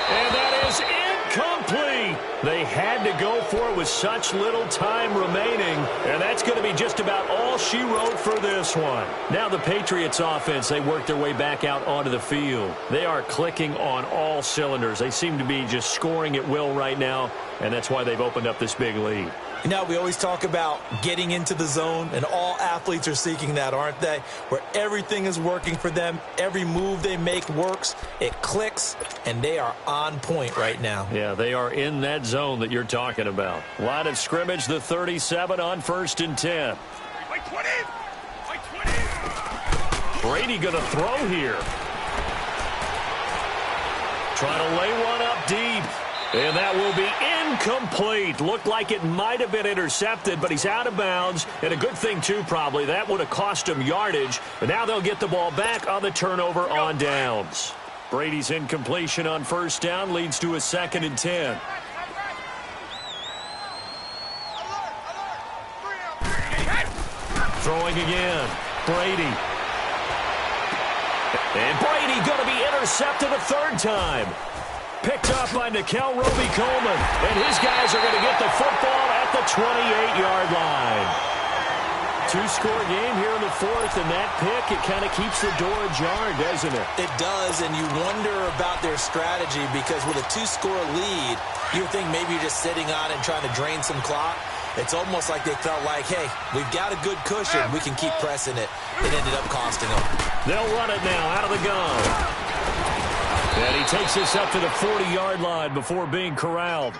And that is incomplete. They had to go for it with such little time remaining. And that's going to be just about all she wrote for this one. Now the Patriots offense, they work their way back out onto the field. They are clicking on all cylinders. They seem to be just scoring at will right now. And that's why they've opened up this big lead. You know, we always talk about getting into the zone, and all athletes are seeking that, aren't they? Where everything is working for them, every move they make works, it clicks, and they are on point right now. Yeah, they are in that zone that you're talking about. Line of scrimmage, the 37 on first and 10. Like 20. Like 20. Brady going to throw here. Trying to lay one up deep. And that will be incomplete. Looked like it might have been intercepted, but he's out of bounds. And a good thing, too, probably. That would have cost him yardage. But now they'll get the ball back on the turnover on downs. Brady's incompletion on first down leads to a second and 10. Throwing again. Brady. And Brady going to be intercepted a third time. Picked up by Nickel Roby-Coleman. And his guys are going to get the football at the 28-yard line. Two-score game here in the fourth, and that pick, it kind of keeps the door ajar, doesn't it? It does, and you wonder about their strategy because with a two-score lead, you think maybe you're just sitting on and trying to drain some clock. It's almost like they felt like, hey, we've got a good cushion. We can keep pressing it. It ended up costing them. They'll run it now out of the gun. And he takes this up to the 40-yard line before being corralled.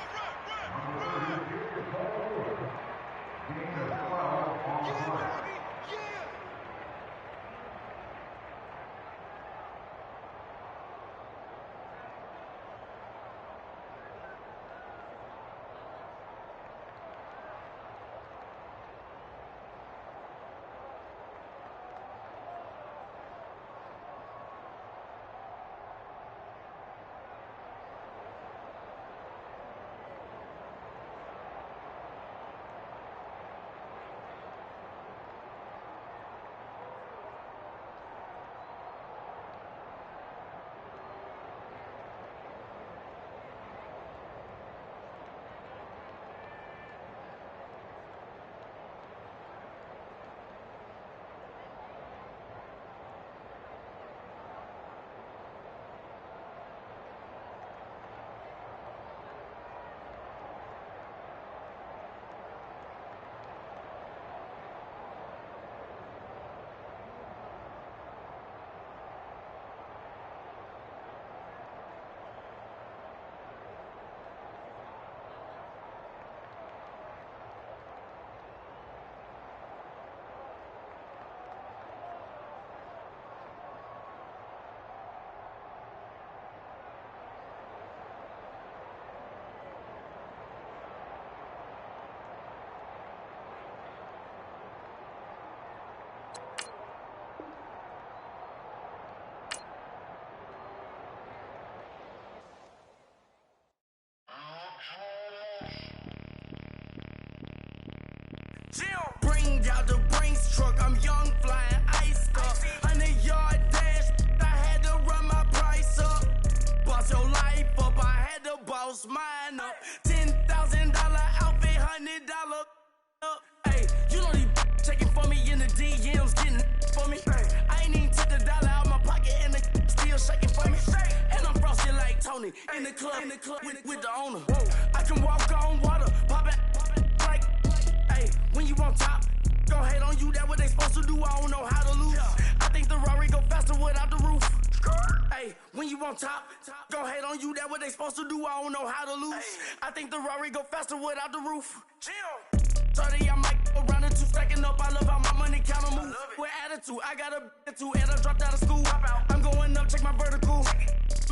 Bring out the Brinks truck, I'm young, flying ice up. 100-yard dash, I had to run my price up. Boss your life up, I had to boss mine up. $10,000 outfit, $100 up. Hey, you know these checking for me in the DMs, getting for me. I ain't even took the dollar out my pocket and the still shaking for me. And I'm frosty like Tony in the club with the owner. I can walk on water, pop it like, hey, when you on top, gon' hate on you, that what they supposed to do, I don't know how to lose. I think the Rari go faster without the roof. Hey, when you on top, gon' hate on you, that what they supposed to do, I don't know how to lose. I think the Rari go faster without the roof. 30, I might go around the two, stacking up, I love how my money counter move. With attitude, I got a attitude, and I dropped out of school. I'm going up, check my vertical.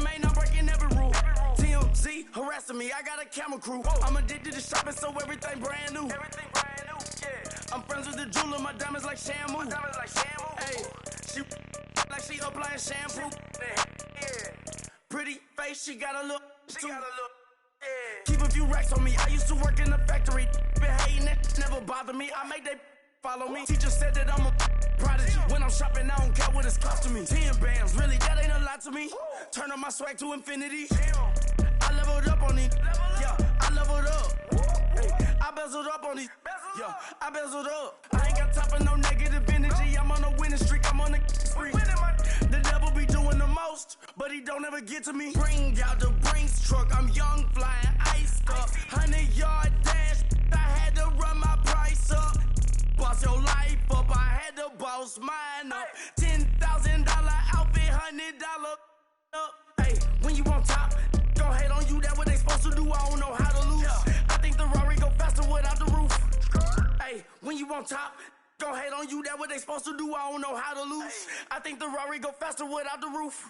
Man, I'm breaking every rule. TMZ harassing me, I got a camera crew. I'm addicted to shopping, so everything brand new. I'm friends with the jeweler, my diamonds like Shamu. Hey, she like she applying shampoo. Pretty face, she got a look. Keep a few racks on me, I used to work in the factory. Been hating it, never bother me. I make they follow me. Teacher said that I'm a prodigy. When I'm shopping, I don't care what it's costing me. 10 bands, really, that ain't a lot to me. Turn on my swag to infinity. I leveled up on these. Yeah, I leveled up. Hey, I bezeled up on these. Yeah, I bezeled up. I ain't got time for no negative energy. I'm on a winning streak, I'm on a spree. The devil be doing the most, but he don't ever get to me. Bring out the Brinks truck, I'm young, flying ice up. 100-yard dash, I had to run my price up. Boss your life up, I had to boss mine up. $10,000 outfit, $100 up. Hey, when you on top, gon' hate on you, that what they supposed to do, I don't know how to lose. I think the Rari go faster without the roof. Hey, when you on top, gon' hate on you, that what they supposed to do, I don't know how to lose. I think the Rari go faster without the roof.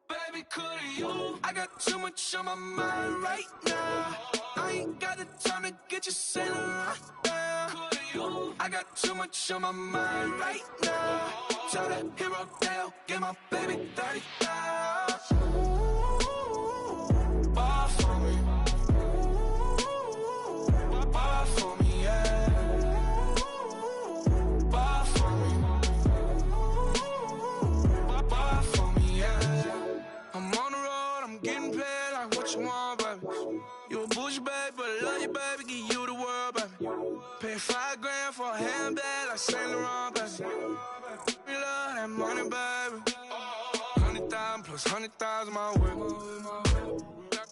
Baby, could you? I got too much on my mind right now. I ain't got the time to get you sailing right now. Could you? I got too much on my mind right now. Tell that hero Dale, get my baby 30,000. Bar for me. Bar for me, yeah. Bar for me. Bar for me, yeah. I'm on the road, I'm getting paid like what you want, baby. You a bougie, baby, but I love you, baby. Give you the world, baby. Pay $5 grand for a handbag like Saint Laurent, baby. We love that money, baby. 100,000 plus 100,000 my way.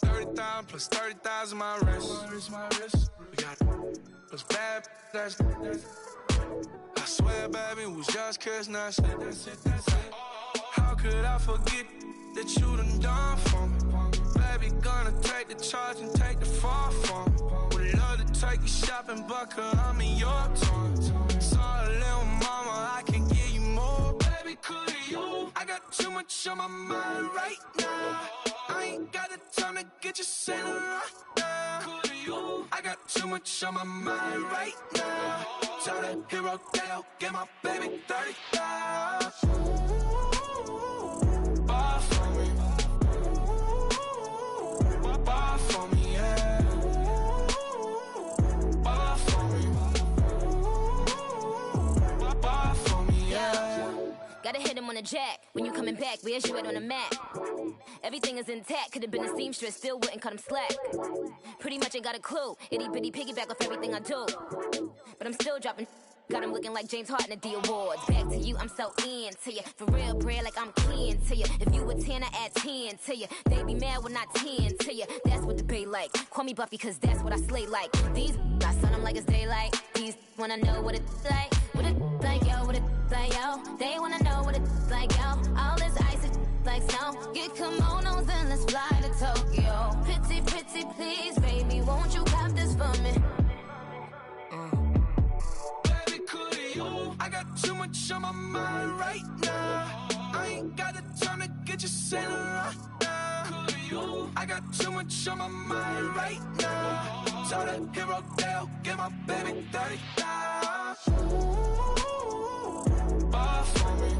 30,000 plus 30,000 my wrist. We got those bad, that's I swear, baby, it was just kissing, that's it. How could I forget that you done for me? Baby, gonna take the charge and take the fall from me. Would love to take you shopping, but I'm in your town. Sorry, little mama, I can give you more. Baby, could you? I got too much on my mind right now. I ain't got the time to get you sailing right now. Could you? I got too much on my mind right now. Tell that hero Dale, get my baby 30,000. Bar for me. Bar for me, yeah. Bar for me. Bar for me, yeah. Gotta hit him on the jack. When you coming back, where's you at on the map? Everything is intact. Could've been a seamstress, still wouldn't cut him slack. Pretty much ain't got a clue. Itty bitty piggyback off everything I do. But I'm still dropping. Got him looking like James Harden at the awards. Back to you, I'm so into you. For real, bread, like I'm keen to you. If you a 10, I add 10 to you. They be mad when I 10 to you. That's what the bay like. Call me Buffy, cause that's what I slay like. These, I sun them like it's daylight. These wanna know what it's like. What it like, yo, what it like, yo. They wanna know what it's like, yo. All this ice is like snow. Get kimonos and let's fly to Tokyo. Pretty, pretty, please, baby, won't you cop this for me? I got too much on my mind right now. Saint Laurent now. I got too much on my mind right now. So the hero Dale, get my baby 30 now. Bar for me.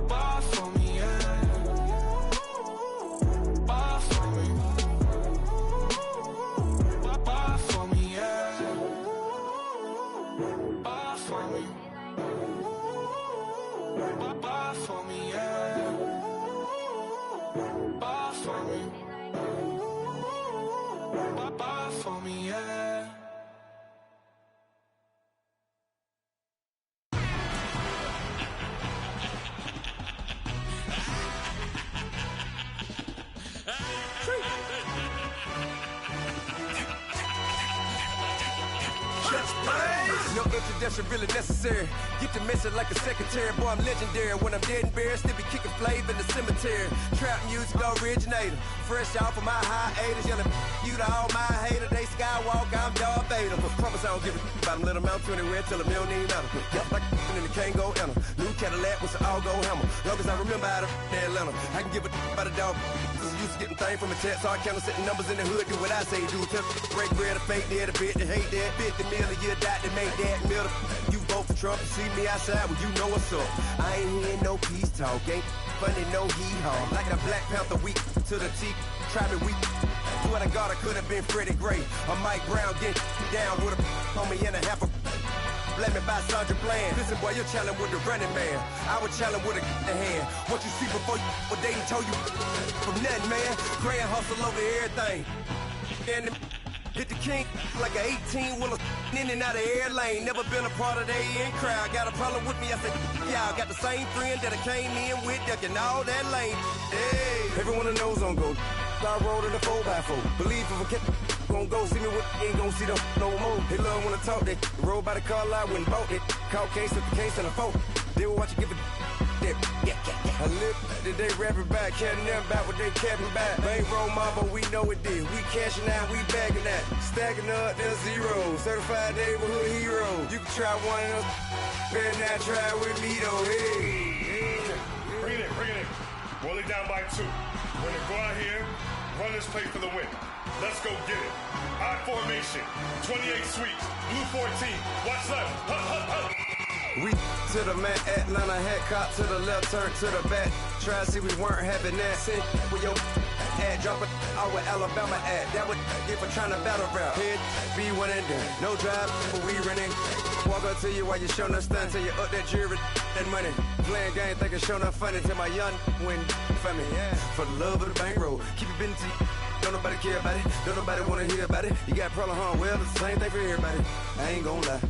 Bar for me, yeah. Bar for me. Bar for me, yeah. Bar for me. Bar for me, yeah. Bar for me. Bar for me, yeah. No introduction really necessary. Get the message like a secretary. Boy, I'm legendary. When I'm dead and buried, still be kicking flavor in the cemetery. Trap music originator. Fresh off of my hiatus. Yelling you to all my haters. They skywalk, I'm Darth Vader. Promise I don't give a about them. Let them out to anywhere. Tell them they don't need matter. Yup, like in the Kango enter. New Cadillac with an all-go hammer. Long as I remember how to Atlanta. I can give a about a dog. Used to getting things from a text. So I count setting numbers in the hood. Do what I say do. Tell break bread or fake dead. A bit to hate that. 50 million a year died to make that middle. You vote for Trump, you see me outside, well, you know what's up. I ain't hearing no peace talk, ain't funny, no hee-haw. Like the Black Panther weak to the teeth, try me weak. Swear to God, I could have been Freddie Gray. Or Mike Brown getting down with a homie and a half a. Let me buy Sandra Bland. Listen, boy, you're challenging with the running man. I was challenging with a hand. What you see before you, what they done told you from nothing, man. Grand hustle over everything. And hit the king like an 18-wheeler in and out of air lane. Never been a part of the in crowd. Got a problem with me, I said, y'all got the same friend that I came in with, ducking all that lane. Hey, everyone that knows on go. I rolled in the 4x4. Believe if I kept gon' go see me with ain't gon' see them no more. They love when I talk, they roll by the car lot when bought it. Caught case at the case and a phone. They will watch you give a dip. I live that they rapping back, caring them back what they capping back. They ain't roll mama, we know it did. We cashing out, we bagging that. Stacking up, there's zero. Certified neighborhood hero. You can try one of them, better not try with me though. Hey. Bring it in. Roll it down by 2. We're gonna go out here, run this play for the win. Let's go get it. I formation, 28 sweeps, blue 14. Watch left. Hup. We to the man, Atlanta head cop to the left, turn to the back. Try to see we weren't having that. Send with your ad, drop it out with Alabama ad. That would get for trying to battle rap. Head, be one and done. No drive, but we running. Walk up to you while you showing us stunt till you up that jury, that money. Playing game, thinking showing up funny till my young win for me. Yeah. For the love of the bankroll, keep it busy. Don't nobody care about it. Don't nobody wanna hear about it. You got a problem, huh? Well, it's the same thing for everybody. I ain't gon' lie.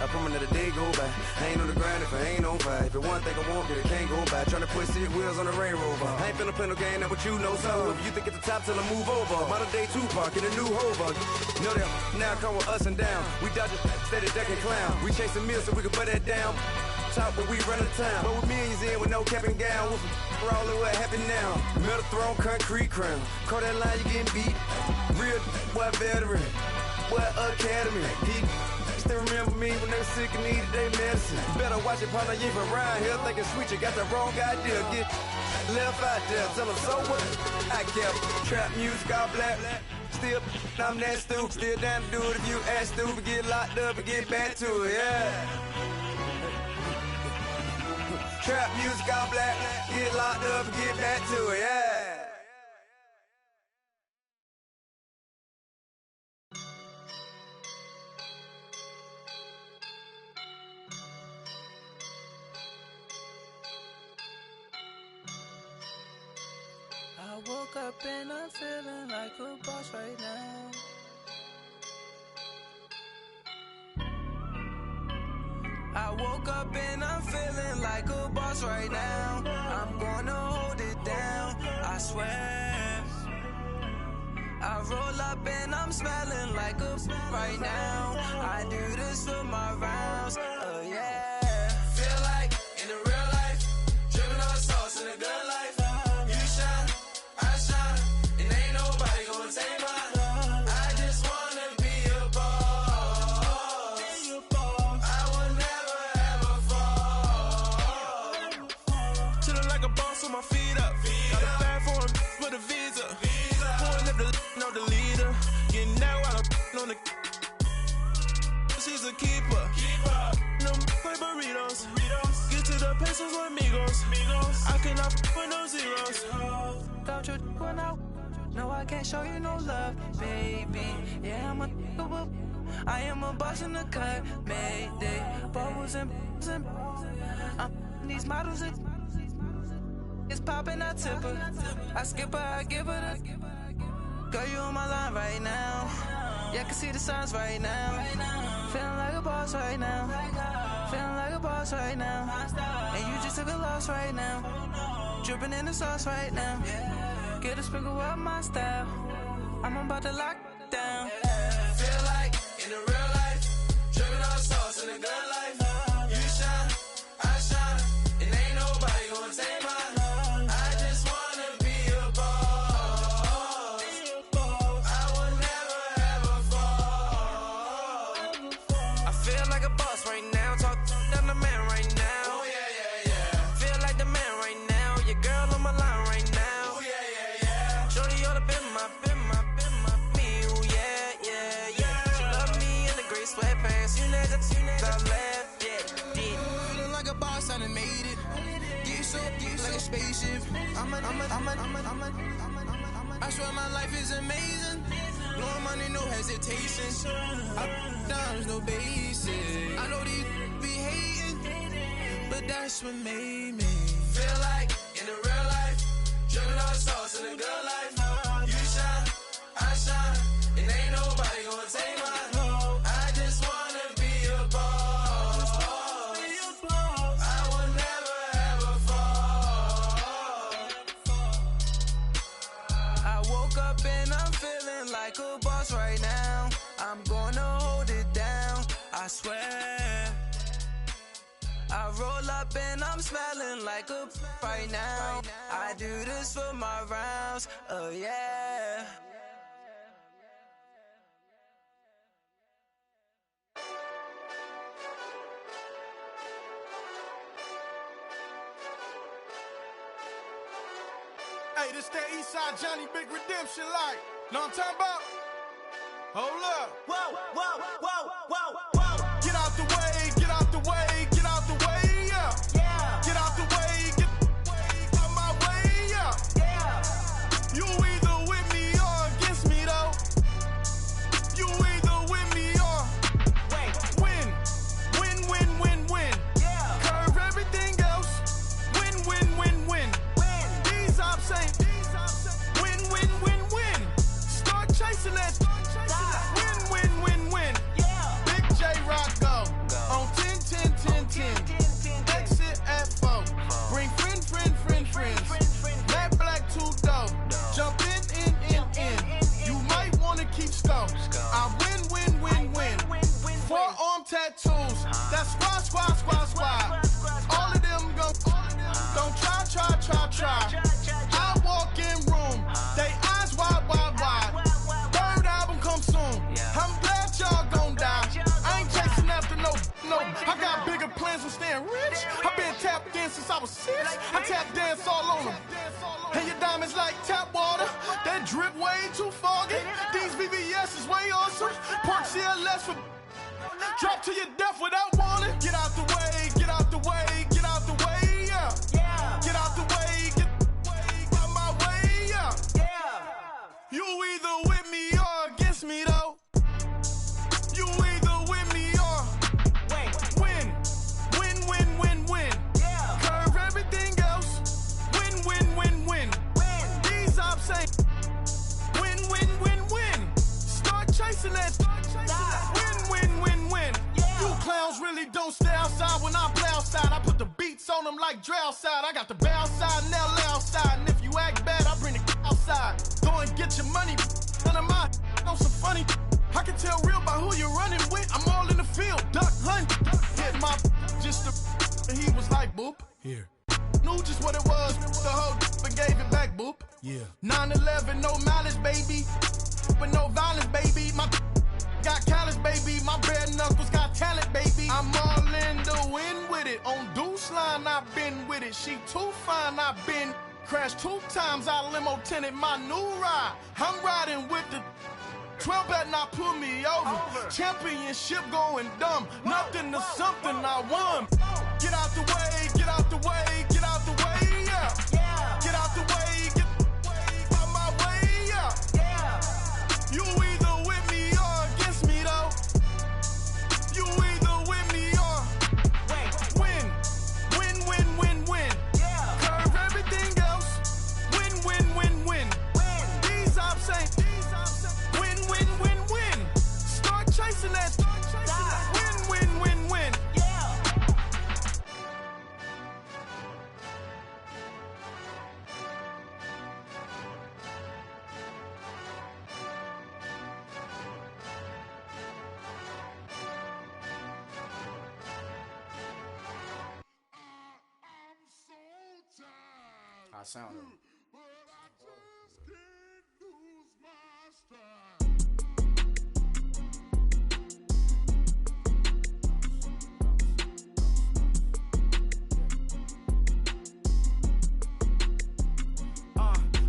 I promise that a day go by. I ain't on the grind if I ain't on fire. If it one thing I want, then it can't go by. Tryna put 6 wheels on the Range Rover. I ain't finna play no game, that what you know. So if you think at the top till I move over. Modern day Tupac in a new hover. Know that now come with us and down. We dodge it, steady ducking clown. We chasing meals so we can put that down. Top when we run the town. But with millions in with no cap and gown. We're all in what happened now. Metal throne, concrete crown. Call that line, you getting beat. Real boy veteran. Boy academy. He still remember me when they were sick and needed their medicine. Better watch it, partner, you from around here thinking sweet, you got the wrong idea. Get left out there, tell them so what I kept. Trap music, all black. Still, I'm that stupid. Still down to do it if you act stupid. Get locked up and get back to it, yeah. Trap music, all black. Get locked up and get back to it, yeah. I woke up and I'm feeling like a boss right now. I woke up and I'm feeling like a boss right now. I'm gonna hold it down, I swear. I roll up and I'm smelling like a right now. I do this for my rounds, yeah. Feel like in the real life, dripping on sauce in a good life. You shine, I shine, and ain't nobody gonna take mine. I just wanna be a boss. I will never ever fall. Chillin' like a up. Got a bag for him with a visa. Pulling up the know the leader. Getting that while I'm on the. She's a keeper. No play burritos. Get to the pesos or amigos. I cannot with no zeros. Don't you run out? No, I can't show you no love, baby. Yeah, I am a boss in the cut, Mayday. Bubbles and these models. It's popping, I tip her. I skip her, I give her the. Girl, you on my line right now. Yeah, I can see the signs right now. Feeling like a boss right now. Feeling like a boss right now. And you just took a loss right now. Dripping in the sauce right now. Get a sprinkle up my style. I'm about to lock down. Feel like in the real life, dripping all sauce in the good life. You shine, I shine, and ain't nobody gonna take mine. I just wanna be a boss. I will never ever fall. I feel like a boss right now. Talk to the man right now. Oh yeah. Feel like the man right now. Your girl on my line right now. Shorty oughta been my me, ooh, yeah. She love me in the gray sweatpants. You never left, yeah. Feeling like a boss, I done made it. Get so like a spaceship. I swear my life is amazing. Blowing money, no hesitation. Dimes, no basic. I know these be hating, but that's what made me feel like in the real life. Dripping all sauce in the good life. You shine, I shine, and ain't nobody gonna take mine. I just wanna be a boss. I will never ever fall. I woke up and I'm feeling like a boss right now. I'm gonna hold it down, I swear. I roll up and I'm smelling like a right now. I do this for my rounds, oh yeah. Hey, this that Eastside Johnny Big Redemption like. Know what I'm talking about? Hold up. Whoa. Get out the way, get out the way, get out the way, yeah. Get out the way, get out my way, yeah. You either with me or against me, though. You either with me or win. Curve everything else. Win. These ops ain't win. Start chasing that. Win. Big J Rock go on 10. Exit at 4. Bring friends. Matt Black 2 dope. Jump in. You might wanna keep scope. I win. Forearm tattoos. That's squad. All of them go. Don't try. I walk in room. They eyes wide. Third album come soon. I'm glad y'all gon' die. I ain't chasing after no. I got bigger plans for staying rich. I've been tapped in since I was 6. I tap dance all on them. And your diamonds like tap water. That drip way too foggy. These VVS is way awesome. Pork CLS for drop to your death without warning. Get out the way, yeah. Get out the way, get out my way, yeah. You either with me or against me, though. You either with me or win. Curve everything else. Win. These ops ain't win. Start chasing that. Win. You clowns really don't stay outside when I play outside. I put the beats on them like Dre outside. I got the bow side and LA outside. And if you act bad, I bring the outside. Go and get your money. None of my know some funny. I can tell real by who you're running with. I'm all in the field. Duck hunt. Hit my just and he was like, boop. Here. Knew just what it was. The whole and gave it back, boop. Yeah. 9/11, no malice, baby. But no violence, baby. My got callous, baby. My bare knuckles got talent, baby. I'm all in the wind with it. On Deuce line, I've been with it. She too fine, I've been Crashed 2 times out of limo tinted my new ride. I'm riding with the 12 better not pull me over. Championship going dumb. Nothing to something I won. Get out the way, get out the way, get out the way, yeah. Get out the way, get out my way, yeah. You either with me or against me though. You either with me or win. Win, win, win, win. Curve everything else. Win, win, win, win. These ops ain't win, win, win, win. Start chasing that. Win, win, win, win. I sound it.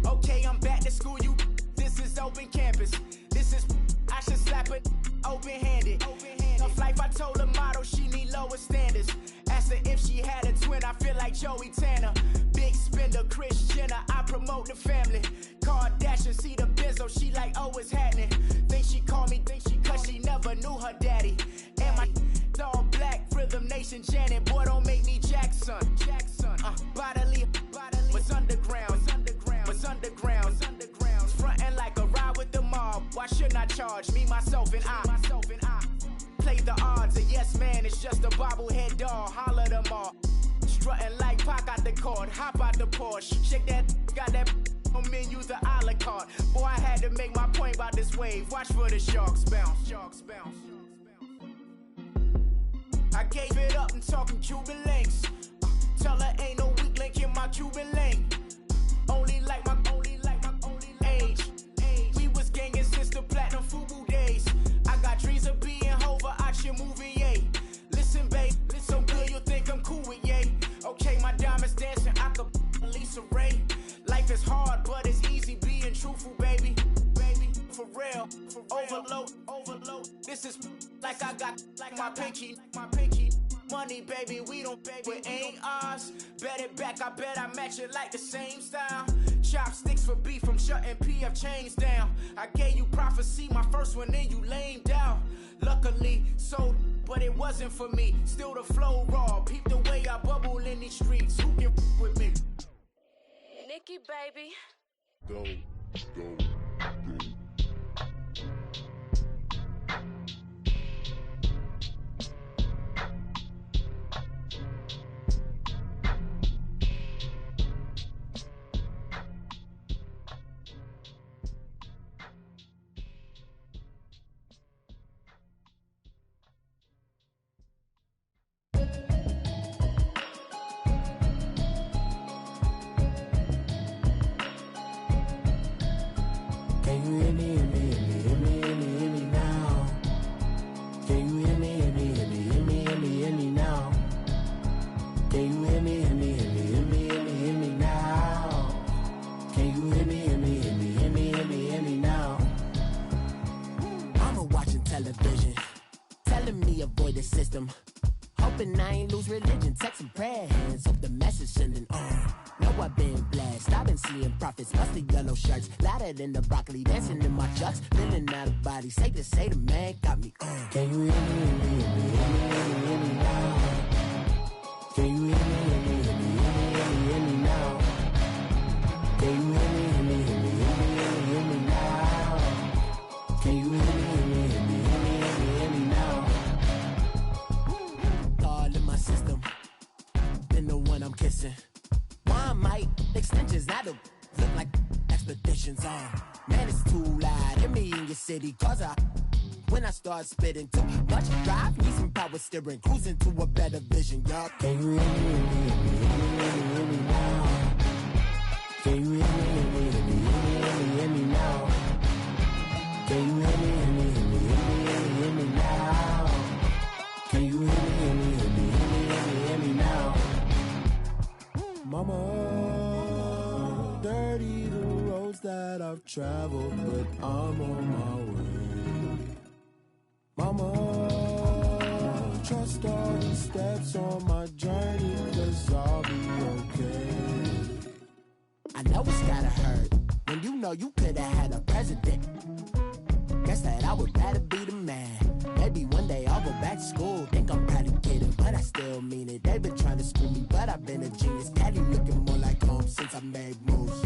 Okay, I'm back to school, you. This is open campus. This is, I should slap it open-handed. Tough life, I told her motto, she need lower standards. Asked her if she had a twin, I feel like Joey Tanner. Big spender, Kris Jenner, I promote the family. Kardashian, see the Benzo, she like, oh, it's happening. Think she called me, cause she never knew her daddy. And my all black, Rhythm Nation, Janet, boy, don't make me Jackson. Bodily, was underground. Frontin' like a ride with the mob. Why shouldn't I charge me, myself, and I? Play the odds, a yes man is just a bobblehead doll. Holler them all. Strutting like Pac out the court, hop out the Porsche. Shake that, got that on menu, the a la carte. Boy, I had to make my point about this wave. Watch for the sharks bounce. I gave it up and talking Cuban links. Tell her ain't no weak link in my Cuban link. Only like my age. We was gangin' since the platinum FUBU days. I got dreams of being Hova out your movie, yay. Listen, babe, so good you'll think I'm cool with yay. Okay, my diamonds dancing, I could Lisa Ray. Life is hard, but it's easy being truthful, baby. For real, overload. This is like I got like my pinky. Money, baby, we don't pay, it ain't ours. Bet it back, I bet I match it like the same style. Chopsticks for beef, I'm shutting PF chains down. I gave you prophecy, my first one, then you lamed down. Luckily, sold, but it wasn't for me. Still the flow raw, peep the way I bubble in these streets. Who can with me? Nikki, baby. Go. Hoping I ain't lose religion, texting prayer hands, hope the message sending on. Know I've been blessed, I've been seeing prophets, mustard yellow shirts, louder than the broccoli, dancing in my chucks, feeling out of body, safe to say the man got me on. Can you hear me now? Can you hear me now? Can you hear me now? Can you hear me now? All in my system, been the one I'm kissing. One might extensions that'll look like expeditions on. Man, it's too loud. Hear me in your city, cause when I start spitting too much drive, need some power steering, cruising to a better vision, y'all. Can you hear me now? Can you hear me now? Can you hear me now? Can you hear me now? Mama. dirty, the roads that I've traveled, but I'm on my way. Mama, trust all the steps on my journey, 'cause I'll be okay. I know it's gotta hurt when you know you could've had a president. Guess that I would rather be the man. Maybe one day I'll go back to school. Think I'm probably kidding, but I still mean it. They've been trying to school me, but I've been a genius. Caddy looking more like home since I made moves.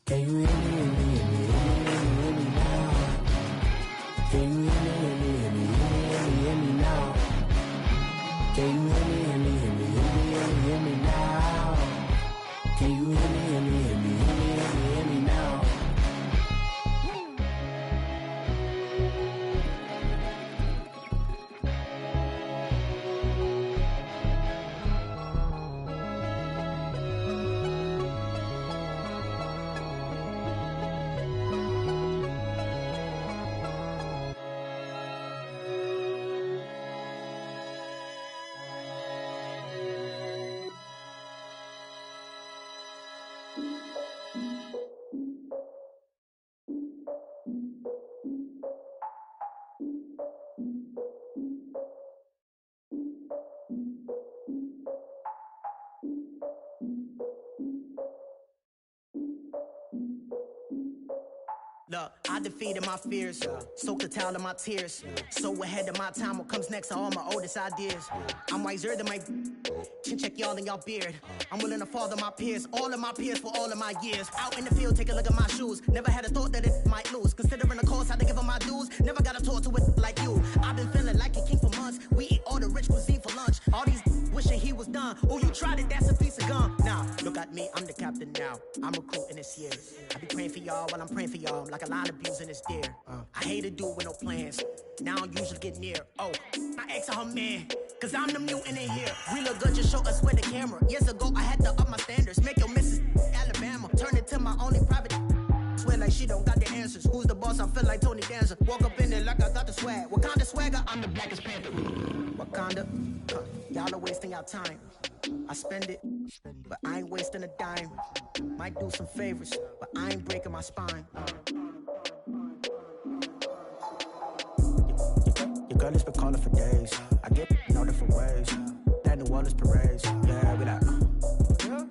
Can you hear me, hear me, hear me, hear me now? Can you hear me, hear me, hear me, hear me now? Can you hear me, hear me, hear me, hear me now? Can you hear me, hear me, hear me, hear me now? Look, I defeated my fears, soaked the towel in my tears. So ahead of my time, what comes next are all my oldest ideas. I'm wiser than my chin check y'all in y'all beard. I'm willing to father my peers, all of my peers for all of my years. Out in the field, take a look at my shoes. Never had a thought that it might lose. Considering the cost, had to give them my dues. Never got a talk to it like you. I've been feeling like a king for months. We eat all the rich cuisine for lunch. All these wishing he was done. Oh, you tried it, that's a piece of gum. Now, look at me, I'm the captain now. I'm recruiting this year. I be praying for y'all while I'm praying for y'all. Like a line abusing this deer. I hate to do with no plans. Now I usually get near. Oh, my ex her man. Cause I'm the mutant in here. We look good, just show us where the camera. Years ago, I had to up my standards. Make your Mrs. Alabama. Turn it to my only private. Swear like she don't got the answers. Who's the boss? I feel like Tony Danza. Walk up in there like I got the swag. What kind of swagger? I'm the blackest panther. Wakanda. Y'all are wasting your time. I spend it, but I ain't wasting a dime. Might do some favors, but I ain't breaking my spine. Your girl has been calling for days. I get in all different ways. That New Orleans parades. Yeah, we like,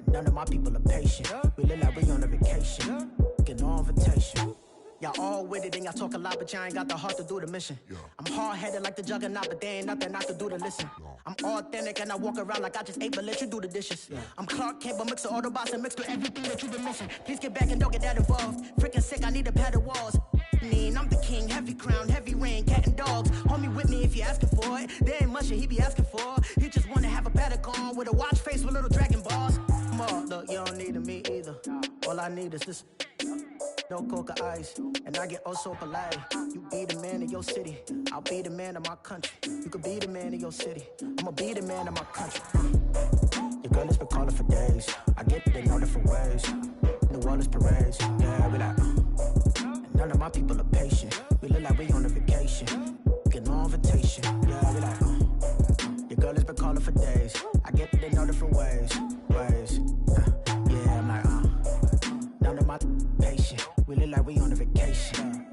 none of my people are patient. We look like we on a vacation. Get no invitation. Y'all all with it and y'all talk a lot, but y'all ain't got the heart to do the mission. I'm hard-headed like the juggernaut, but there ain't nothing I can do to listen. I'm authentic and I walk around like I just ate, but let you do the dishes. I'm Clark Kent, but mix the Autobots and mixed with everything that you've been missing. Please get back and don't get that involved. Freaking sick, I need to pad the walls. I'm the king, heavy crown, heavy rain, cat and dogs. Homie with me if you're asking for it. There ain't much that he be asking for. He just wanna have a paddock on with a watch face with little dragon balls. Look, you don't need me either. All I need is this. No coca ice, and I get oh so polite. You be the man of your city, I'll be the man of my country. You could be the man of your city, I'ma be the man of my country. Your girl has been calling for days. I get it in all different ways. New Orleans parades, yeah, we like. None of my people are patient. We look like we on a vacation. Get no invitation, yeah, we like. Your girl has been calling for days. I get it in all different ways. Yeah, I'm like, none of my patient. We look like we on a vacation.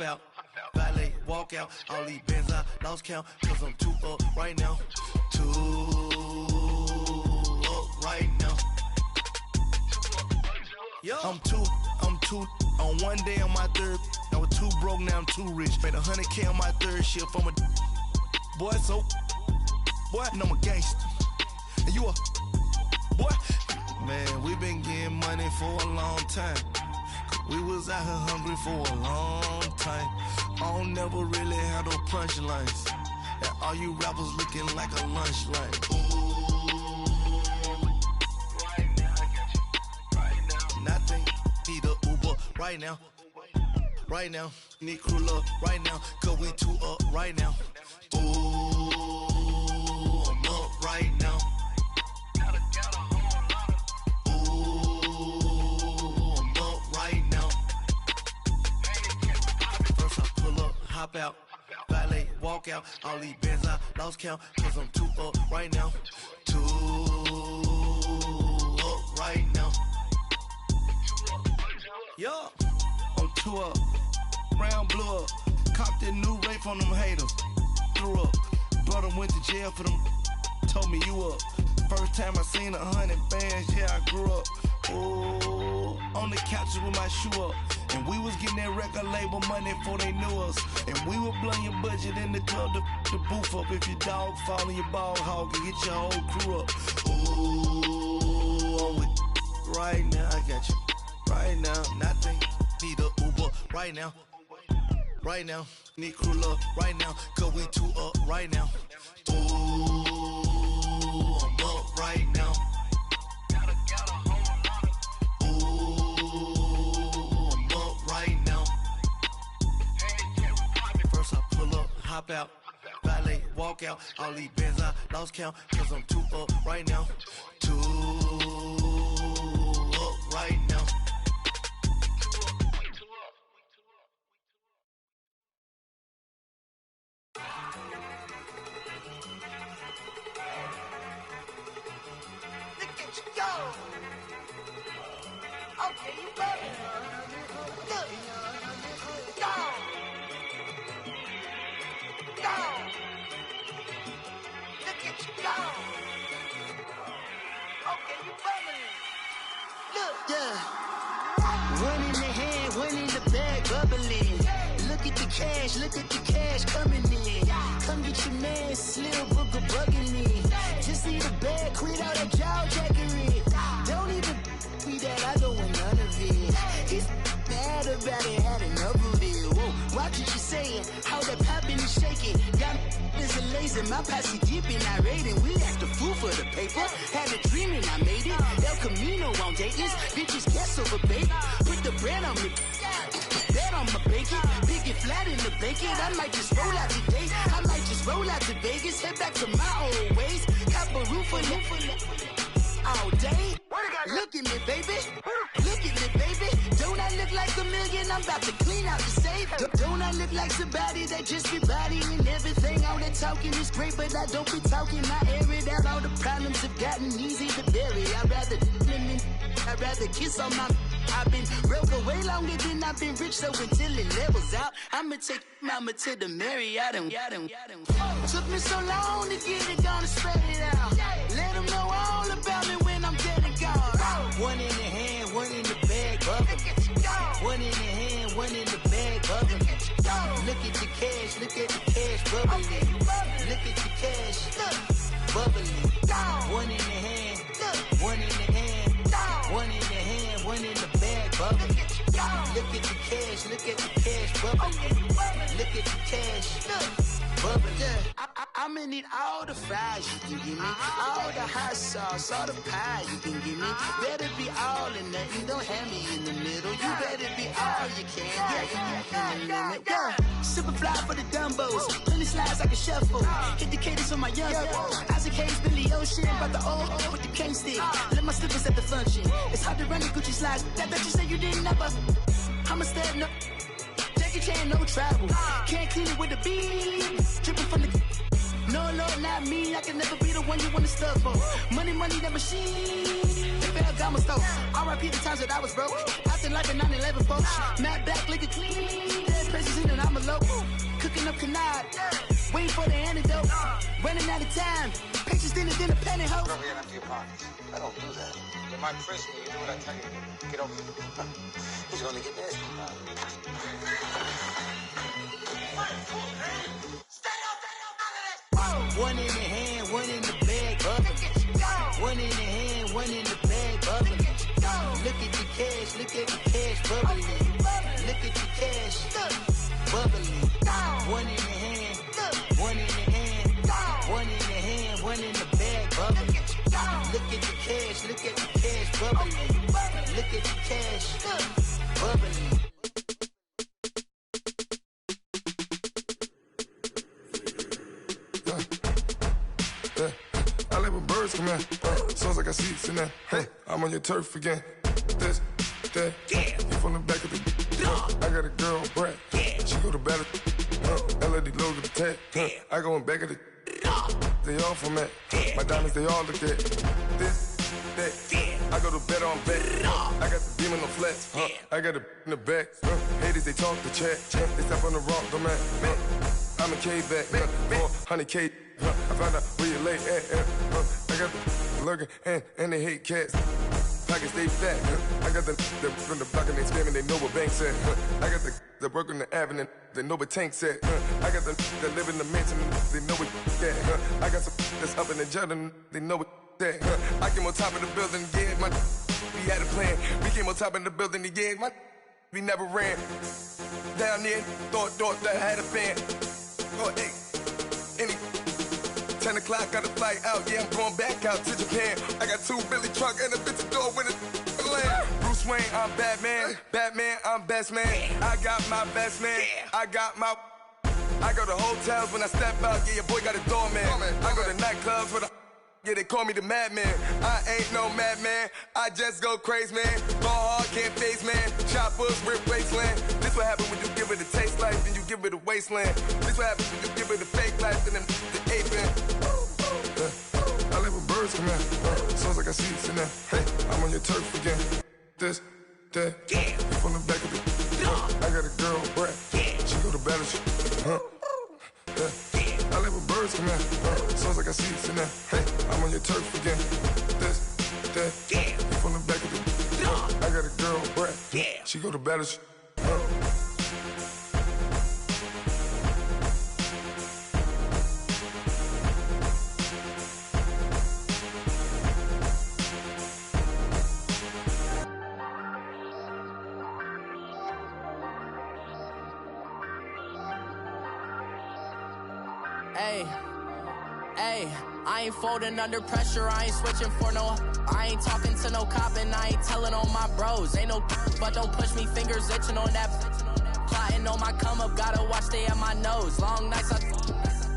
Out, valet, walk out, all these bands I lost count, cause I'm too up right now, too up right now. I'm too two on one day on my third. I was too broke, now I'm too rich. Made 100K on my third shift. I'm a boy, so boy, and I'm a gangster. And you a boy. Man, we been getting money for a long time. We was out here hungry for a long time. I don't never really have no punchlines. And all you rappers looking like a lunch line. Right now, I got you. Right now. Nothing, need a Uber right now. Right now, need crew love right now. Cause we two up right now. Ooh, I'm up right now. Hop out, valet, walk out. All these bands I lost count. Cause I'm too up right now. Too up right now. Yeah, I'm too up. Round blew up. Copped that new rape on them haters. Threw up. Brother went to jail for them. Told me you up. First time I seen 100 bands, yeah, I grew up. Ooh, on the couches with my shoe up. And we was getting that record label money before they knew us. And we were blowing your budget in the club to boof up. If your dog fall in your ball hog and get your whole crew up. Ooh, I'm with right now, I got you. Right now, nothing, need a Uber right now. Right now, need crew love right now. Cause we two up right now. Ooh, I'm up right now. Hop out, valet, walk out. All these bands I lost count. Cause I'm too up right now. Too up right now. Look at you go. Okay, you better. Look. Go. Go. Look at you go. Okay, you bubbling. Look, yeah. One in the hand, one in the bag, bubbling. Look at the cash coming in. Come get your man, Slim Booker bugging me. Just need a bag, quit all that jaw jackery. Don't even be that, I don't want none of it. He's mad about it, had enough of it. Whoa, watch what you saying, how that poppin' and shaking. Got is a laser, my posse deep and I raiding. We act a fool for the paper, had a dream and I made it. El Camino on Dayton's, bitches guess over baby. Put the bread on me, bet on my bacon. Big and flat in the bacon, I might just roll out today. I might just roll out to Vegas, head back to my old ways. Cop a roof for all day. Look at me, baby. Look at me, baby. Don't I look like a million? I'm about to clean out the safe. Don't I look like somebody that just be bodying everything? All that talking is great, but I don't be talking. I air it out. All the problems have gotten easy to bury. I'd rather kiss on my. I've been broke away longer than I've been rich, so until it levels out, I'ma take mama to the Marriott and took me so long to get it, gonna spread it out. Let them know all about me when I'm dead and gone. One in the hand, one in the bag, bubbling. One in the hand, one in the bag, bubbling. Look at the cash, bubbling. Look at the cash, bubbling. One in the hand, one in the hand, one in the hand, one in the bag, bubbling. Look at the cash, bubbling. Look at the cash, bubbling. I'ma need all the fries you can give me, all the hot sauce, all the pie you can give me. Better be all in nothing, don't have me in the middle. You better be all you can, yeah. Super fly for the Dumbos, plenty slides like a shuffle. Hit the cadence on my young Isaac Hayes, Billy Ocean, about the old with the cane stick. Let my slippers at the function. It's hard to run the Gucci slides. That you say you didn't never. I'm a stud, no. Jackie Chan, no travel. Can't clean it with the beam. Dripping from the. No, Lord, not me. I can never be the one you wanna stuff for. Money, that machine. They got my stuff. R.I.P. the times that I was broke. Acting like a 9/11 folks. Matte back, liquor clean. Dead places in and I'm a local. Cooking up canard. Waiting for the antidote. Running out of time. Patience it in the pantyhose. Go over here and empty your pockets. I don't do that. You're my prisoner. You do what I tell you to. Get over here. He's going to get nasty. One in the hand, one in the bag, bubbling. One in the hand, one in the bag, bubbling. Look at the cash, look at the cash, bubbling. Look at the cash, bubbling. One in the hand, one in the hand, one in the hand, one in the bag, bubbling. Look at the cash, look at the cash, bubbling. Look at the cash, bubbling. I like when birds come in. Sounds like I seats in there. Hey, I'm on your turf again. This, that, you from the back of the. I got a girl, Brad. She go to battle. LED logo the tag. I go in back of the. They all from that. My diamonds, they all look at. This, that. I go to bed on bed. I got the demon on flats. I got it in the back. Haters, they talk the chat. They step on the rock, the man. I'm a K-back. 400K. I found out where you lay at. I got the lurking and they hate cats. Pockets stay fat. I got the from the block and they scamming, they know what banks at. I got the work on the avenue, they know what tanks at. I got the that live in the mansion, they know what that. I got some that's up in the jungle, they know what that. I came on top of the building, yeah, my we had a plan. We came on top of the building, yeah, my we never ran. Down there, thought that I had a fan. Oh, hey, any 10 o'clock, got a flight out, yeah, I'm going back out to Japan. I got 2 Billy truck and a bitch door with a land. Bruce Wayne, I'm Batman. Batman, I'm best man. I got my best man. I got my. I go to hotels when I step out, yeah, your boy got a doorman. I go to nightclubs with a. Yeah, they call me the madman. I ain't no madman. I just go crazy, man. Ball hard, can't face, man. Choppers, rip wasteland. This what happen when you give it a taste life, then you give it a wasteland. This what happens when you give it a fake life, and then the ape in. I live with birds come in. Sounds like I seats in there. Hey, I'm on your turf again. This, that, you from the back of the. I got a girl, Brad. She go to battle. I live with birds come in. Sounds like I seats in there. Hey, I'm on your turf again. This, that, you from the back of the. I got a girl, Brad. She go to battle. Hey, I ain't folding under pressure, I ain't switching for no. I ain't talking to no cop and I ain't telling on my bros. Ain't no but don't push me, fingers itching on that. Plotting on my come up, gotta watch stay at my nose. Long nights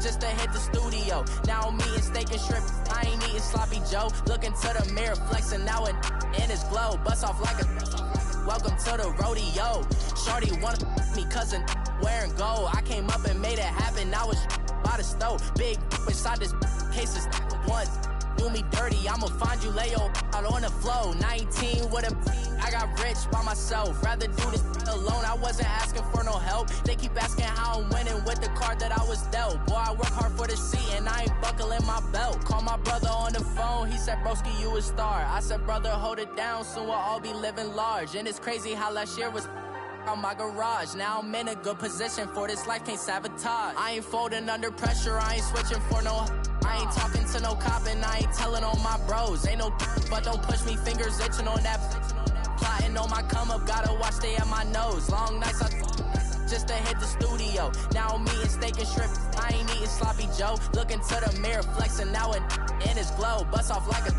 just to hit the studio. Now I'm eating steak and shrimp, I ain't eating sloppy Joe. Looking to the mirror, flexing now it in his glow. Bust off like a welcome to the rodeo. Shorty wanna me cousin wearing gold. I came up and made it happen, I was by the stove. Big inside this cases once. Do me dirty, I'ma find you lay out on the floor. 19 with a I got rich by myself. Rather do this alone, I wasn't asking for no help. They keep asking how I'm winning with the card that I was dealt. Boy, I work hard for the seat and I ain't buckling my belt. Call my brother on the phone, he said, broski, you a star. I said, brother, hold it down, soon we'll all be living large. And it's crazy how last year was on my garage. Now I'm in a good position for this life, can't sabotage. I ain't folding under pressure, I ain't switching for no. I ain't talking to no cop and I ain't telling on my bros. Ain't no but don't push me, fingers itching on that. Plotting on my come up, gotta watch stay at my nose. Long nights just to hit the studio. Now I'm eating steak and shrimp, I ain't eating sloppy Joe. Looking to the mirror, flexing now it in his glow. Bust off like a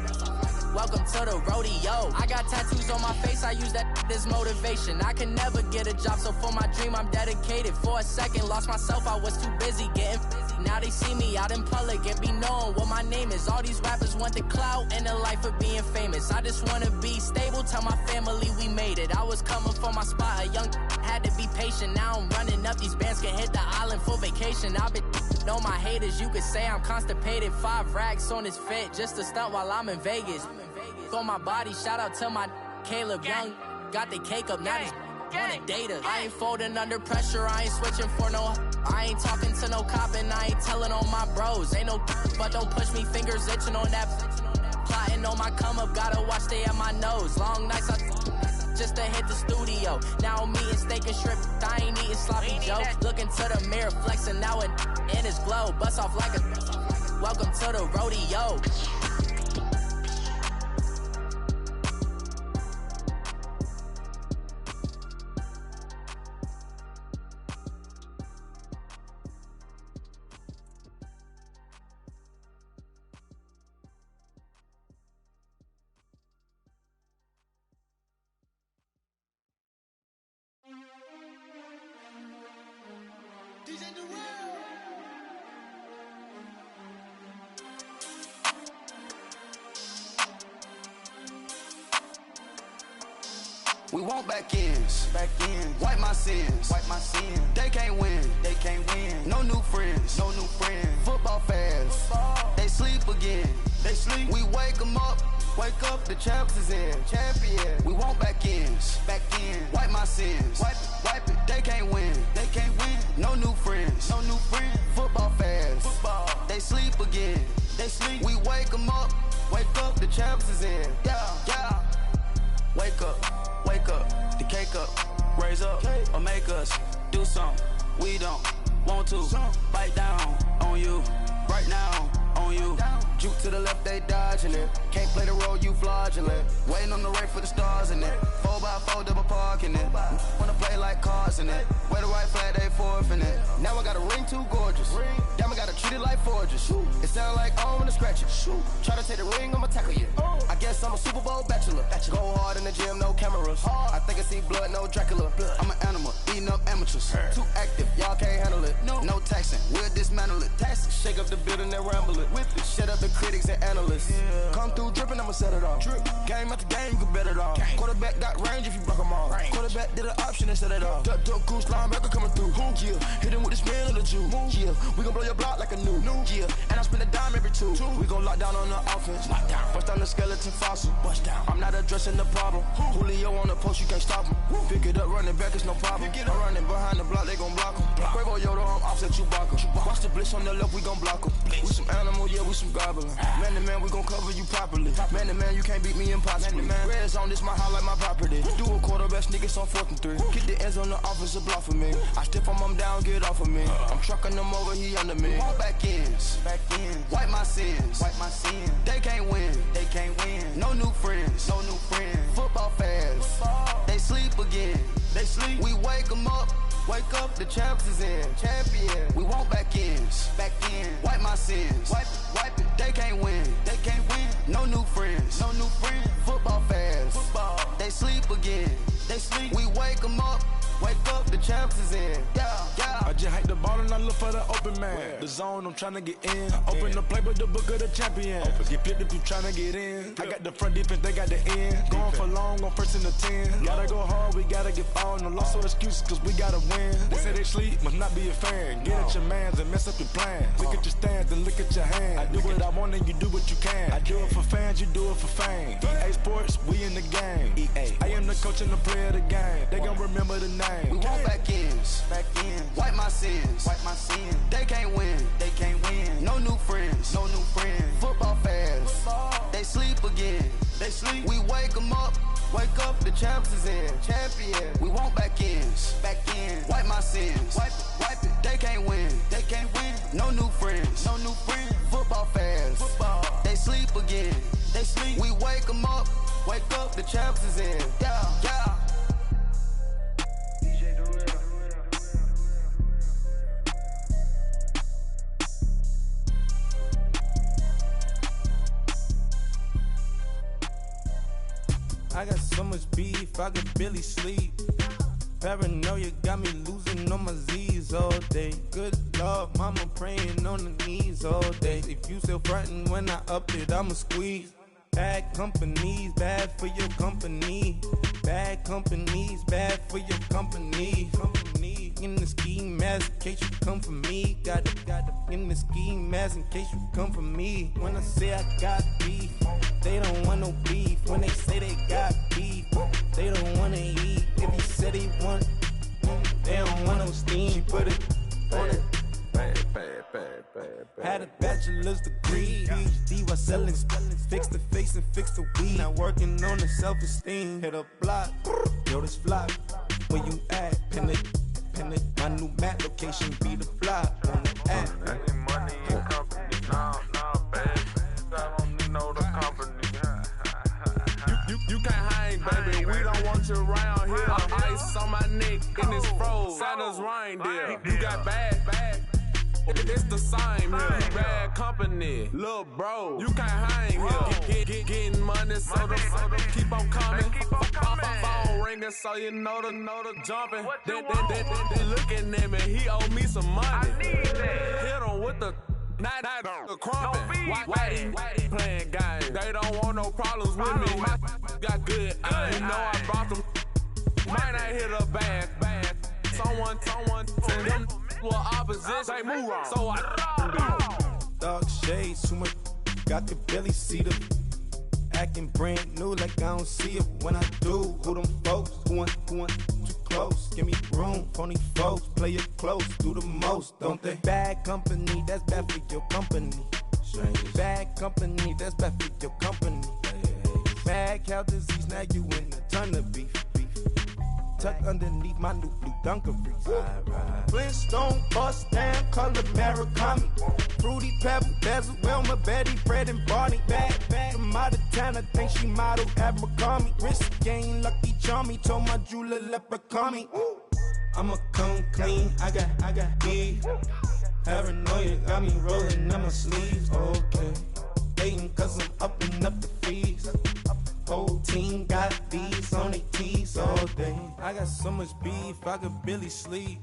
welcome to the rodeo. I got tattoos on my face, I use that as motivation. I can never get a job, so for my dream I'm dedicated. For a second, lost myself, I was too busy getting busy. Now they see me out in public and be knowing what my name is. All these rappers want the clout and the life of being famous. I just wanna be stable, tell my family we made it. I was coming for my spot, a young had to be patient. Now I'm running up, these bands can hit the island for vacation. I've been on my haters, you could say I'm constipated. 5 racks on his fit, just to stunt while I'm in Vegas. For my body, shout out to my Caleb Young. Got the cake up, now he's wanna date us. I ain't folding under pressure, I ain't switching for no. I ain't talking to no cop and I ain't telling on my bros. Ain't no but don't push me, fingers itching on that. Plotting on my come up, gotta watch stay at my nose. Long nights I just to hit the studio. Now I'm eating steak and shrimp, I ain't eating sloppy joe. Looking to the mirror, flexing now and in his glow. Bust off like a welcome to the rodeo. We want back ends, wipe my sins, They can't win, No new friends, Football fans, they sleep again, We wake them up, the champs is in, champion. We want back ends, wipe my sins, wipe it. They can't win, No new friends, Football fans, they sleep again, We wake them up, the champs is in, yeah. Wake up, the cake up, raise up, or make us do something we don't want to. Bite down on you, right now on you. Juke to the left, they dodging it. Can't play the role, you fraudulent. Waiting on the right for the stars in it. 4x4 double parking it. Wanna play like cars in it. Wear the right flag, they forfeiting it. Now I got a ring too gorgeous. Damn, I gotta treat it like forges. It sound like I wanna scratch it. Try to take the ring, I'ma tackle you. I guess I'm a Super Bowl bachelor. Go hard in the gym, no cameras. I think I see blood, no Dracula. I'm an animal, eating up amateurs. Too active, y'all can't handle it. No taxing, we'll dismantle it. Shake up the building and ramble it. Whip it, shut up the critics and analysts. Come through dripping, I'ma set it off. Game after game, you can bet it off. Quarterback got range if you block them all. Quarterback did an option and set it off. Duck goose linebacker coming through. Yeah, hit him with this man on the Jew. Yeah, we gon' blow your block like a new. Yeah, and I spend a dime every two. We gon' lock down on the offense. Bust down the skeleton fossil. I'm not addressing the problem. Julio on the post, you can't stop him. Pick it up, running back, it's no problem. I'm running behind the block, they gon' block him. Quavo Yoda, I'm offset Chewbacca. Watch the blitz on the left, we gon' block him. We some animal, yeah, we some goblin. Man to man, we gon' cover you properly. Man to man, you can't beat me impossibly. Red zone, this my highlight, my property. Do a quarterback, niggas on 4th and 3. Get the ends on the offensive block for me. I step on him down, get off of me. I'm trucking them over, he under me. Walk back ends, wipe my sins, They can't win, No new friends, Football fans, they sleep again, We wake them up, the champs is in, champion. We want back ends, wipe my sins, wipe it. They can't win, No new friends, Football fans, they sleep again, We wake them up, the champs is in, yeah. I just hate the ball and I look for the open man. The zone, I'm tryna get in. Open the play with the book of the champion. Get flipped if you tryna get in. I got the front defense, they got the end. Going for long on 1st and the 10. Gotta go hard, we gotta get all. No loss or excuses, cause we gotta win. They say they sleep, must not be a fan. Get at your mans and mess up your plans. Look at your stands and look at your hands. I do what I want and you do what you can. I do it for fans, you do it for fame. EA Sports, we in the game. I am the coach and the player of the game. They gon' remember the name. We want back ends, wipe my sins, They can't win, No new friends, Football fans, they sleep again, We wake them up, the champs is in, champion. We want back ends, wipe my sins, wipe it. They can't win, No new friends, Football fans, they sleep again, We wake them up, the champs is in, yeah. I got so much beef, I could barely sleep. Paranoia got me losing on my Z's all day. Good Lord, mama praying on the knees all day. If you still frontin' when I up it, I'ma squeeze. Bad companies, bad for your company. Bad companies, bad for your company. In the ski mask in case you come for me. Got it in the ski mask in case you come for me. When I say I got beef, they don't want no beef. When they say they got beef, they don't wanna eat. If you said they want, they don't want no steam. She put it Had a bachelor's degree, PhD while selling, fix the face and fix the weed. Now working on the self-esteem. Hit a block, yo, this flop. Where you at? Pin it. My new map location be the flop on the app. Any money in company, nah, baby. I don't need no the company. You can't hang, baby. We don't want you around here. Ice on my neck in this froze. Santa's reindeer. You got bad. It's the same here. You bad company, little bro. You can't hang here. Getting money, so the keep on coming. Phone ringing, so you know the jumping. They looking at me. He owe me some money. Hit him with the. Not the crumpin'. Whitey playing games. They don't want no problems with me. Got good aim. You know I brought them. Might not hit a bad. Someone send them to opposition. They move wrong. So I Dark shades, too much. Got the belly seater. Acting brand new like I don't see it when I do. Who them folks? Who want too close? Give me room. Phony folks, play it close. Do the most, don't they? Bad company, that's bad for your company. Bad company, that's bad for your company. Bad cow disease, now you in a ton of beef. Tuck underneath my new blue Dunkaroos. Flintstone, bust down, color Murakami. Fruity Pebble, Bezel, Wilma, Betty, Fred, and Barney. Bad from out of town, I think she model Abercrombie. Wrist game, Lucky Charmy, told my jeweler leprechaun me. I'ma come clean, I got beef. Paranoia got me rolling on my sleeves. Okay, hating cause I'm upping up the fees. Whole team got these on their tees all day. I got so much beef, I could barely sleep.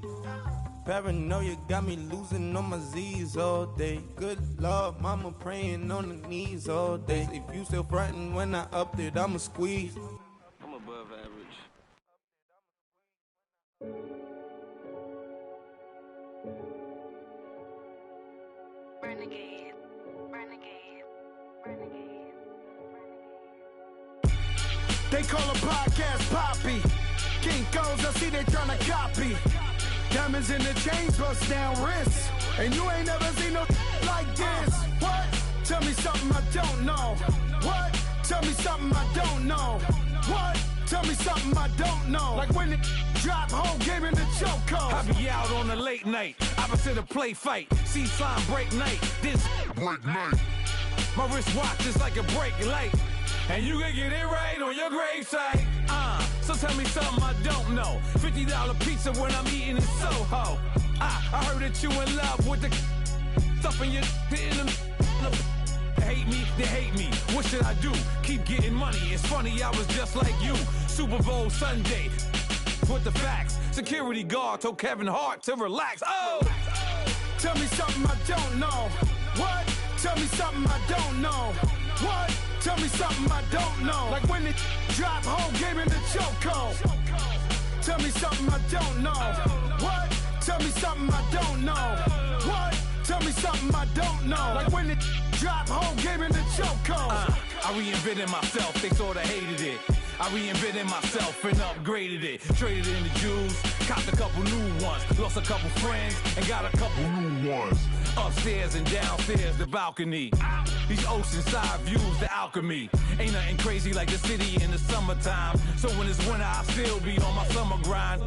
Paranoia got me losing on my Z's all day. Good Lord, mama praying on the knees all day. If you still frontin' when I upped it, I'ma squeeze. I'm above average. Renegade. They call a podcast Poppy. Kinkos, I see they tryna copy. Diamonds in the chains, bust down wrists. And you ain't never seen no like this. What? Tell me something I don't know. What? Tell me something I don't know. What? Tell me something I don't know. Like when it drop, whole game in the chokehold. I be out on a late night, opposite a play fight. See sign break night, this break night. My wristwatch is like a brake light. And you can get it right on your gravesite. So tell me something I don't know. $50 pizza when I'm eating in Soho. I heard that you in love with the stuff in your in them. Hate me, they hate me. What should I do? Keep getting money. It's funny, I was just like you. Super Bowl Sunday. With the facts. Security guard told Kevin Hart to relax. Oh! Tell me something I don't know. What? Tell me something I don't know. What? Tell me something I don't know. Like when it drop, whole game in the chokehold. Tell me something I don't know. What? Tell me something I don't know. What? Tell me something I don't know. Like when it drop, whole game in the chokehold. I reinvented myself, they sorta hated it. I reinvented myself and upgraded it. Traded in the Jews, copped a couple new ones. Lost a couple friends and got a couple new ones. Upstairs and downstairs, the balcony. These oceanside views, the alchemy. Ain't nothing crazy like the city in the summertime. So when it's winter, I still be on my summer grind.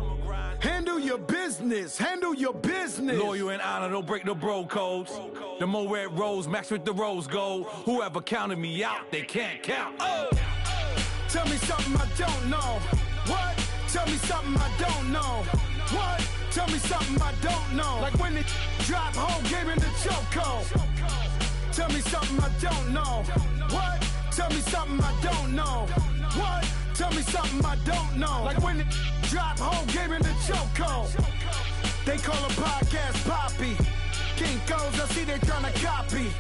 Handle your business, handle your business. Loyal and honor, don't break no bro codes. The more red rose, max with the rose gold. Whoever counted me out, they can't count. Oh! Tell me something I don't know. What? Tell me something I don't know. What? Tell me something I don't know. Like when it drop, whole game in the chokehold. Tell me something I don't know. What? Tell me something I don't know. What? Tell me something I don't know. Like when it drop, whole game in the chokehold. They call a podcast Poppy. Kinkos, I see they tryna copy.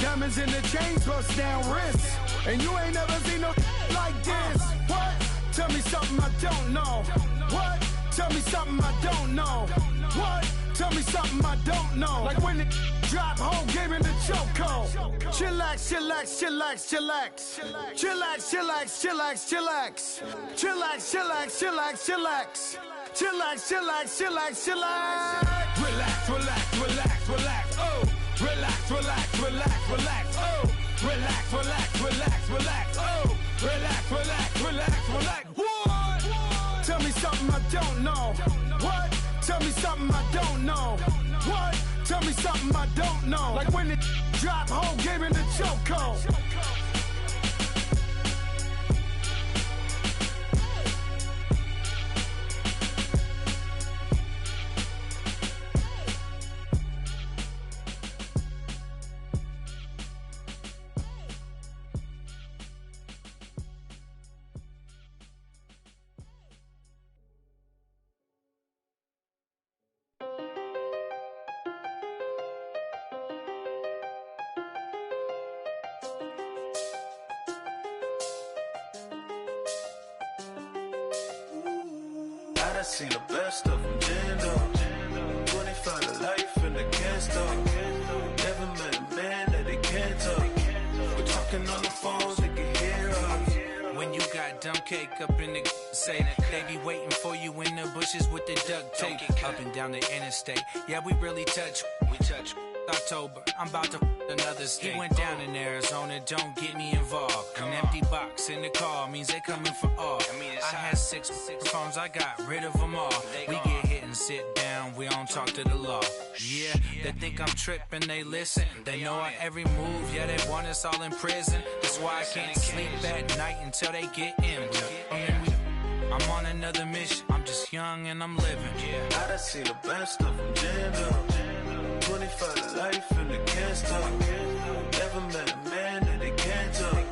Diamonds in the chains, bust down wrists. And you ain't never seen no like this. What? Tell me something I don't know. What? Tell me something I don't know. What? Tell me something I don't know. Like when it drop, whole game in the chokehold. Chillax, chillax, chillax, chillax. Chillax, chillax, chillax, chillax. Chillax, chillax, chillax, chillax. Chillax, chillax, chillax, chillax. Relax. relax, relax, relax, oh. Relax, relax, relax, relax, oh. Relax, relax, relax, relax, oh. Relax, relax, relax, relax. What? Tell me something I don't know. What? Tell me something I don't know. What? Tell me something I don't know. Like when it drop, whole game in the chokehold. I seen the best of them, jammed up. 25 to life in the can't stop. Never met a man that they can't talk. We're talking on the phones, they can hear us. When you got dumb cake up in the say that they be waiting for you in the bushes with the duct tape. Up and down the interstate, yeah, we really touch. We touch. October, I'm about to another state. He went down in Arizona, don't get me involved. An empty box in the car means they coming for all. I had six phones, I got rid of them all. We get hit and sit down, we don't talk to the law. Yeah, they think I'm tripping, they listen. They know our every move, yeah, they want us all in prison. That's why I can't sleep at night until they get in. I'm on another mission, I'm just young and I'm living. I done seen the best of them, jammed up. 25 to life and they can't stop. Never met a man that they can't talk.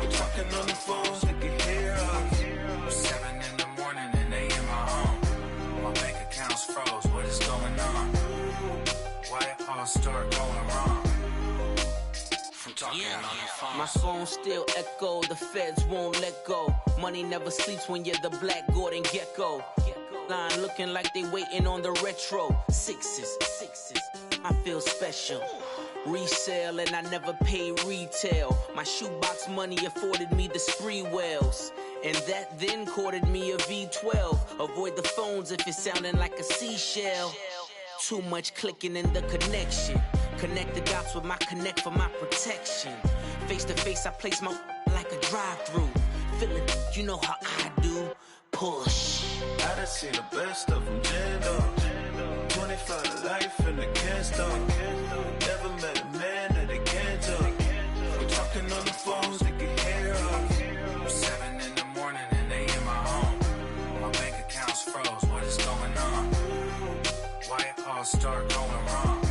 We're talking on the phones, they can hear us. 7 in the morning and they in my home. My bank account's froze, what is going on? Why it all start going wrong? From talking on the phone. My phone still echo, the feds won't let go. Money never sleeps when you're the black Gordon Gecko. Line looking like they waiting on the retro. Sixes. I feel special. Resale and I never pay retail. My shoebox money afforded me the spree wells. And that then courted me a V12. Avoid the phones if it's sounding like a seashell. Too much clicking in the connection. Connect the dots with my connect for my protection. Face to face I place my like a drive-through. Feeling, you know how I do. Push. I done seen the best of them, jammed up. 25 to life and they can't stop. Never met a man that they can't talk. We're talking on the phones, they can hear us. 7 in the morning and they in my home. My bank account's froze, what is going on? Why it all start going wrong?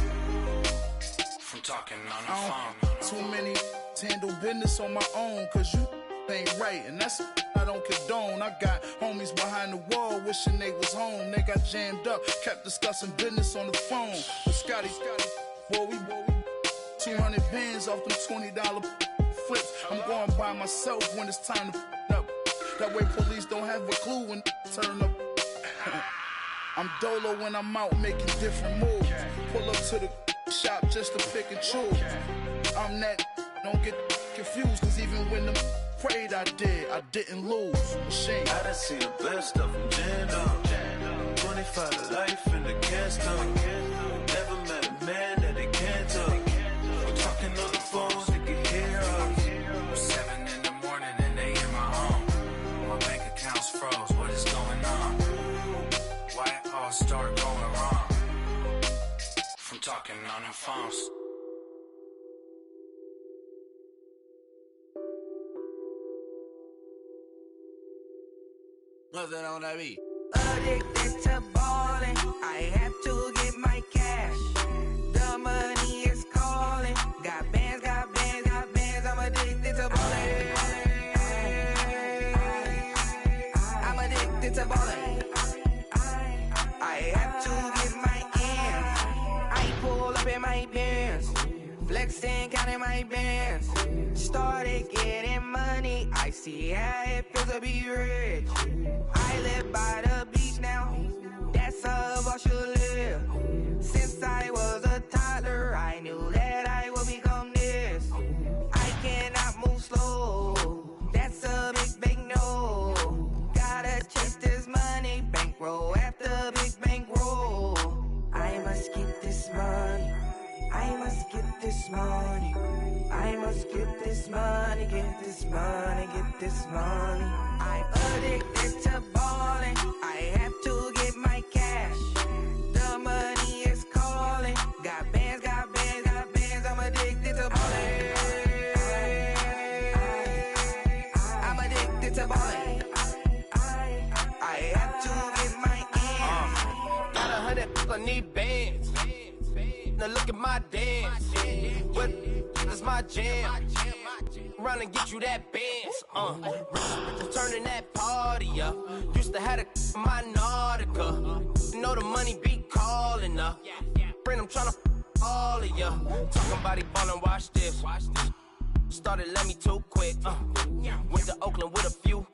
From talking on the phone. Too many handle business on my own, cause you ain't right, and that's I don't condone. I got homies behind the wall wishing they was home. They got jammed up, kept discussing business on the phone. But Scotty, boy, we 200 bands off them $20 flips. I'm going by myself when it's time to up. That way police don't have a clue when turn up. I'm dolo when I'm out making different moves. Pull up to the shop just to pick and choose. I'm that, don't get confused, cause even when the prayed I didn't lose. Machine. I done seen the best of them, jammed up. 25 to life and they can't stop. Never met a man that they can't talk. We're talking on the phones, they can hear us. 7 in the morning and they in my home. My bank account's froze, what is going on? Why it all start going wrong? From talking on the phones. What's that on that beat? Addicted to ballin', I have to get my cash. The money is calling. Got bands, I'm addicted to ballin'. I'm addicted to ballin'. I have to get my ends. I pull up in my Benz, flexing, counting my bands. Started getting money, I see how it feels to be rich. I live by the beach now, that's how I should live. Since I was a toddler, I knew that I would become this. I cannot move slow, that's a big no. Gotta chase this money, bankroll after big bankroll. I must get money. I must get this money, get this money, get this money. I'm addicted to balling. I have to get my cash. The money is calling. Got bands, got bands, got bands. I'm addicted to balling. I'm addicted to balling. I have to get my ends. Got 100, I need bands. Now look at my dance. What is my jam? Run and get you that bands. Turning that party up. Used to have a my Nautica. Know the money be calling up. Friend, I'm tryna all of ya. Talking about he ballin', watch this. Started let me too quick. Went to Oakland with a few.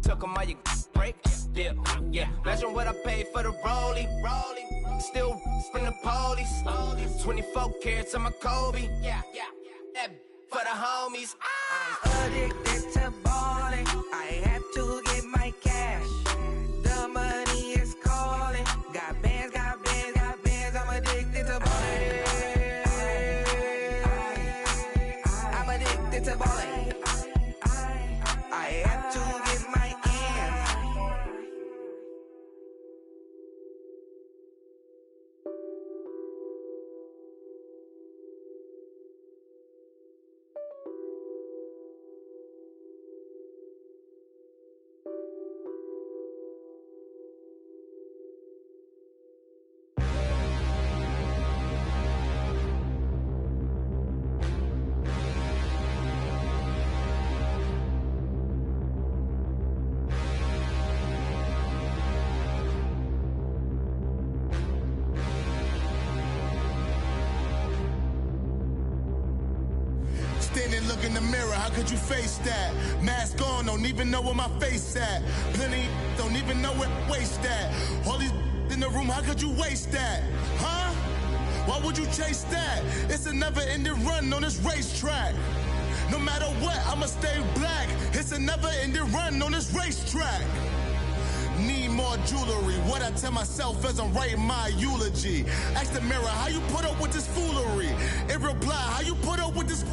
Took 'em all you break. Dip. Yeah. Imagine what I paid for the rollie. Still in the police. 24 carats on my Kobe. Yeah. That for the homies. I'm addicted to balling. I have to get my cash. The money is calling. Got bands, got bands, got bands. I'm addicted to balling. I'm addicted to balling. I have to get my ends. Standing, look in the mirror, how could you face that? Mask on, don't even know where my face at. Plenty, don't even know where waste at. All these in the room, how could you waste that? Huh? Why would you chase that? It's a never-ending run on this racetrack. No matter what, I'ma stay black. It's a never-ending run on this racetrack. Need more jewelry. What I tell myself as I'm writing my eulogy. Ask the mirror, how you put up with this foolery? It reply, how you put up with this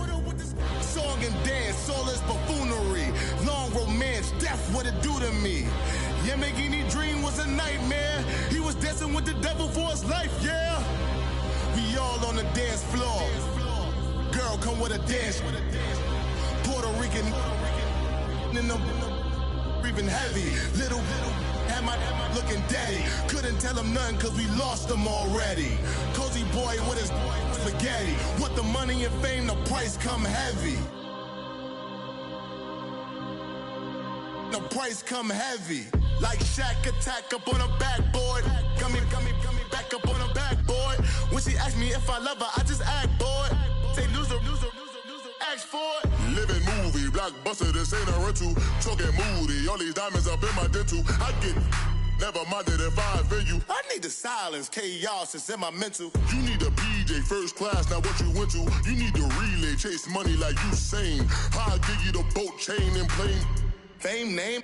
song and dance, all this buffoonery. Long romance, death, what it do to me? Yamagini dream was a nightmare. He was dancing with the devil for his life, yeah. We all on the dance floor. Girl, come with a dance. Puerto Rican in the breathing heavy. Little had my looking daddy. Couldn't tell him nothing cause we lost him already. Cozy boy with his spaghetti. With the money and fame, the price come heavy. The price come heavy. Like Shaq attack up on a backboard. Coming back up on a backboard. When she asked me if I love her, I just act bored. Say loser, ask for it. Living movie, blockbuster, this ain't a rental. Talking moody, all these diamonds up in my dental. I get never minded if I offend you. I need the silence, chaos is in my mental. You need a PJ, first class, not what you went to. You need to relay, chase money like you sane. How I give you the boat, chain, and plane. Fame name,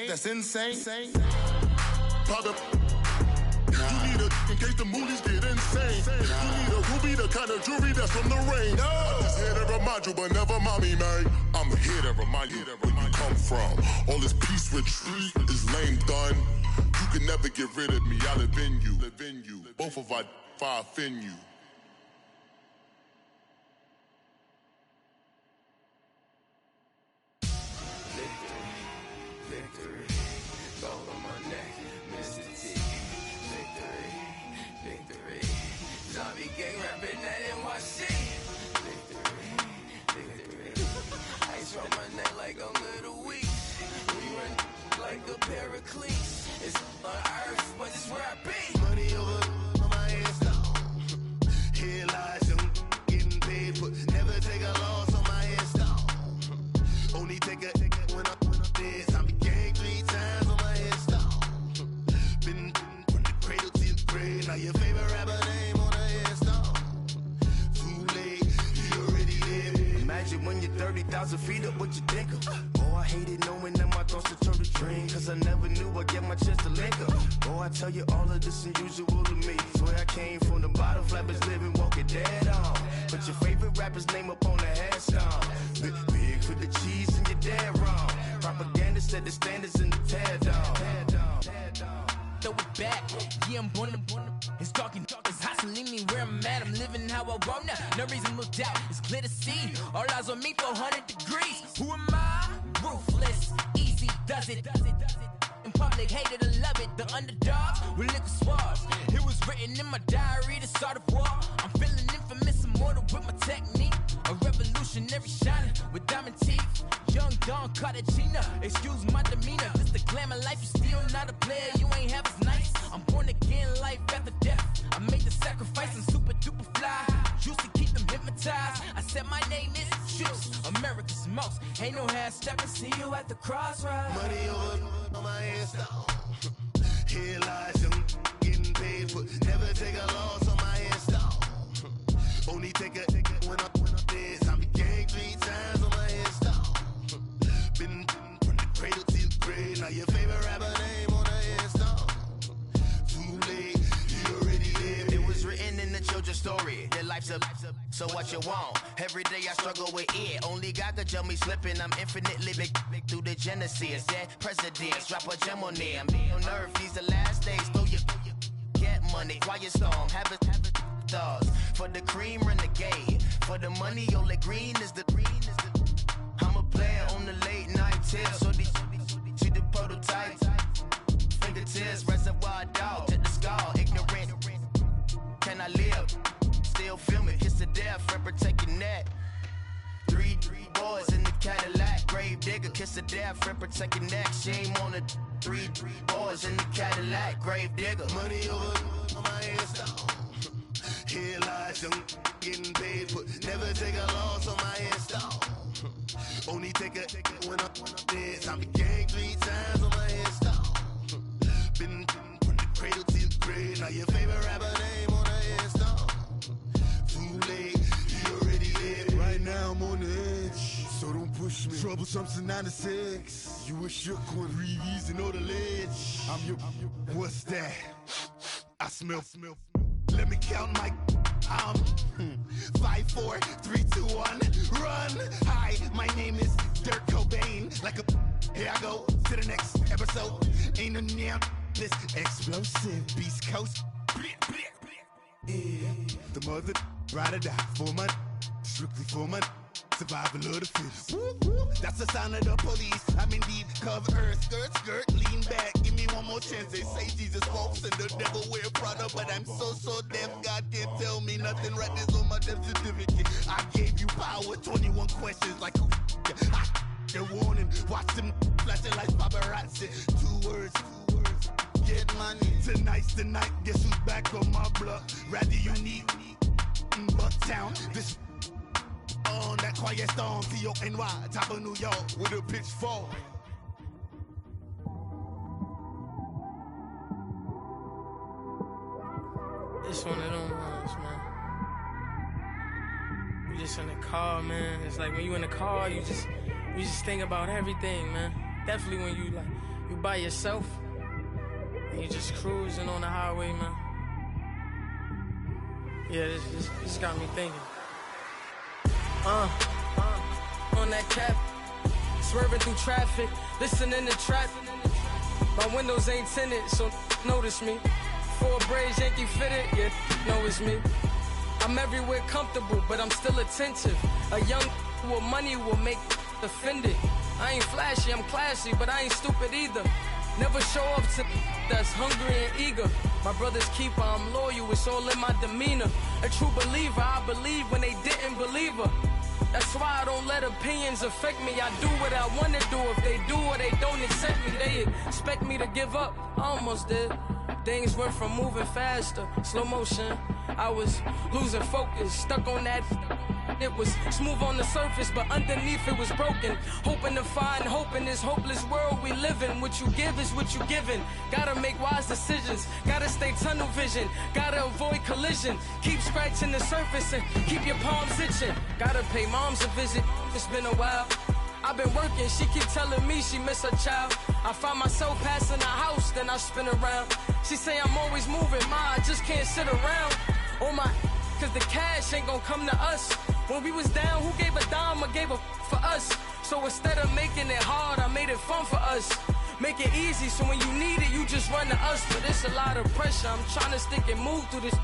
that's insane. Private. You need a in case the movies get insane. You need a ruby, the kind of jewelry that's from the rain. No. I'm just here to remind you, but never mommy, man. I'm here to remind you where you come from. All this peace retreat is lame done. You can never get rid of me. I live in you. Both of our if I offend you. Pericles, it's on earth, but it's where I be. Money over on my headstone. Here lies them getting paid, but never take a loss on my headstone. Only take a when I'm dead. I be gang 3 times on my headstone. Been from the cradle to the grave. Now your favorite rapper name on the headstone. Too late, you already live. Imagine when you're 30,000 feet up, what you think of? Oh, I hated knowing that my thoughts would turn to dream. Cause I never knew I'd get my chance to link up. Oh, I tell you all of this unusual to me. Swear I came from the bottom, flappers living, walking dead on. But your set the standards in the tear down. Throw it back, yeah, I'm born to. It's dark, it's hot, so leave me where I'm at. I'm living how I want now, no reason to doubt. It's clear to see, all eyes on me, 400 degrees. Who am I? Ruthless, easy does it. In public, hated or love it. The underdogs with liquor swabs. It was written in my diary, the start of war. I'm feeling infamous, immortal with my technique. A revolutionary shining with diamond teeth. Young Don Cartagena, excuse my demeanor. This the glamour life, you still not a player, you ain't half as nice. I'm born again, life after death. I made the sacrifice and super duper fly. Used to keep them hypnotized. I said my name is Juice, America's most. Ain't no half stepping, see you at the crossroads. Money over on my hands down. Here lies young, getting paid for. Never take a loss on my hands down. Only take a when I'm dead. I be gang 3 times on my hands down. Been from the cradle to the grave. Now your favorite rapper name on the hands down. Too late, you already lived. It was written in the children's story. Your life's a so what you want. Every day I struggle with it. Only God could tell me slipping. I'm infinitely big through the genesis. That presidents drop a gem on them. On earth, these the last days. Throw your get money. Quiet storm. Have it thoughts. For the cream, renegade. For the money, only green is the. I'm a player on the late night tips. So these see the prototypes. Fingertips, reservoir dog to the skull. Ignorant. Can I live? Still film it. Kiss to death. Friend, protect your neck. Three boys in the Cadillac. Grave digger. Kiss to death. Friend, protect your neck. Shame on the three boys in the Cadillac. Grave digger. Money over on my hands down. Here lies young, getting paid for. Never take a loss on my hands down. Only take a when I'm dead. I be gang 3 times on my hands down. Been from the cradle to the grave. Now your favorite rapper name on the hands down. Too late, you already lived. Right now I'm on the edge, so don't push me. Troublesome to 9 to 6. You a shook one, breathe easy, know the ledge. I'm your, what's that? I smell. Let me count my 5, 4, 3, 2, 1, run. Hi, my name is Dirk Cobain. Like a here I go to the next episode. Ain't no damn this explosive Beast Coast. Yeah. The mother ride or die for my strictly for my survival of the fittest. That's the sound of the police. I'm indeed cover earth, skirt, lean back. Give me one more chance. They say Jesus walks and the devil wear Prada, but I'm so deaf. God can't tell me nothing. Right this on my death certificate. I gave you power. 21 questions like who? The warning. Watch them flashing like paparazzi. 2 words. Get money. Tonight's the night. Guess who's back on my block? Rather unique. Bucktown. This. On that quiet storm, T-O-N-Y, top of New York, with a pitchfork. It's one of them ones, man. You just in the car, man. It's like when you in the car, you just think about everything, man. Definitely when you by yourself and you just cruising on the highway, man. Yeah, this got me thinking. On that cap, swerving through traffic, listening to trap. My windows ain't tinted, so notice me. 4 braids, Yankee fitted, yeah, know it's me. I'm everywhere comfortable, but I'm still attentive. A young with money will make offended. I ain't flashy, I'm classy, but I ain't stupid either. Never show up to that's hungry and eager. My brother's keeper, I'm loyal, it's all in my demeanor. A true believer, I believe when they didn't believe her. That's why I don't let opinions affect me. I do what I want to do. If they do or they don't accept me, they expect me to give up. I almost did. Things went from moving faster, slow motion. I was losing focus, stuck on that. It was smooth on the surface, but underneath it was broken. Hoping to find hope in this hopeless world we live in. What you give is what you given. Gotta make wise decisions. Gotta stay tunnel vision. Gotta avoid collision. Keep scratching the surface and keep your palms itching. Gotta pay moms a visit. It's been a while. I've been working, she keep telling me she miss her child. I find myself passing the house, then I spin around. She say I'm always moving, ma, I just can't sit around. Oh my, cause the cash ain't gonna come to us. When we was down, who gave a dime or gave a for us? So instead of making it hard, I made it fun for us. Make it easy, so when you need it, you just run to us. But it's a lot of pressure, I'm trying to stick and move through this.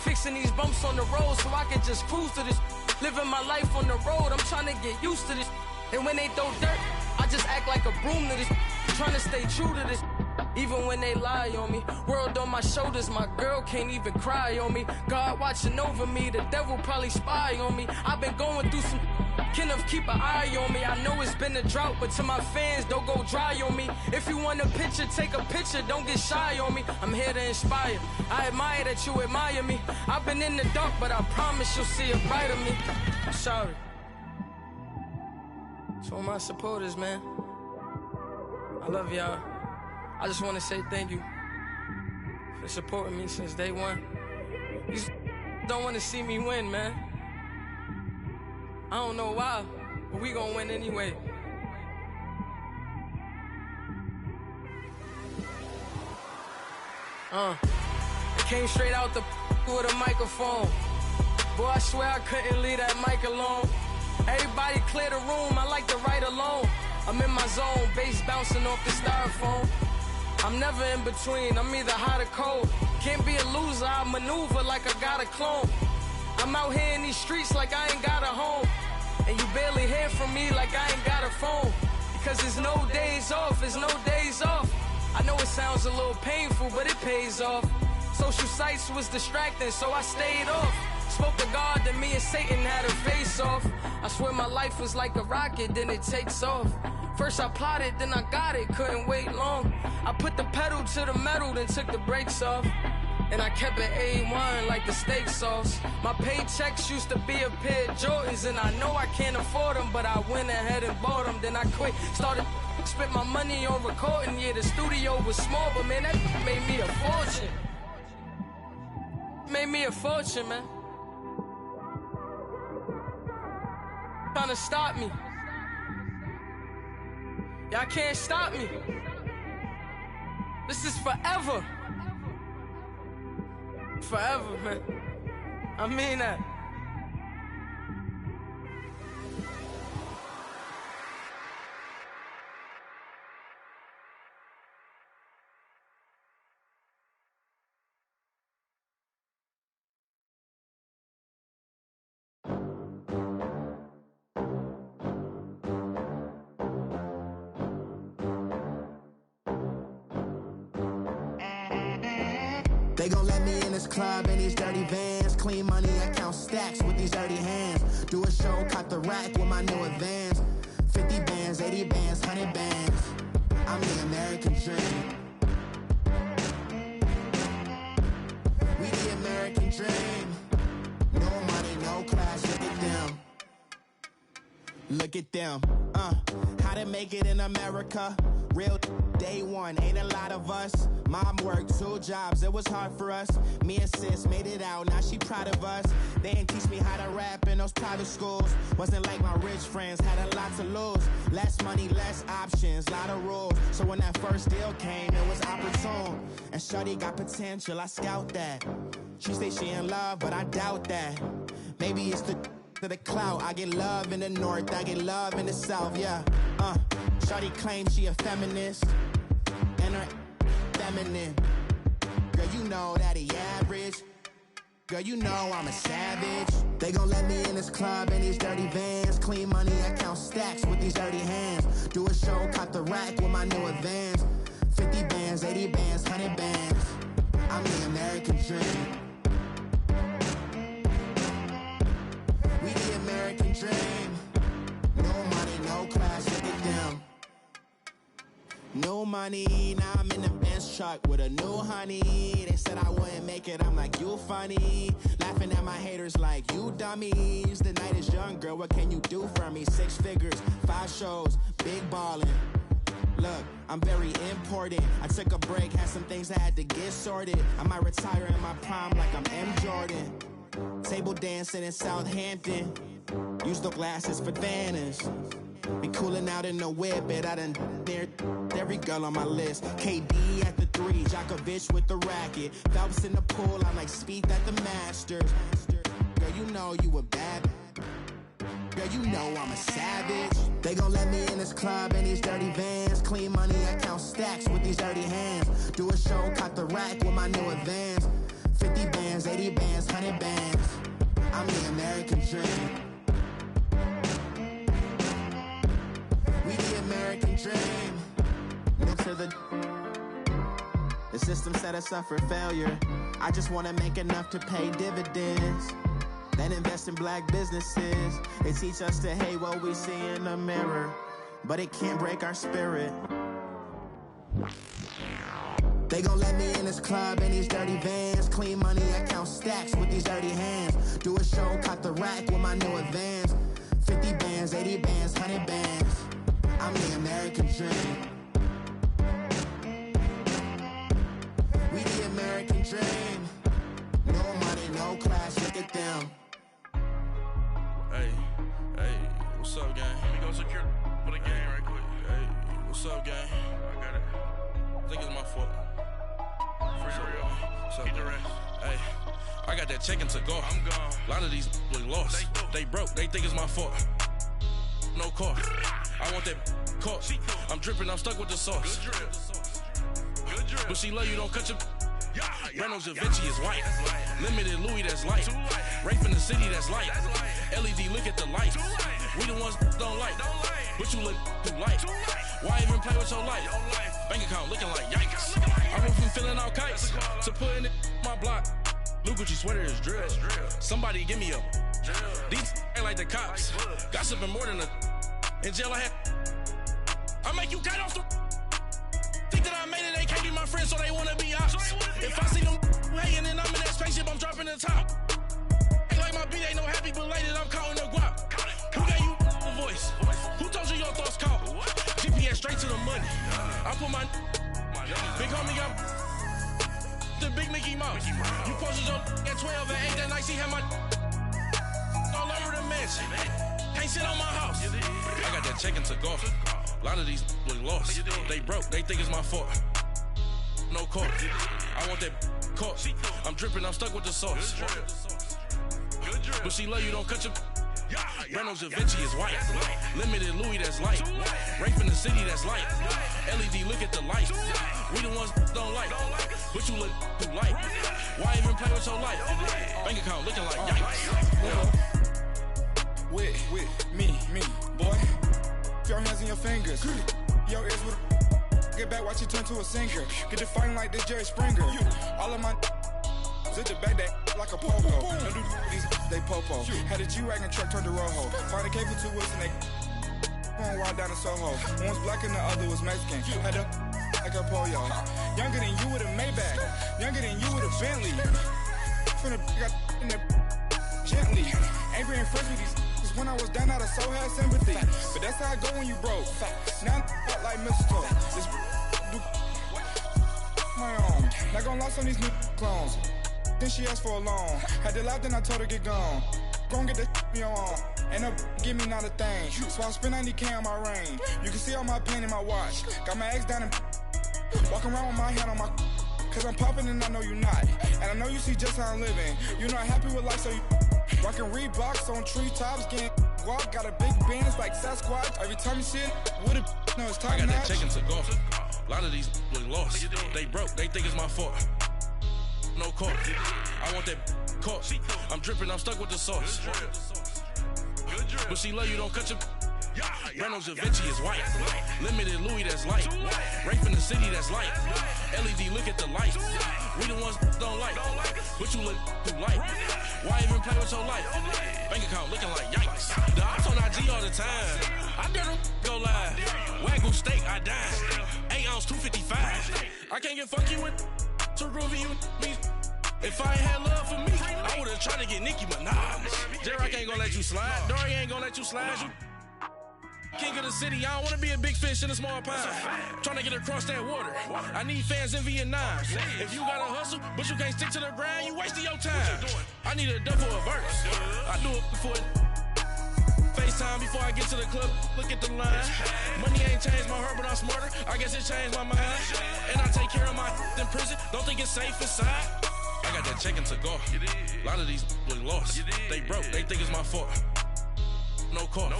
Fixing these bumps on the road so I can just cruise to this. Living my life on the road, I'm trying to get used to this. And when they throw dirt, I just act like a broom to this. Trying to stay true to this, even when they lie on me. World on my shoulders, my girl can't even cry on me. God watching over me, the devil probably spy on me. I've been going through some, Kenneth keep an eye on me. I know it's been a drought, but to my fans, don't go dry on me. If you want a picture, take a picture, don't get shy on me. I'm here to inspire, I admire that you admire me. I've been in the dark, but I promise you'll see a brighter me. I'm sorry. To all my supporters, man, I love y'all. I just want to say thank you for supporting me since day one. You don't want to see me win, man. I don't know why, but we gonna win anyway. I came straight out the with a microphone. Boy, I swear I couldn't leave that mic alone. Everybody clear the room, I like to write alone. I'm in my zone, bass bouncing off the styrofoam. I'm never in between, I'm either hot or cold. Can't be a loser, I maneuver like I got a clone. I'm out here in these streets like I ain't got a home. And you barely hear from me like I ain't got a phone. Because there's no days off, there's no days off. I know it sounds a little painful, but it pays off. Social sites was distracting, so I stayed off. Spoke to God, then me and Satan had a face off. I swear my life was like a rocket, then it takes off. First I plotted, then I got it, couldn't wait long. I put the pedal to the metal, then took the brakes off. And I kept it A1 like the steak sauce. My paychecks used to be a pair of Jordans, and I know I can't afford them, but I went ahead and bought them. Then I quit, started spent my money on recording. Yeah, the studio was small, but man, that made me a fortune. Made me a fortune, man. Trying to stop me. Y'all can't stop me. This is forever. Forever, man. I mean that. They gon' let me in this club in these dirty vans. Clean money, I count stacks with these dirty hands. Do a show, cut the rack with my new advance. 50 bands, 80 bands, 100 bands. I'm the American dream. We the American dream. No money, no class, look at them. Look at them, how to make it in America. Real day one, ain't a lot of us. Mom worked 2 jobs, it was hard for us. Me and sis made it out, now she proud of us. They didn't teach me how to rap in those private schools. Wasn't like my rich friends, had a lot to lose. Less money, less options, lot of rules. So when that first deal came, it was opportune. And shorty got potential, I scout that. She say she in love, but I doubt that. Maybe it's to the clout. I get love in the north, I get love in the south, yeah. Shorty claims she a feminist, and her feminine. Girl, you know that he average. Girl, you know I'm a savage. They gon' let me in this club in these dirty vans. Clean money, I count stacks with these dirty hands. Do a show, cut the rack with my new advance. 50 bands, 80 bands, 100 bands. I'm the American dream. We the American dream. No money, no class, look at them. No money, now I'm in the Benz truck with a new honey. They said I wouldn't make it, I'm like, you funny. Laughing at my haters like, you dummies. The night is young, girl, what can you do for me? 6 figures, 5 shows, big ballin'. Look, I'm very important. I took a break, had some things I had to get sorted. I might retire in my prime like I'm M. Jordan. Table dancing in Southampton. Use the glasses for Vannas. Be cooling out in the whip, but I done near every girl on my list. KD at the 3, Djokovic with the racket. Phelps in the pool, I'm like Speed at the Masters. Girl, you know you a bad. Girl, girl, you know I'm a savage. They gon' let me in this club in these dirty vans. Clean money, I count stacks with these dirty hands. Do a show, caught the rack with my new advance. 50 bands, 80 bands, 100 bands. I'm the American dream. We the American dream. Look to the system set us up for failure. I just wanna make enough to pay dividends. Then invest in black businesses. They teach us to hate what we see in the mirror, but it can't break our spirit. They gon' let me in this club in these dirty vans. Clean money, I count stacks with these dirty hands. Do a show, caught the rack with my new advance. 50 bands, 80 bands, 100 bands. I'm the American dream. We the American dream. No money, no class, look at them. Hey, what's up, gang? Let me go secure for the game right quick. Hey, what's up, gang? I got it. I think it's my fault. What's up, get the rest. Hey, I got that check-in to go. I'm gone. A lot of these was lost. They broke. They think it's my fault. No car. I want that caught. I'm dripping. I'm stuck with the sauce. Good drip. But she love you. Don't cut your. Reynolds Da Vinci is white. Limited Louis, that's light. Rape in the city, that's light. LED, look at the lights. We the ones don't like. But you look too light. Why even play with your life? Bank account looking like yikes. I went from filling out kites to putting it in my block. Blue Gucci sweater is drill. Somebody give me a. These ain't like the cops. Gossiping more than a. In jail I had. I make you cut off the. Think that I made it, they can't be my friends, so they wanna be ops. If I see them hating and I'm in that spaceship, I'm dropping the top. Ain't like my beat ain't no happy belated, I'm counting the guap. Who gave you the voice? Who told you your thoughts count? GPS straight to the money. I put my big homie got the big Mickey Mouse. You posted your at 12 and 8 that night, she had my all over the mansion. Can't sit on my house. I got that check-in to go. A lot of these was lost. They broke. They think it's my fault. No car. I want that caught. I'm dripping. I'm stuck with the sauce. But she love you. Don't cut your. Reynolds Da Vinci is white. Limited Louis, that's light. Rape in the city, that's light. LED, look at the lights. We the ones don't like. But you look too light. Why even play with your life? Bank account looking like yikes. With me, boy. Your hands and your fingers. Your ears with a get back, watch you turn to a singer. Get to fighting like this Jerry Springer. All of my zip the back that like a popo. No do these they popo. Had a G-Wagon truck turned to Rojo. Find a cable 2 wheels and they going wild down in Soho. One was black and the other was Mexican. Had a like a pollo. Younger than you with a Maybach. Younger than you with a Bentley. From the got in the gently. Angry and fresh with these. When I was down, I so had sympathy. But that's how I go when you broke. Now I'm like mistletoe. This do my own. Not gonna lost on these new clones. Then she asked for a loan. Had to laugh, then I told her get gone. Gon' get that me on. Ain't no give me not a thing. So I spend 90K on my ring. You can see all my pain in my watch. Got my ex down and walking around with my hand on my. Cause I'm popping and I know you not. And I know you see just how I'm living. You're not happy with life, so you. Rockin' Reeboks on treetops, getting guap, got a big band, it's like Sasquatch. Every time you see it, with a no, it's top I got notch. that check-in to go. A lot of these was lost. They broke, they think it's my fault. No car. I want that caught. I'm dripping, I'm stuck with the sauce. But she love you, don't cut your. Reynolds Da Vinci is white. Limited Louis, that's light. Rape in the city, that's light. LED, look at the lights. We the ones don't like. But you look too light. Why even play with your life? Bank account looking like yikes. The ops on IG all the time. I dare them go live. Wagyu steak, I dine. 8 ounce, 255. I can't get funky with to groovy you me. If I ain't had love for me, I would've tried to get Nicki Minaj. Derek ain't gonna let you slide. Dory ain't gonna let you slide. You king of the city, I don't wanna be a big fish in a small pond. Trying to get across that water. I need fans in Vietnam. If you gotta hustle, but you can't stick to the grind, you wasting your time. I need a double a verse. I do it before FaceTime before I get to the club. Look at the line. Money ain't changed my heart, but I'm smarter. I guess it changed my mind. And I take care of my in prison. Don't think it's safe inside. I got that check-in to go. A lot of these was lost. They broke. They think it's my fault. no car.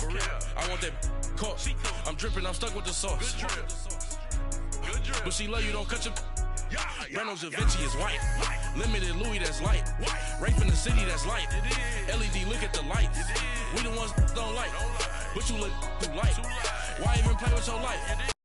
I want that caught. I'm dripping, I'm stuck with the sauce. Good drip. But she love you, don't cut your. Reynolds Da Vinci is white. Limited Louis, that's light. Rape in the city, that's light. LED, look at the lights. We the ones don't like. But you look too light. Why even play with your life?